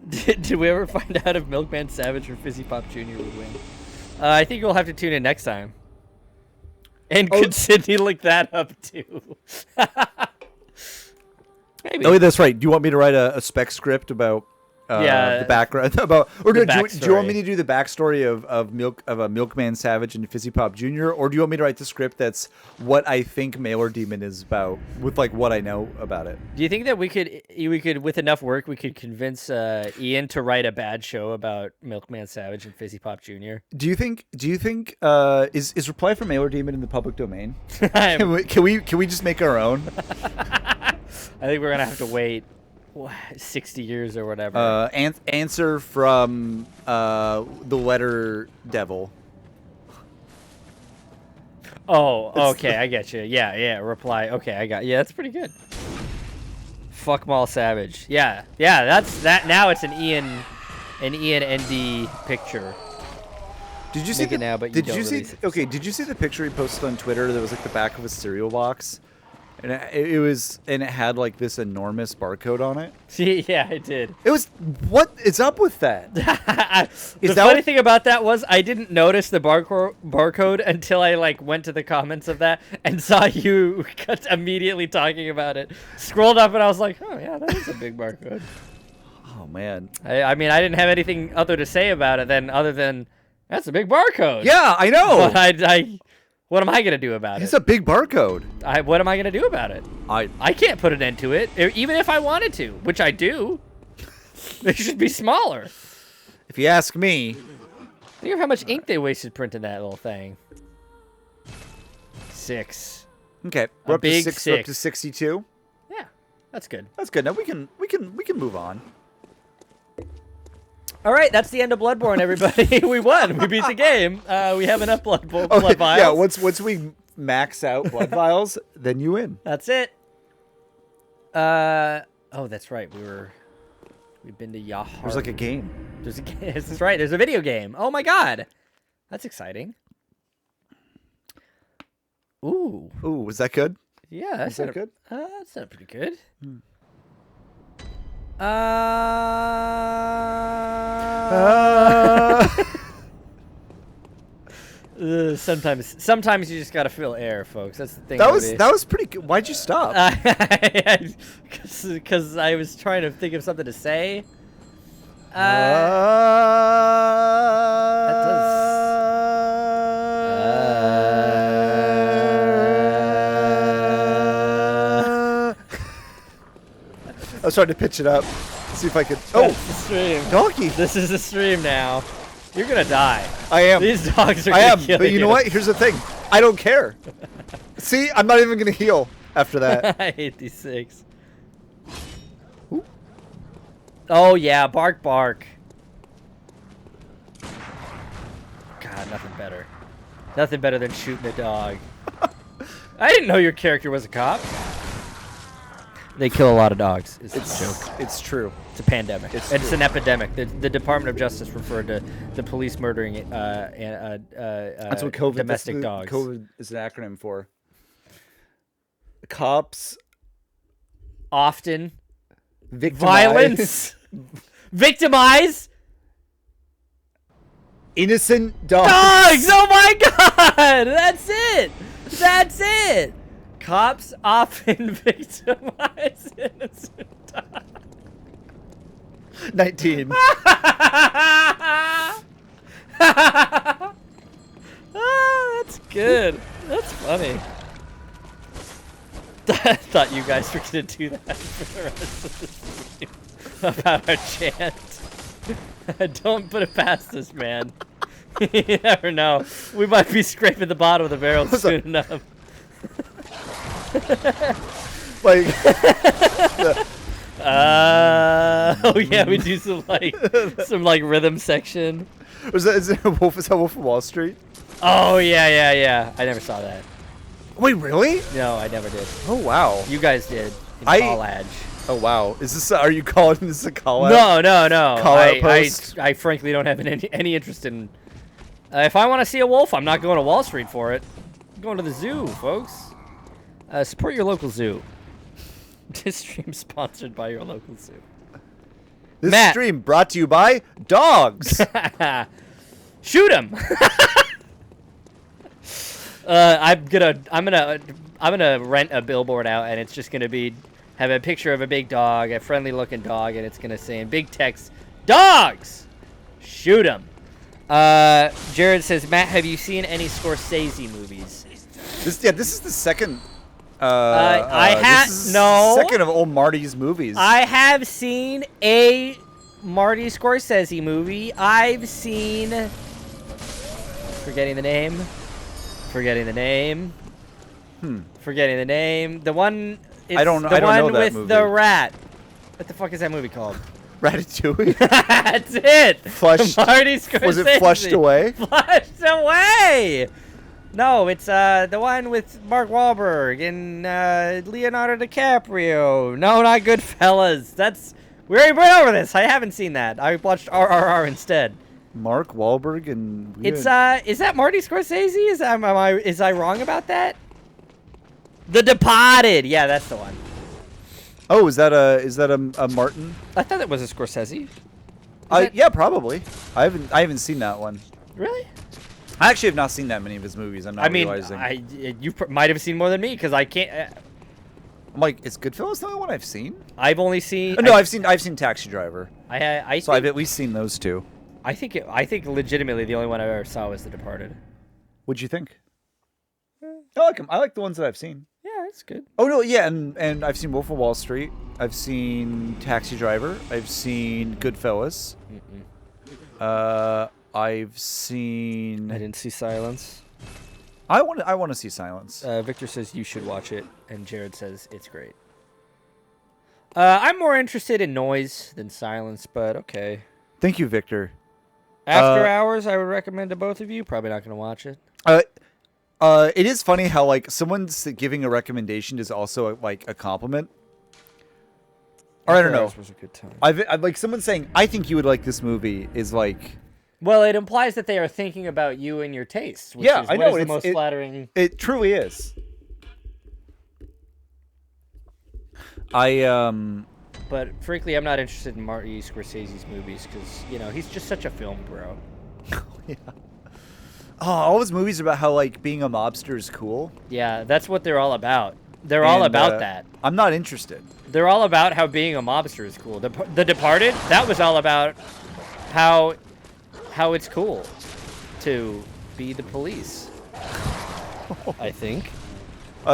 Did we ever find out if Milkman Savage or Fizzy Pop Jr. would win? I think we'll have to tune in next time. And could Sydney look that up too? Maybe. Oh, that's right. Do you want me to write a spec script about the background about, or do you want me backstory. to do the backstory of a Milkman Savage and Fizzy Pop Jr., or do you want me to write the script that's what I think Mailer Demon is about with like what I know about it? Do you think that we could with enough work we could convince Ian to write a bad show about Milkman Savage and Fizzy Pop Jr.? Do you think is Reply from Mailer Demon in the public domain? Can we just make our own? I think we're gonna have to wait 60 years or whatever. Answer from the letter devil. Oh, okay, I get you. Yeah. Reply. Okay, I got. Yeah, that's pretty good. Fuck Mall Savage. Yeah. That's that. Now it's an Ian ND picture. Did you see it now? But you don't release it. Okay, did you see the picture he posted on Twitter that was like the back of a cereal box? And it had like this enormous barcode on it. See, yeah, I did. It was, what is up with that? The funny thing about that was I didn't notice the barcode until I like went to the comments of that and saw you immediately talking about it. Scrolled up and I was like, oh yeah, that is a big barcode. Oh man. I mean, I didn't have anything other to say about it other than that's a big barcode. Yeah, I know. But what am I gonna do about it? It's a big barcode. What am I gonna do about it? I can't put an end to it, even if I wanted to, which I do. It should be smaller. If you ask me. Think of how much ink they wasted printing that little thing. 6. Okay, we're up to 6. We're up to 62. Yeah, that's good. That's good. Now we can move on. All right, that's the end of Bloodborne, everybody. We won. We beat the game. We have enough blood vials. Yeah, once we max out blood vials, then you win. That's it. Oh, that's right. We've been to Yahar. There's like a game. There's a game. That's right. There's a video game. Oh my god, that's exciting. Ooh. Ooh, was that good? Yeah, that's that good. That's not pretty good. Sometimes you just gotta fill air, folks. That's the thing. That was pretty good. Why'd you stop? Because I was trying to think of something to say. I was trying to pitch it up. See if I could. Oh, that's the stream. Donkey. This is the stream now. You're gonna die. I am. These dogs are gonna kill you. But you know what? Here's the thing. I don't care. See, I'm not even gonna heal after that. I hate these things. Ooh. Oh yeah, bark. God, nothing better. Nothing better than shooting a dog. I didn't know your character was a cop. They kill a lot of dogs. It's a joke. It's true. It's a pandemic. It's an epidemic. The Department of Justice referred to the police murdering that's what COVID, domestic dogs. COVID is an acronym for. Cops often victimize. Victimize innocent dogs. Oh my god! That's it. Cops often victimize innocent dogs. 19. That's good. That's funny. I thought you guys were gonna do that for the rest of the stream about our chant. Don't put it past us, man. You never know. We might be scraping the bottom of the barrel soon enough. Like oh yeah, we do some like rhythm section. Is that Wolf of Wall Street? Oh yeah. I never saw that. Wait, really? No, I never did. Oh wow. You guys did. In college. Oh wow. Is this? Are you calling this a call out? No. Call out post? I frankly don't have any interest in. If I want to see a wolf, I'm not going to Wall Street for it. I'm going to the zoo, folks. Support your local zoo. This stream sponsored by your local zoo. This stream brought to you by dogs. Shoot him. I'm gonna rent a billboard out, and it's just gonna be have a picture of a big dog, a friendly-looking dog, and it's gonna say in big text, "Dogs, shoot 'em." Jared says, Matt, have you seen any Scorsese movies? This is the second. Second of old Marty's movies. I have seen a Marty Scorsese movie. I've seen. Forgetting the name. The one. I don't know. The I don't know one that with movie. the rat. What the fuck is that movie called? Ratatouille. That's it. Flushed. Marty Scorsese. Was it Flushed Away? Flushed Away. No, it's the one with Mark Wahlberg and Leonardo DiCaprio. No, not Goodfellas. We already went over this. I haven't seen that. I watched RRR instead. Mark Wahlberg and is that Marty Scorsese? Is I wrong about that? The Departed. Yeah, that's the one. Oh, is that a Martin? I thought it was a Scorsese. Yeah, probably. I haven't seen that one. Really? I actually have not seen that many of his movies. I'm not realizing. You might have seen more than me because I can't. I'm like, is Goodfellas the only one I've seen? I've only seen. No, I've seen Taxi Driver. I've at least seen those two. I think legitimately the only one I ever saw was The Departed. What'd you think? I like them. I like the ones that I've seen. Yeah, it's good. Oh no, yeah, and I've seen Wolf of Wall Street. I've seen Taxi Driver. I've seen Goodfellas. I've seen. I didn't see Silence. I want to see Silence. Victor says you should watch it, and Jared says it's great. I'm more interested in Noise than Silence, but okay. Thank you, Victor. After Hours, I would recommend to both of you. Probably not going to watch it. It is funny how like someone's giving a recommendation is also like a compliment. Or I don't know. Was a good time. I've like someone saying I think you would like this movie is like. Well, it implies that they are thinking about you and your tastes. Which Yeah, is I know. What is It's the most flattering. It truly is. But frankly, I'm not interested in Marty Scorsese's movies because he's just such a film bro. Yeah. Oh, all his movies are about how like being a mobster is cool. Yeah, that's what they're all about. They're all about that. I'm not interested. They're all about how being a mobster is cool. The Departed, that was all about how it's cool to be the police. I think.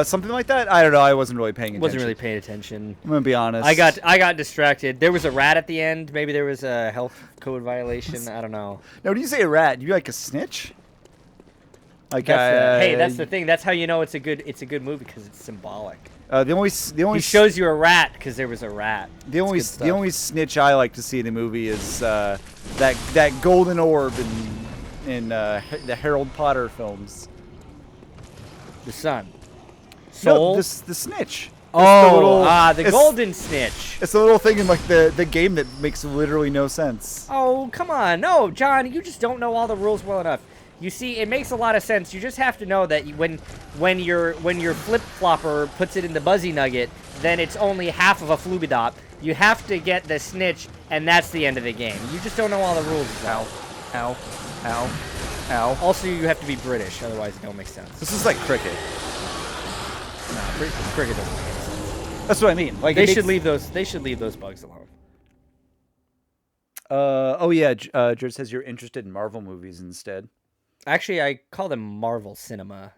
Something like that. I don't know. I wasn't really paying attention. Wasn't really paying attention. I'm gonna be honest. I got distracted. There was a rat at the end. Maybe there was a health code violation. I don't know. Now, when you say a rat, you like a snitch? Like hey, that's the thing. That's how you know it's a good movie because it's symbolic. The only he shows you a rat because there was a rat. The only snitch I like to see in a movie is that golden orb in the Harold Potter films. The sun. Soul? No, the snitch. The golden snitch. It's the little thing in like the game that makes literally no sense. Oh, come on. No, John, you just don't know all the rules well enough. You see, it makes a lot of sense. You just have to know that when your flip-flopper puts it in the Buzzy Nugget, then it's only half of a Flubidop. You have to get the snitch, and that's the end of the game. You just don't know all the rules. Ow. Ow. Ow. Ow. Also, you have to be British, otherwise it don't make sense. This is like cricket. No, cricket doesn't make any sense. That's what I mean. Like they should leave those bugs alone. Oh yeah, Jared says you're interested in Marvel movies instead. Actually, I call them Marvel Cinema,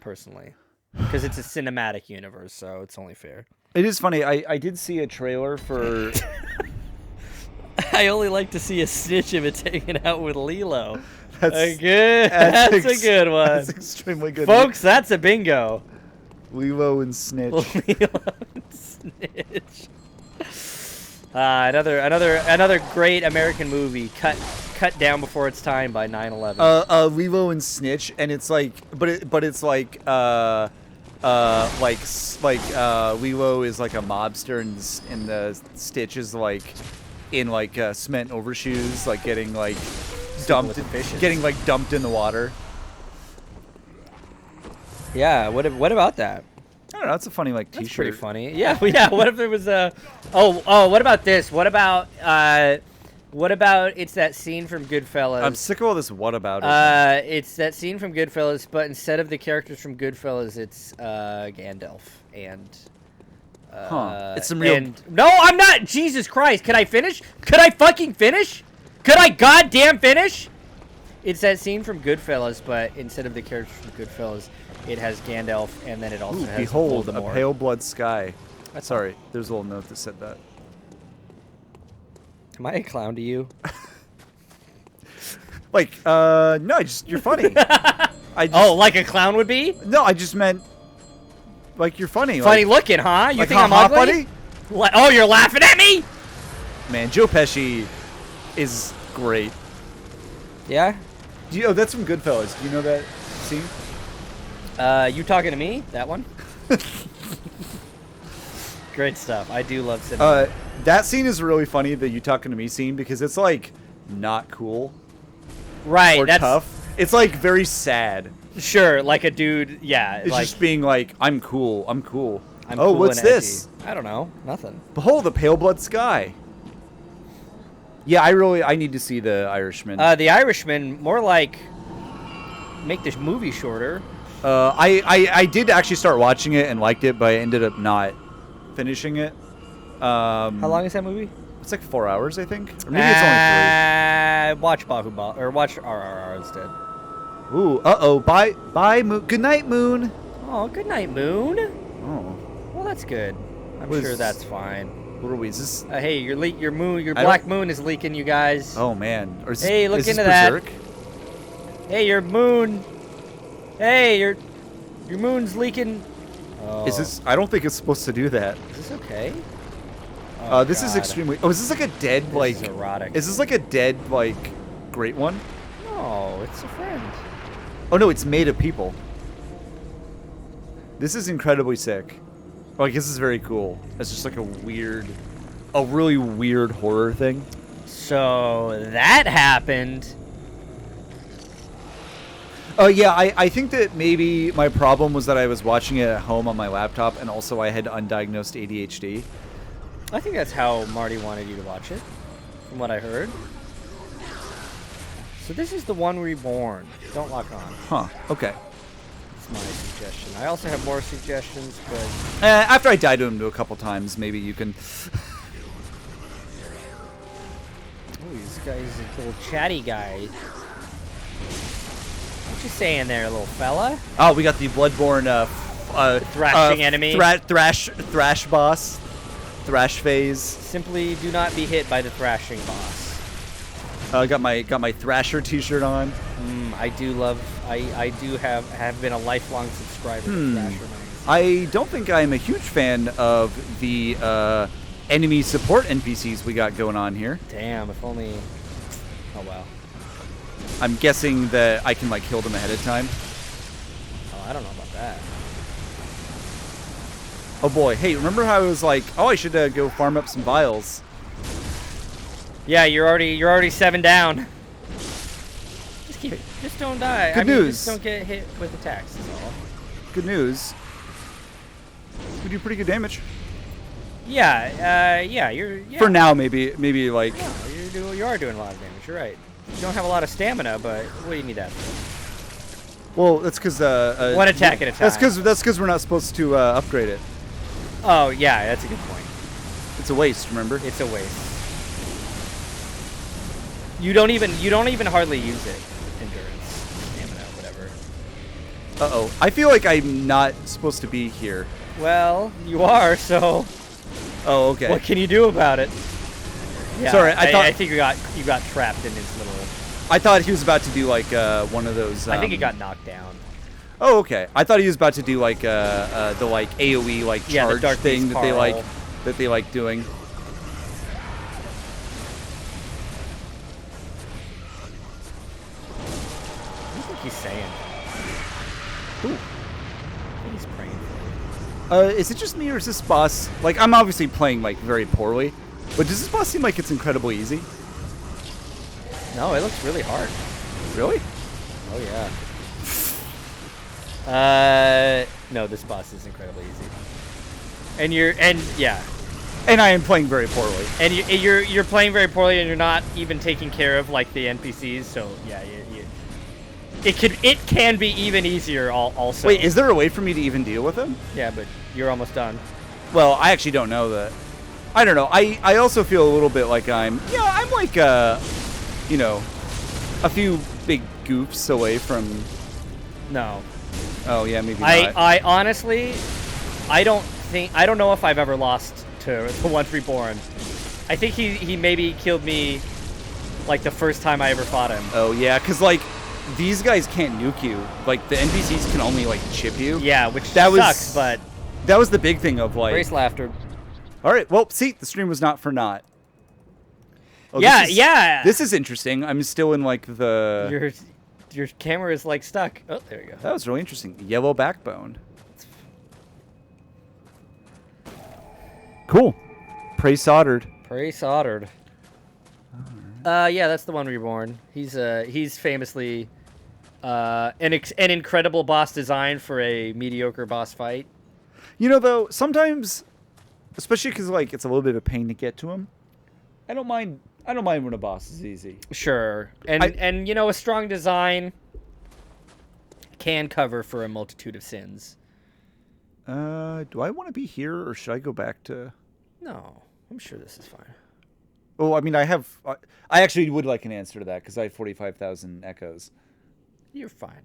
personally, because it's a cinematic universe, so it's only fair. It is funny. I did see a trailer for. I only like to see a snitch of it hanging out with Lilo. That's a good one. That's extremely good, folks. That's a bingo. Lilo and Snitch. Lilo and Snitch. Another great American movie cut down before its time by 9/11. Lilo and Snitch, and it's like, but it's like Lilo is like a mobster, and the Stitch is like in like cement overshoes, like getting like dumped in the water. Yeah, what about that? I don't know. It's a funny like T-shirt. That's pretty funny. Yeah, yeah. What if there was a? Oh. What about this? What about it's that scene from Goodfellas? I'm sick of all this. What about it? It's that scene from Goodfellas, but instead of the characters from Goodfellas, it's Gandalf and It's some real... No, I'm not! Jesus Christ, can I finish? Could I fucking finish? Could I goddamn finish? It's that scene from Goodfellas, but instead of the characters from Goodfellas, it has Gandalf, and then it also has behold, Voldemort. a pale blood sky. Sorry, there's a little note that said that. Am I a clown to you? Like, no, you're funny. Oh, like a clown would be? No, I just meant, like, you're funny. Funny looking, huh? You like, think I'm ugly? Buddy? Oh, you're laughing at me? Man, Joe Pesci is great. Yeah? Oh, that's from Goodfellas. Do you know that scene? You talking to me? That one? Great stuff. I do love cinema. That scene is really funny, the you talking to me scene, because it's, like, not cool. Right. Or tough. It's, like, very sad. Sure, like a dude, yeah. It's like, just being like, I'm cool, I'm cool. I'm oh, cool what's and this? edgy. I don't know. Nothing. Behold, the pale blood sky. Yeah, I need to see The Irishman. The Irishman, more like make this movie shorter. I did actually start watching it and liked it, but I ended up not finishing it. How long is that movie? It's like 4 hours, I think. Or maybe it's only 3. Watch Bahuba, or watch RRR instead. Ooh, bye, Moon. Good night, Moon. Oh, good night, Moon. Oh. Well, that's good. I'm sure that's fine. What are we? Is this? Hey, your black moon is leaking, you guys. Oh man. Or is hey, look is this into that. Berserk? Hey, your moon. Hey, your moon's leaking. Oh. Is this? I don't think it's supposed to do that. Is this okay? This is extremely. Oh, is this like a dead This is erotic. Is this like a dead great one? No, it's a friend. Oh no, it's made of people. This is incredibly sick. Like, this is very cool. It's just like a really weird horror thing. So that happened. Oh yeah, I think that maybe my problem was that I was watching it at home on my laptop, and also I had undiagnosed ADHD. I think that's how Marty wanted you to watch it, from what I heard. So this is the one reborn. Don't lock on. Huh. Okay. That's my suggestion. I also have more suggestions, but after I died to him a couple times, maybe you can. Oh, this guy's a little chatty guy. What you saying there, little fella? Oh, we got the Bloodborne thrashing enemy. Thrash boss. Thrash phase. Simply do not be hit by the thrashing boss. Got my Thrasher T-shirt on. I do love. I do have been a lifelong subscriber to Thrasher magazine. I don't think I'm a huge fan of the enemy support NPCs we got going on here. Damn, if only. Oh wow. I'm guessing that I can kill them ahead of time. Oh, I don't know about that. Oh boy, hey, remember how I was like, oh, I should go farm up some vials. Yeah, you're already 7 down. Just don't die. Good news. Just don't get hit with attacks. That's all. Good news. We do pretty good damage. Yeah. Yeah. For now, maybe like. Yeah, you are doing a lot of damage. You're right. You don't have a lot of stamina, but what do you need that for? Well, that's because one attack at a time. That's because we're not supposed to upgrade it. Oh yeah, that's a good point. It's a waste. Remember? It's a waste. You don't even hardly use it. Endurance, stamina, whatever. Uh-oh. I feel like I'm not supposed to be here. Well, you are, so. Oh, okay. What can you do about it? Yeah, sorry, I think you got trapped in his little. I thought he was about to do one of those. I think he got knocked down. Oh, okay. I thought he was about to do the AOE charge thing that they like doing. What do you think he's saying? Ooh. I think he's praying for you. Is it just me or is this boss I'm obviously playing very poorly, but does this boss seem like it's incredibly easy? No, it looks really hard. Really? Oh yeah. No, this boss is incredibly easy. And I am playing very poorly. And you're playing very poorly, and you're not even taking care of the NPCs. So yeah, it can be even easier. Also. Wait, is there a way for me to even deal with him? Yeah, but you're almost done. Well, I actually don't know that. I don't know. I also feel a little bit like I'm like you know, a few big goofs away from. No. Oh yeah, maybe not. I honestly, I don't know if I've ever lost to the Once Reborn. I think he maybe killed me like the first time I ever fought him. Oh yeah, because like these guys can't nuke you. Like the NPCs can only like chip you. Yeah, which sucks, but that was the big thing of like race laughter. All right, well, see, the stream was not for naught. Oh, yeah. This is interesting. I'm still in like the your camera is like stuck. Oh, there you go. That was really interesting. Yellow backbone. Cool. Prey soldered. Prey soldered. Yeah, that's the one Reborn. He's famously an incredible boss design for a mediocre boss fight. You know, though, sometimes, especially because like it's a little bit of a pain to get to him, I don't mind when a boss is easy. Sure, and you know, a strong design can cover for a multitude of sins. Do I want to be here or should I go back to? No, I'm sure this is fine. Oh, I mean, I actually would like an answer to that because I have 45,000 echoes. You're fine.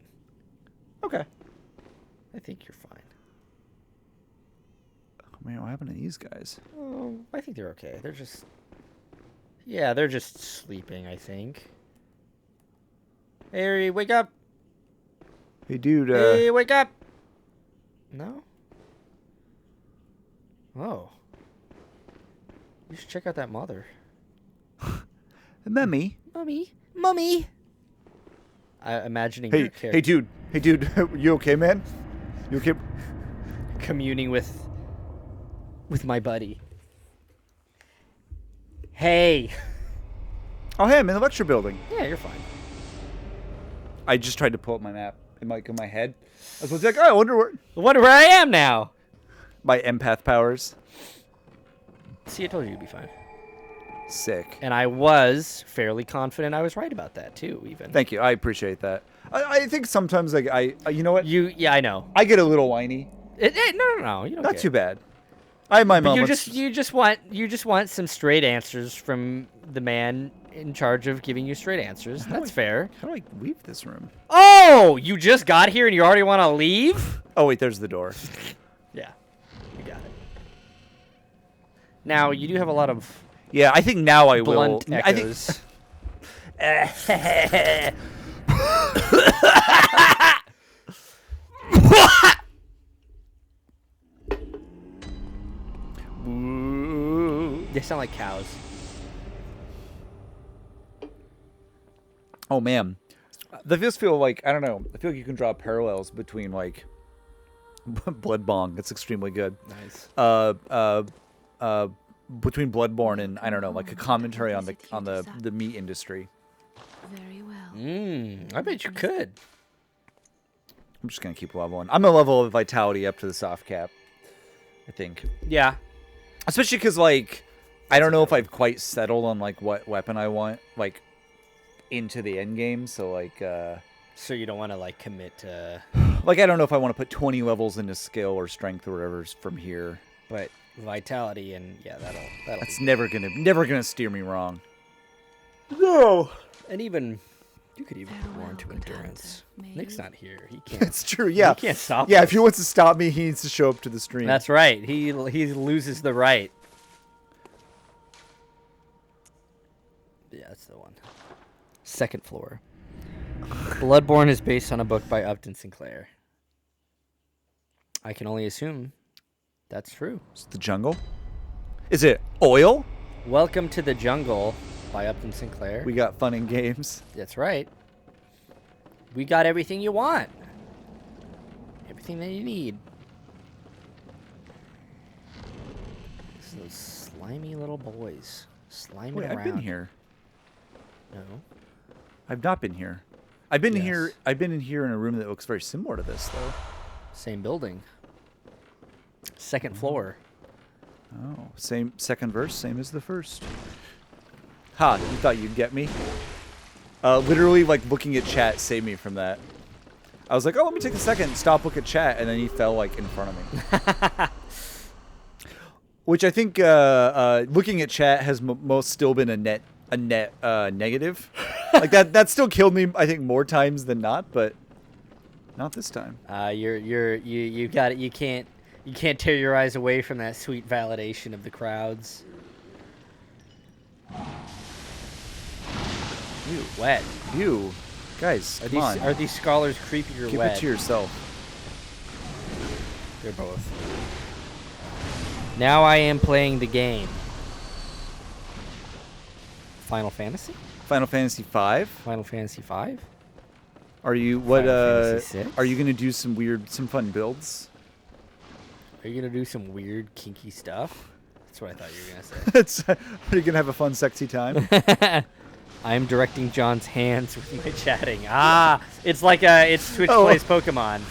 Okay. I think you're fine. Oh, man, what happened to these guys? Oh, I think they're okay. They're just sleeping, I think. Hey, Harry, wake up! Hey, dude. Hey, wake up! No? Oh. You should check out that mother. Mummy. Mummy! Imagining your character. Hey, dude. You okay, man? You okay? Communing with my buddy. Hey. Oh, hey, I'm in the lecture building. Yeah, you're fine. I just tried to pull up my map in my head. I was like, oh, I wonder where I am now. My empath powers. See, I told you you'd be fine. Sick. And I was fairly confident I was right about that too. Even. Thank you. I appreciate that. I think sometimes like you know what? Yeah, I know. I get a little whiny. No. You don't. Not too bad. I have my moments. You just want some straight answers from the man in charge of giving you straight answers. That's fair. How do I leave this room? Oh, you just got here and you already want to leave? Oh wait, there's the door. Yeah, you got it. Now you do have a lot of yeah. I think now I blunt will. Echoes. I think. They sound like cows. Oh man, the just feel like I don't know. I feel like you can draw parallels between like Bloodborne. It's extremely good. Nice. Between Bloodborne and I don't know, like a commentary on the meat industry. Very well. I bet you could. I'm just gonna keep leveling. I'm gonna level vitality up to the soft cap. I think. Yeah. Especially because like I don't know if I've quite settled on like what weapon I want like into the end game. So like. So you don't want to like commit to. Like I don't know if I want to put 20 levels into skill or strength or whatever's from here. But vitality and yeah, that'll. That's never gonna steer me wrong. No. And even you could even go more into endurance. Nick's not here. He can't. It's true. Yeah. He can't stop. Yeah. us. If he wants to stop me, he needs to show up to the stream. That's right. He loses the right. Yeah, that's the one. Second floor. Bloodborne is based on a book by Upton Sinclair. I can only assume that's true. Is it the jungle? Is it oil? Welcome to the Jungle by Upton Sinclair. We got fun and games. That's right. We got everything you want. Everything that you need. Those slimy little boys. Slimy Wait, around. I've been here. No. I've not been here. I've been Yes. here. I've been in here in a room that looks very similar to this, though. Same building. Second floor. Oh, same second verse, same as the first. Ha! You thought you'd get me? Literally, like looking at chat saved me from that. I was like, oh, let me take a second, stop, look at chat, and then he fell like in front of me. Which I think, looking at chat, has most still been a net negative. Like that still killed me. I think more times than not, but not this time. You got it. You can't tear your eyes away from that sweet validation of the crowds. Ew, wet. Ew, guys, come on. Are these scholars creepy or Keep wet? it to yourself. They're both. Now I am playing the game. Final Fantasy? Final Fantasy V. Final Fantasy V? Are you Are you gonna do some fun builds? Are you gonna do some weird, kinky stuff? That's what I thought you were gonna say. Are you gonna have a fun, sexy time? I'm directing John's hands with my chatting. It's like it's Twitch plays Pokemon.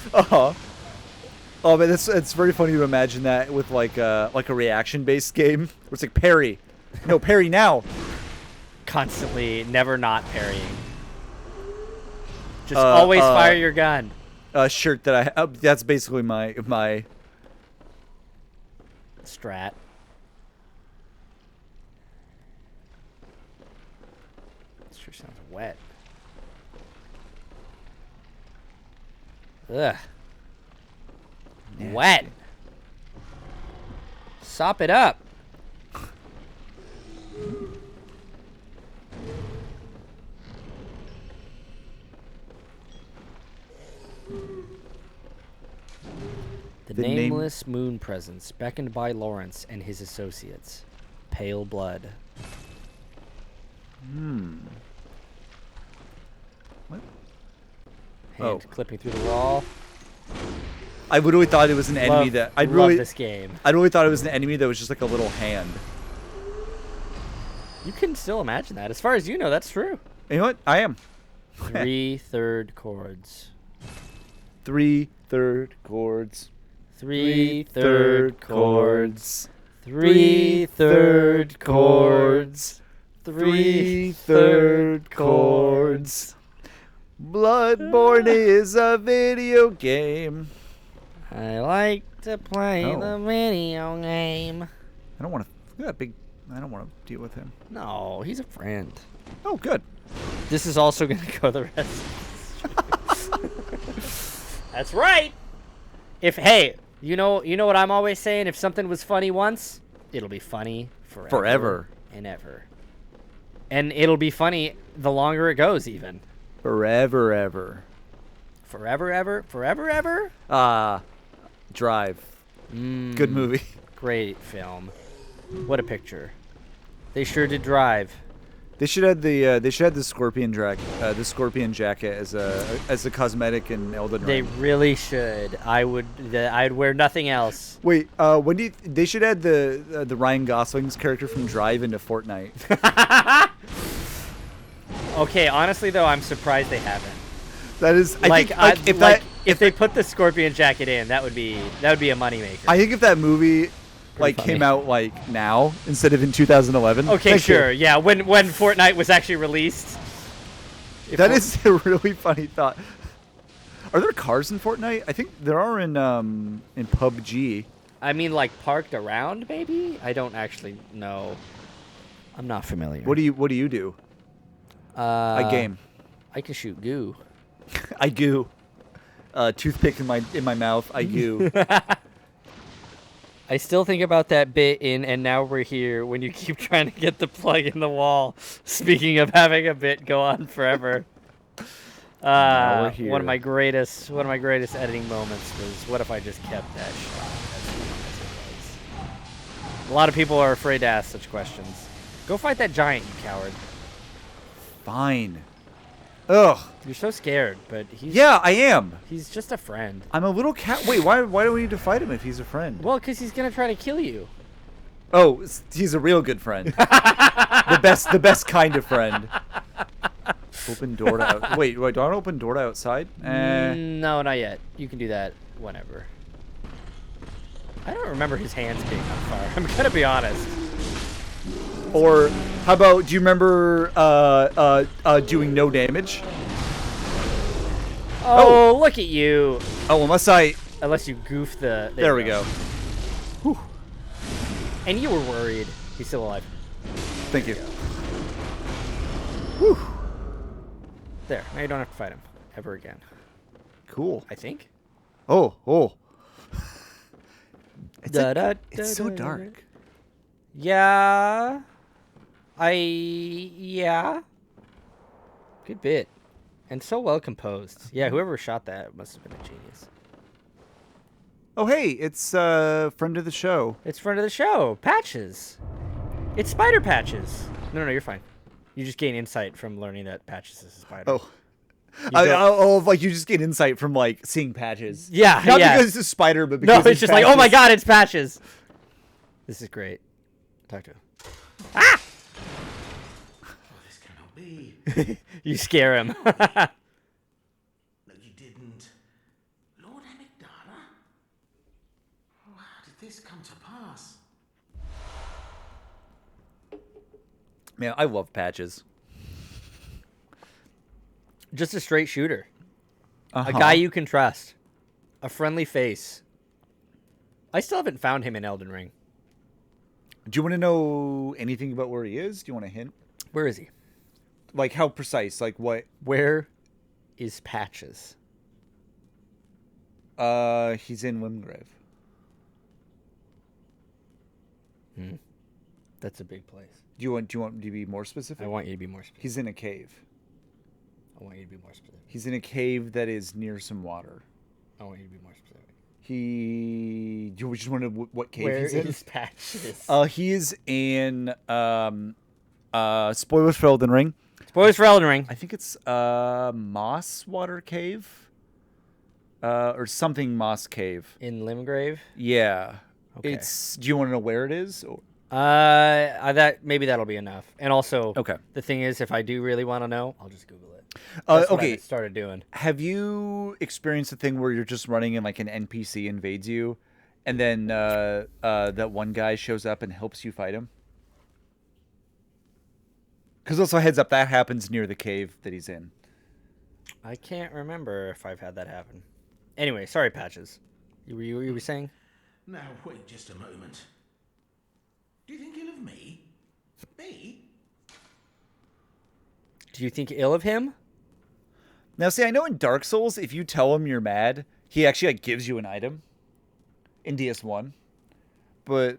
Oh man, it's very funny to imagine that with like a reaction-based game where it's like parry, no parry now. Constantly, never not parrying. Just always fire your gun. Shirt that I that's basically my strat. This sure sounds wet. Ugh. Nasty. Wet. Sop it up. The nameless moon presence, beckoned by Lawrence and his associates. Pale blood. What? Hand clipping through the wall. I literally thought it was an enemy love this game. I really thought it was an enemy that was just like a little hand. You can still imagine that. As far as you know, that's true. You know what? I am. 3/3 chords. 3/3 chords. 3/3 chords. 3/3 chords. 3/3 chords. Bloodborne is a video game. I like to play the video game. I don't want to. I don't want to deal with him. No, he's a friend. Oh, good. This is also going to go the rest of this. That's right. Hey, you know what I'm always saying? If something was funny once, it'll be funny forever and ever. And it'll be funny the longer it goes, even. Forever, ever. Forever, ever? Drive. Good movie. Great film. What a picture. They sure did Drive. They should have the scorpion jacket as a cosmetic in Elden Ring. They really should. I'd wear nothing else. Wait, they should add the Ryan Gosling's character from Drive into Fortnite. Okay, honestly though, I'm surprised they haven't. That is, if they put the scorpion jacket in, that would be a moneymaker. I think if that movie came out now instead of in 2011. Okay, sure. Yeah, when Fortnite was actually released. That is a really funny thought. Are there cars in Fortnite? I think there are in PUBG. I mean, like parked around, maybe? I don't actually know. I'm not familiar. What do you do? I game. I can shoot goo. I goo. Toothpick in my mouth. I goo. I still think about that bit in And Now We're Here when you keep trying to get the plug in the wall. Speaking of having a bit go on forever. Now we're here. One of my greatest editing moments was what if I just kept that shot as long as it was. A lot of people are afraid to ask such questions. Go fight that giant, you coward. Fine. Ugh. You're so scared, but he's... Yeah, I am. He's just a friend. I'm a little cat. Wait, why do we need to fight him if he's a friend? Well, because he's going to try to kill you. Oh, he's a real good friend. the best kind of friend. Open door to out. Wait, do I want to open door to outside? No, not yet. You can do that whenever. I don't remember his hands being on fire. I'm going to be honest. Or how about, do you remember doing no damage? Oh, look at you. Oh, unless you goof the... There we go. Whew. And you were worried. He's still alive. Thank you. Whew. There. Now you don't have to fight him ever again. Cool. I think. Oh. It's, It's so dark. Yeah. Yeah. Good bit. And so well composed. Yeah, whoever shot that must have been a genius. Oh, hey, it's friend of the show. It's friend of the show, Patches. It's Spider Patches. No, you're fine. You just gain insight from learning that Patches is a spider. Oh. Like you just get insight from like seeing Patches. Yeah, Not yeah. because it's a spider, but because No, it's just like, oh my god, it's Patches. This is great. Talk to him. Ah! This cannot be. You scare him. No, you didn't. Lord Amygdala? How did this come to pass? Man, I love Patches. Just a straight shooter. Uh-huh. A guy you can trust. A friendly face. I still haven't found him in Elden Ring. Do you want to know anything about where he is? Do you want a hint? Where is he? Like how precise? Like what? Where is Patches? He's in Limgrave. That's a big place. Do you want me to be more specific? I want you to be more specific. He's in a cave. I want you to be more specific. He's in a cave that is near some water. I want you to be more specific. Do you just want to know what cave Where he's in? is Patches? He is in spoilers for Elden Ring. Spoilers for Elden Ring. I think it's Moss Water Cave. Or something Moss Cave. In Limgrave? Yeah. Okay. Do you want to know where it is? Maybe that'll be enough. And also, Okay. The thing is, if I do really want to know, I'll just Google it. That's what I started doing. Have you experienced a thing where you're just running and like an NPC invades you, and then that one guy shows up and helps you fight him? Because also heads up, that happens near the cave that he's in. I can't remember if I've had that happen. Anyway, sorry, Patches. You were saying? Now, wait just a moment. Do you think ill of me? Me? Do you think ill of him? Now, see, I know in Dark Souls, if you tell him you're mad, he actually like gives you an item in DS1. But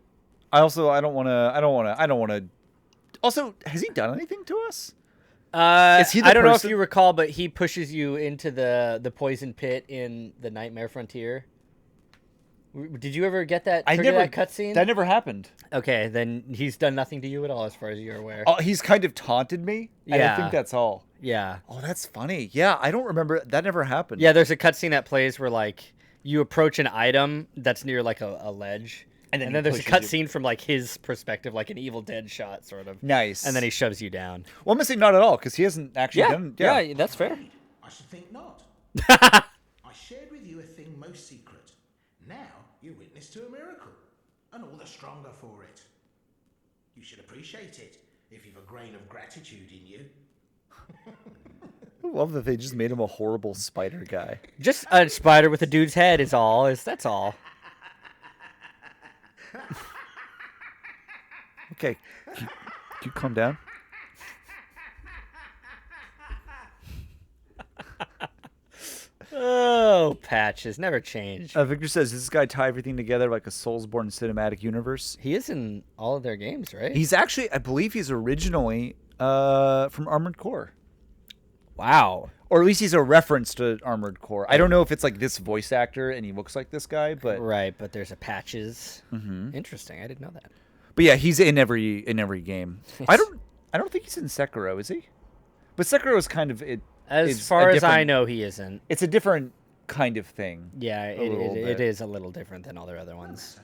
I don't want to. Also, has he done anything to us? Is he the I don't know if person- you recall, but he pushes you into the poison pit in the Nightmare Frontier. Did you ever get that? That cutscene. That never happened. Okay, then he's done nothing to you at all, as far as you're aware. Oh, he's kind of taunted me. I Yeah. don't think that's all. Yeah. Oh, that's funny. Yeah, I don't remember. That never happened. Yeah, there's a cutscene that plays where like you approach an item that's near like a ledge, and he then there's a pushes you. cutscene from like his perspective, like an Evil Dead shot, sort of. Nice. And then he shoves you down. Well, I'm gonna say not at all because he hasn't actually done. Yeah, that's fair. I should think not. I shared with you a thing most secret. Now you're witness to a miracle, and all the stronger for it. You should appreciate it if you've a grain of gratitude in you. I love that they just made him a horrible spider guy. Just a spider with a dude's head is all. That's all. Okay, can you calm down? Oh, Patches never change. Victor says, does this guy tie everything together like a Soulsborne cinematic universe? He is in all of their games, right? He's actually, I believe he's originally from Armored Core. Wow. Or at least he's a reference to Armored Core. I don't know if it's like this voice actor and he looks like this guy, but Right, but there's a Patches. Interesting. I didn't know that. but yeah, he's in every game. I don't think he's in Sekiro, is he? But Sekiro is kind of it. As it's far a as I different- know, he isn't. It's a different kind of thing. Yeah, little it bit. is a little different than all their other ones.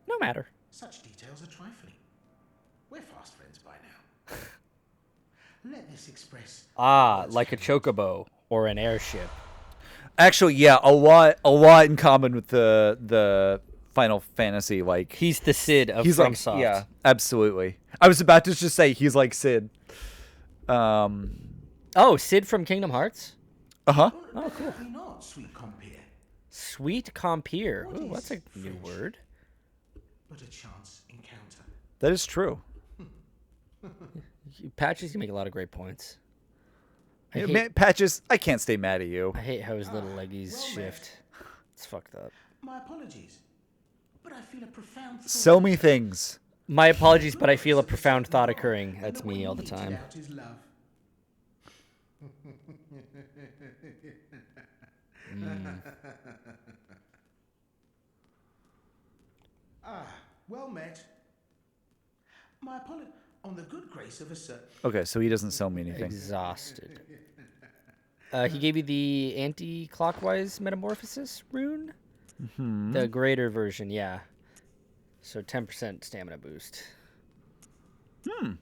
No matter. Such details are trifling. We're fast friends by now. Let this express. Like a chocobo or an airship. Actually, yeah, a lot in common with the Final Fantasy. Like He's the Sid of he's like, FromSoft. yeah, absolutely. I was about to just say he's like Sid. Oh, Sid from Kingdom Hearts? Uh-huh. Oh, cool. Definitely not, sweet compeer. Sweet compeer. Ooh, that's a new word. but a chance encounter. That is true. Patches can make a lot of great points. Patches, I can't stay mad at you. I hate how his little leggies well shift. It's fucked up. My apologies, but I feel a profound thought So many things. My apologies, but I feel a profound thought occurring. That's me all the time. out his love. Well met. My apology on the good grace of a certain. Okay, so he doesn't sell me anything. Exhausted. He gave you the anti-clockwise metamorphosis rune? Mm-hmm. The greater version, yeah. So 10% stamina boost. Oh,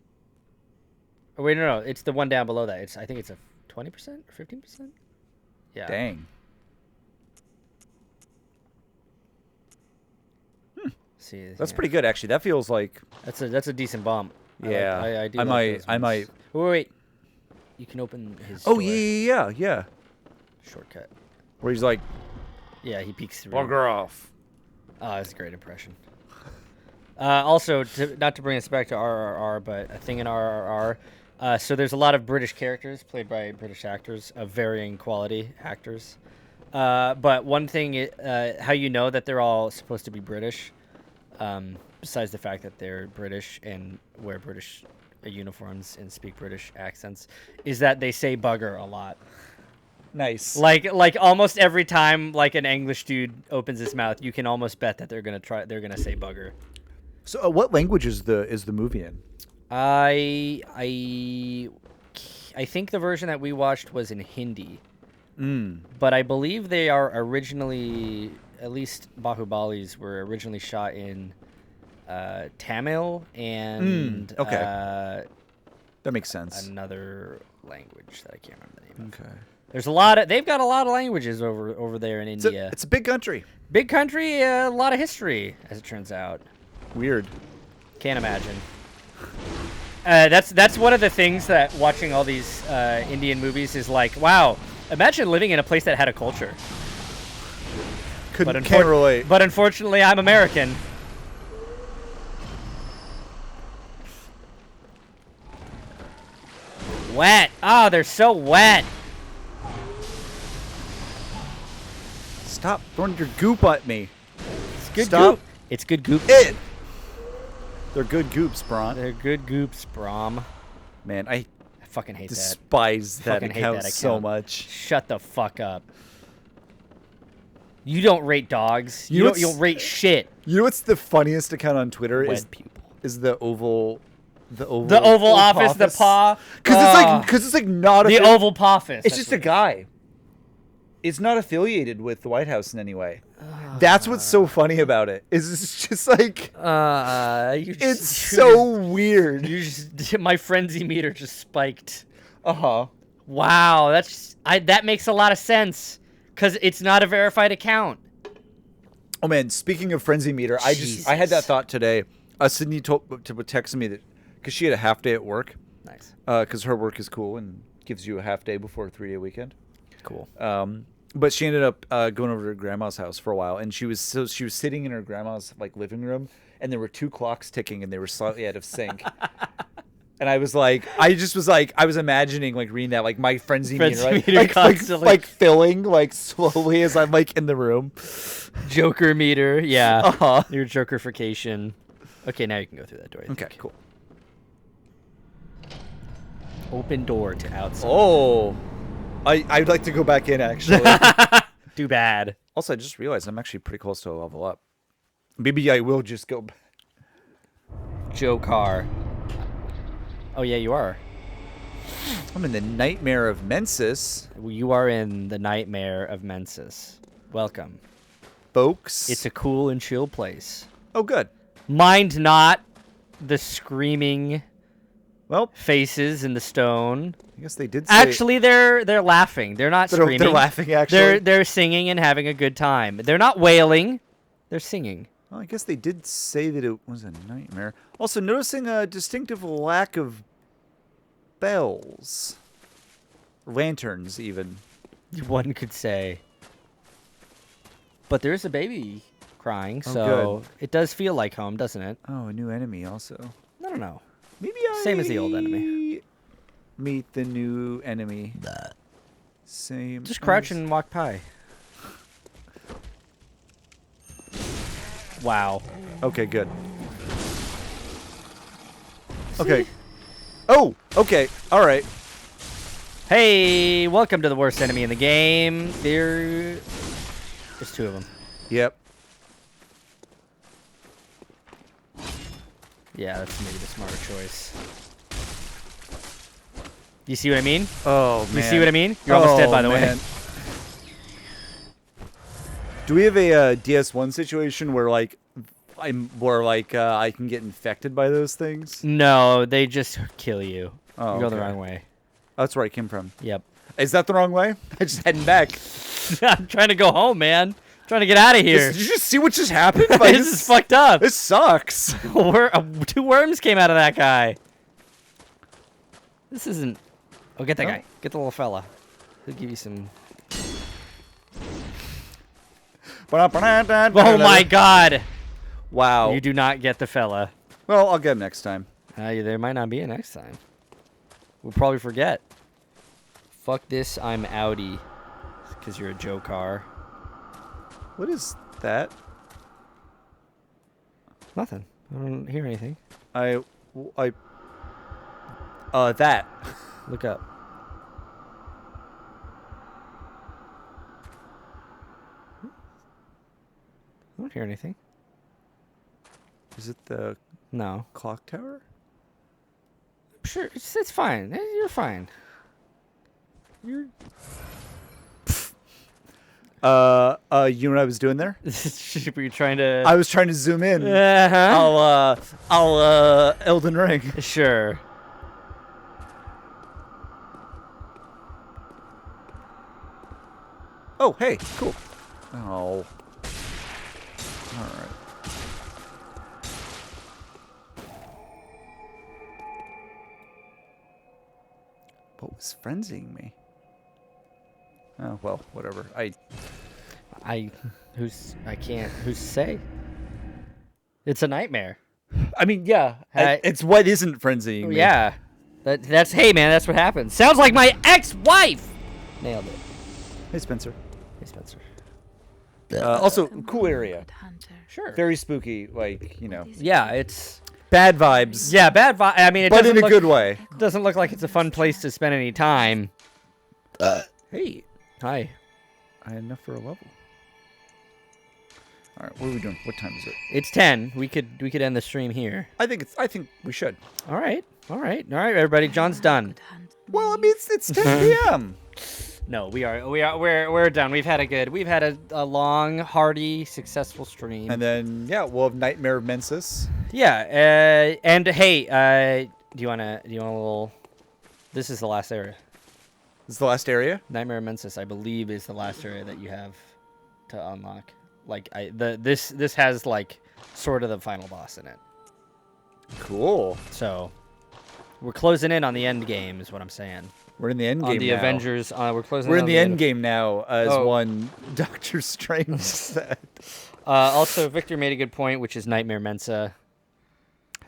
wait, no. It's the one down below that. I think it's a 20% or 15%? Yeah. Dang. See, That's pretty good, actually. That feels like... That's a decent bump. Yeah. I do I like those might... ones. Wait. You can open his Oh, door. yeah. Shortcut. Where he's like, Yeah, he peeks through. bugger off. Oh, that's a great impression. Also, not to bring us back to RRR, but a thing in RRR. So there's a lot of British characters played by British actors of varying quality actors. But one thing, how you know that they're all supposed to be British, besides the fact that they're British and wear British uniforms and speak British accents, is that they say bugger a lot. Nice. Like almost every time like an English dude opens his mouth, you can almost bet that they're gonna say bugger. So, what language is the movie in? I think the version that we watched was in Hindi. But I believe they are originally, at least Bahubalis were originally shot in Tamil and okay. That makes sense. another language that I can't remember the name of. Okay. They've got a lot of languages over there in India. It's a big country. Big country, a lot of history, as it turns out. Weird. Can't imagine. That's one of the things that watching all these Indian movies is like, wow, imagine living in a place that had a culture. Can't relate. But unfortunately, I'm American. Wet. Oh, they're so wet. Stop throwing your goop at me. It's good Stop. goop. It's good goop. They're good goops, Bron. They're good goops, Brom. Man, I fucking hate that. despise that Fucking hate account that so account. much. Shut the fuck up. You don't rate dogs. You know You don't rate shit. You know what's the funniest account on Twitter Wet people. is the oval Office, the paw. Because it's like not the Oval Poffice. It's just a guy. It's not affiliated with the White House in any way. That's what's so funny about it. Is it's just like it's so weird. My frenzy meter just spiked. Uh-huh. Wow, that makes a lot of sense because it's not a verified account. Oh man, speaking of frenzy meter, I had that thought today. Sydney texted me that because she had a half day at work. Nice. Because her work is cool and gives you a half day before a 3-day weekend. Cool. But she ended up going over to her grandma's house for a while, and she was sitting in her grandma's like living room, and there were 2 clocks ticking, and they were slightly out of sync. And I was imagining like reading that like my frenzy meter, like filling like slowly as I'm like in the room. Joker meter, yeah. Uh-huh. Your Jokerfication. Okay, now you can go through that door. Okay, cool. Open door to outside. Oh, I'd like to go back in actually. Too bad. Also, I just realized I'm actually pretty close to a level up. Maybe I will just go. Joe Carr. Oh yeah, you are. I'm in the Nightmare of Mensis. You are in the Nightmare of Mensis. Welcome, folks. It's a cool and chill place. Oh, good. Mind not the screaming faces in the stone. I guess they did say... Actually, they're laughing. They're not screaming. They're laughing, actually. They're singing and having a good time. They're not wailing. They're singing. Well, I guess they did say that it was a nightmare. Also, noticing a distinctive lack of bells. Lanterns, even. One could say. But there's a baby crying, Oh, so it does feel like home, doesn't it? Oh, a new enemy also. I don't know. Maybe Same as the old enemy. Meet the new enemy. Same. Just crouch as- and walk by. Wow. Okay, good. Okay. Oh, okay. All right. Hey, welcome to the worst enemy in the game. There's 2 of them. Yep. Yeah, that's maybe the smarter choice. You see what I mean? Oh, man. You see what I mean? You're almost dead, by the way. Do we have a DS1 situation where I can get infected by those things? No, they just kill you. Oh, you go the okay. wrong way. That's where I came from. Yep. Is that the wrong way? I'm just heading back. I'm trying to go home, man. Trying to get out of here. Did you just see what just happened? This is fucked up. This sucks. 2 worms came out of that guy. This isn't... Oh, get that guy. Get the little fella. He'll give you some... Oh my god! Wow. You do not get the fella. Well, I'll get him next time. There might not be a next time. We'll probably forget. Fuck this, I'm outie. Because you're a Joe car. What is that? Nothing. I don't hear anything. That. Look up. I don't hear anything. Is it the No. clock tower? Sure, it's fine. You're fine. You know what I was doing there? Were you trying to... I was trying to zoom in. Uh-huh. I'll Elden Ring. Sure. Oh, hey, cool. Oh. All right. What was frenzying me? Oh, well, whatever. Who's to say? It's a nightmare. I mean, yeah. It's what isn't frenzying me. Yeah. That's hey man, that's what happens. Sounds like my ex-wife. Nailed it. Hey, Spencer. Hey Spencer. Also, cool area. Sure. Very spooky, Yeah, it's bad vibes. yeah, bad vibe. I mean, it But doesn't in a look, good way. doesn't look like it's a fun place to spend any time. Hey. Hi. I had enough for a level. All right, what are we doing? What time is it? It's 10. We could end the stream here. I think we should. All right, everybody. John's done. Well, I mean, it's 10 p.m. No, we're done. We've had a long, hearty, successful stream. And then we'll have Nightmare of Mensis. Yeah, and hey, do you want a little? This is the last area. This is the last area. Nightmare of Mensis, I believe, is the last area that you have to unlock. Like this has like sort of the final boss in it. Cool. So we're closing in on the end game, is what I'm saying. We're in the end game On the now. Avengers, we're closing. We're in in on the end game now, as Oh. one Doctor Strange said. Also, Victor made a good point, which is Nightmare Mensa.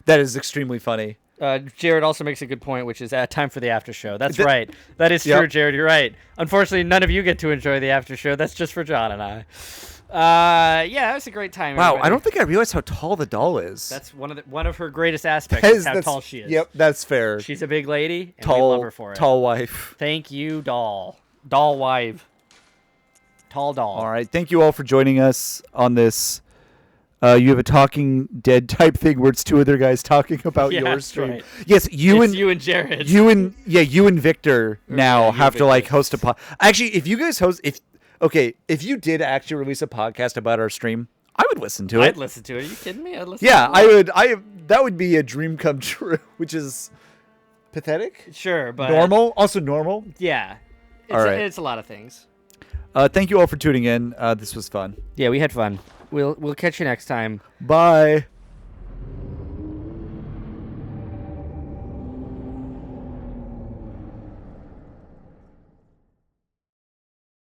That is extremely funny. Jared also makes a good point, which is time for the after show. That's right. That is true, Yep. Jared. You're right. Unfortunately, none of you get to enjoy the after show. That's just for John and I. Yeah, that was a great time. Wow, everybody. I don't think I realized how tall the doll is. That's one of her greatest aspects. Is how tall she is. Yep, that's fair. She's a big lady, and tall, we love her for it. tall wife. Thank you, doll wife, tall doll. All right, thank you all for joining us on this. You have a Talking Dead type thing where it's 2 other guys talking about Yeah, your that's stream. right. Yes, you It's and you and Jared. you and Victor now you have and to like Victor. host a pod. Actually, if you guys host, if you did actually release a podcast about our stream, I would listen to it. I'd listen to it. Are you kidding me? I'd listen. Yeah, to I it. would. That would be a dream come true, which is pathetic. Sure, but Normal, also normal. Yeah, it's, All right. it's a lot of things. Thank you all for tuning in. This was fun. Yeah, we had fun. We'll catch you next time. Bye.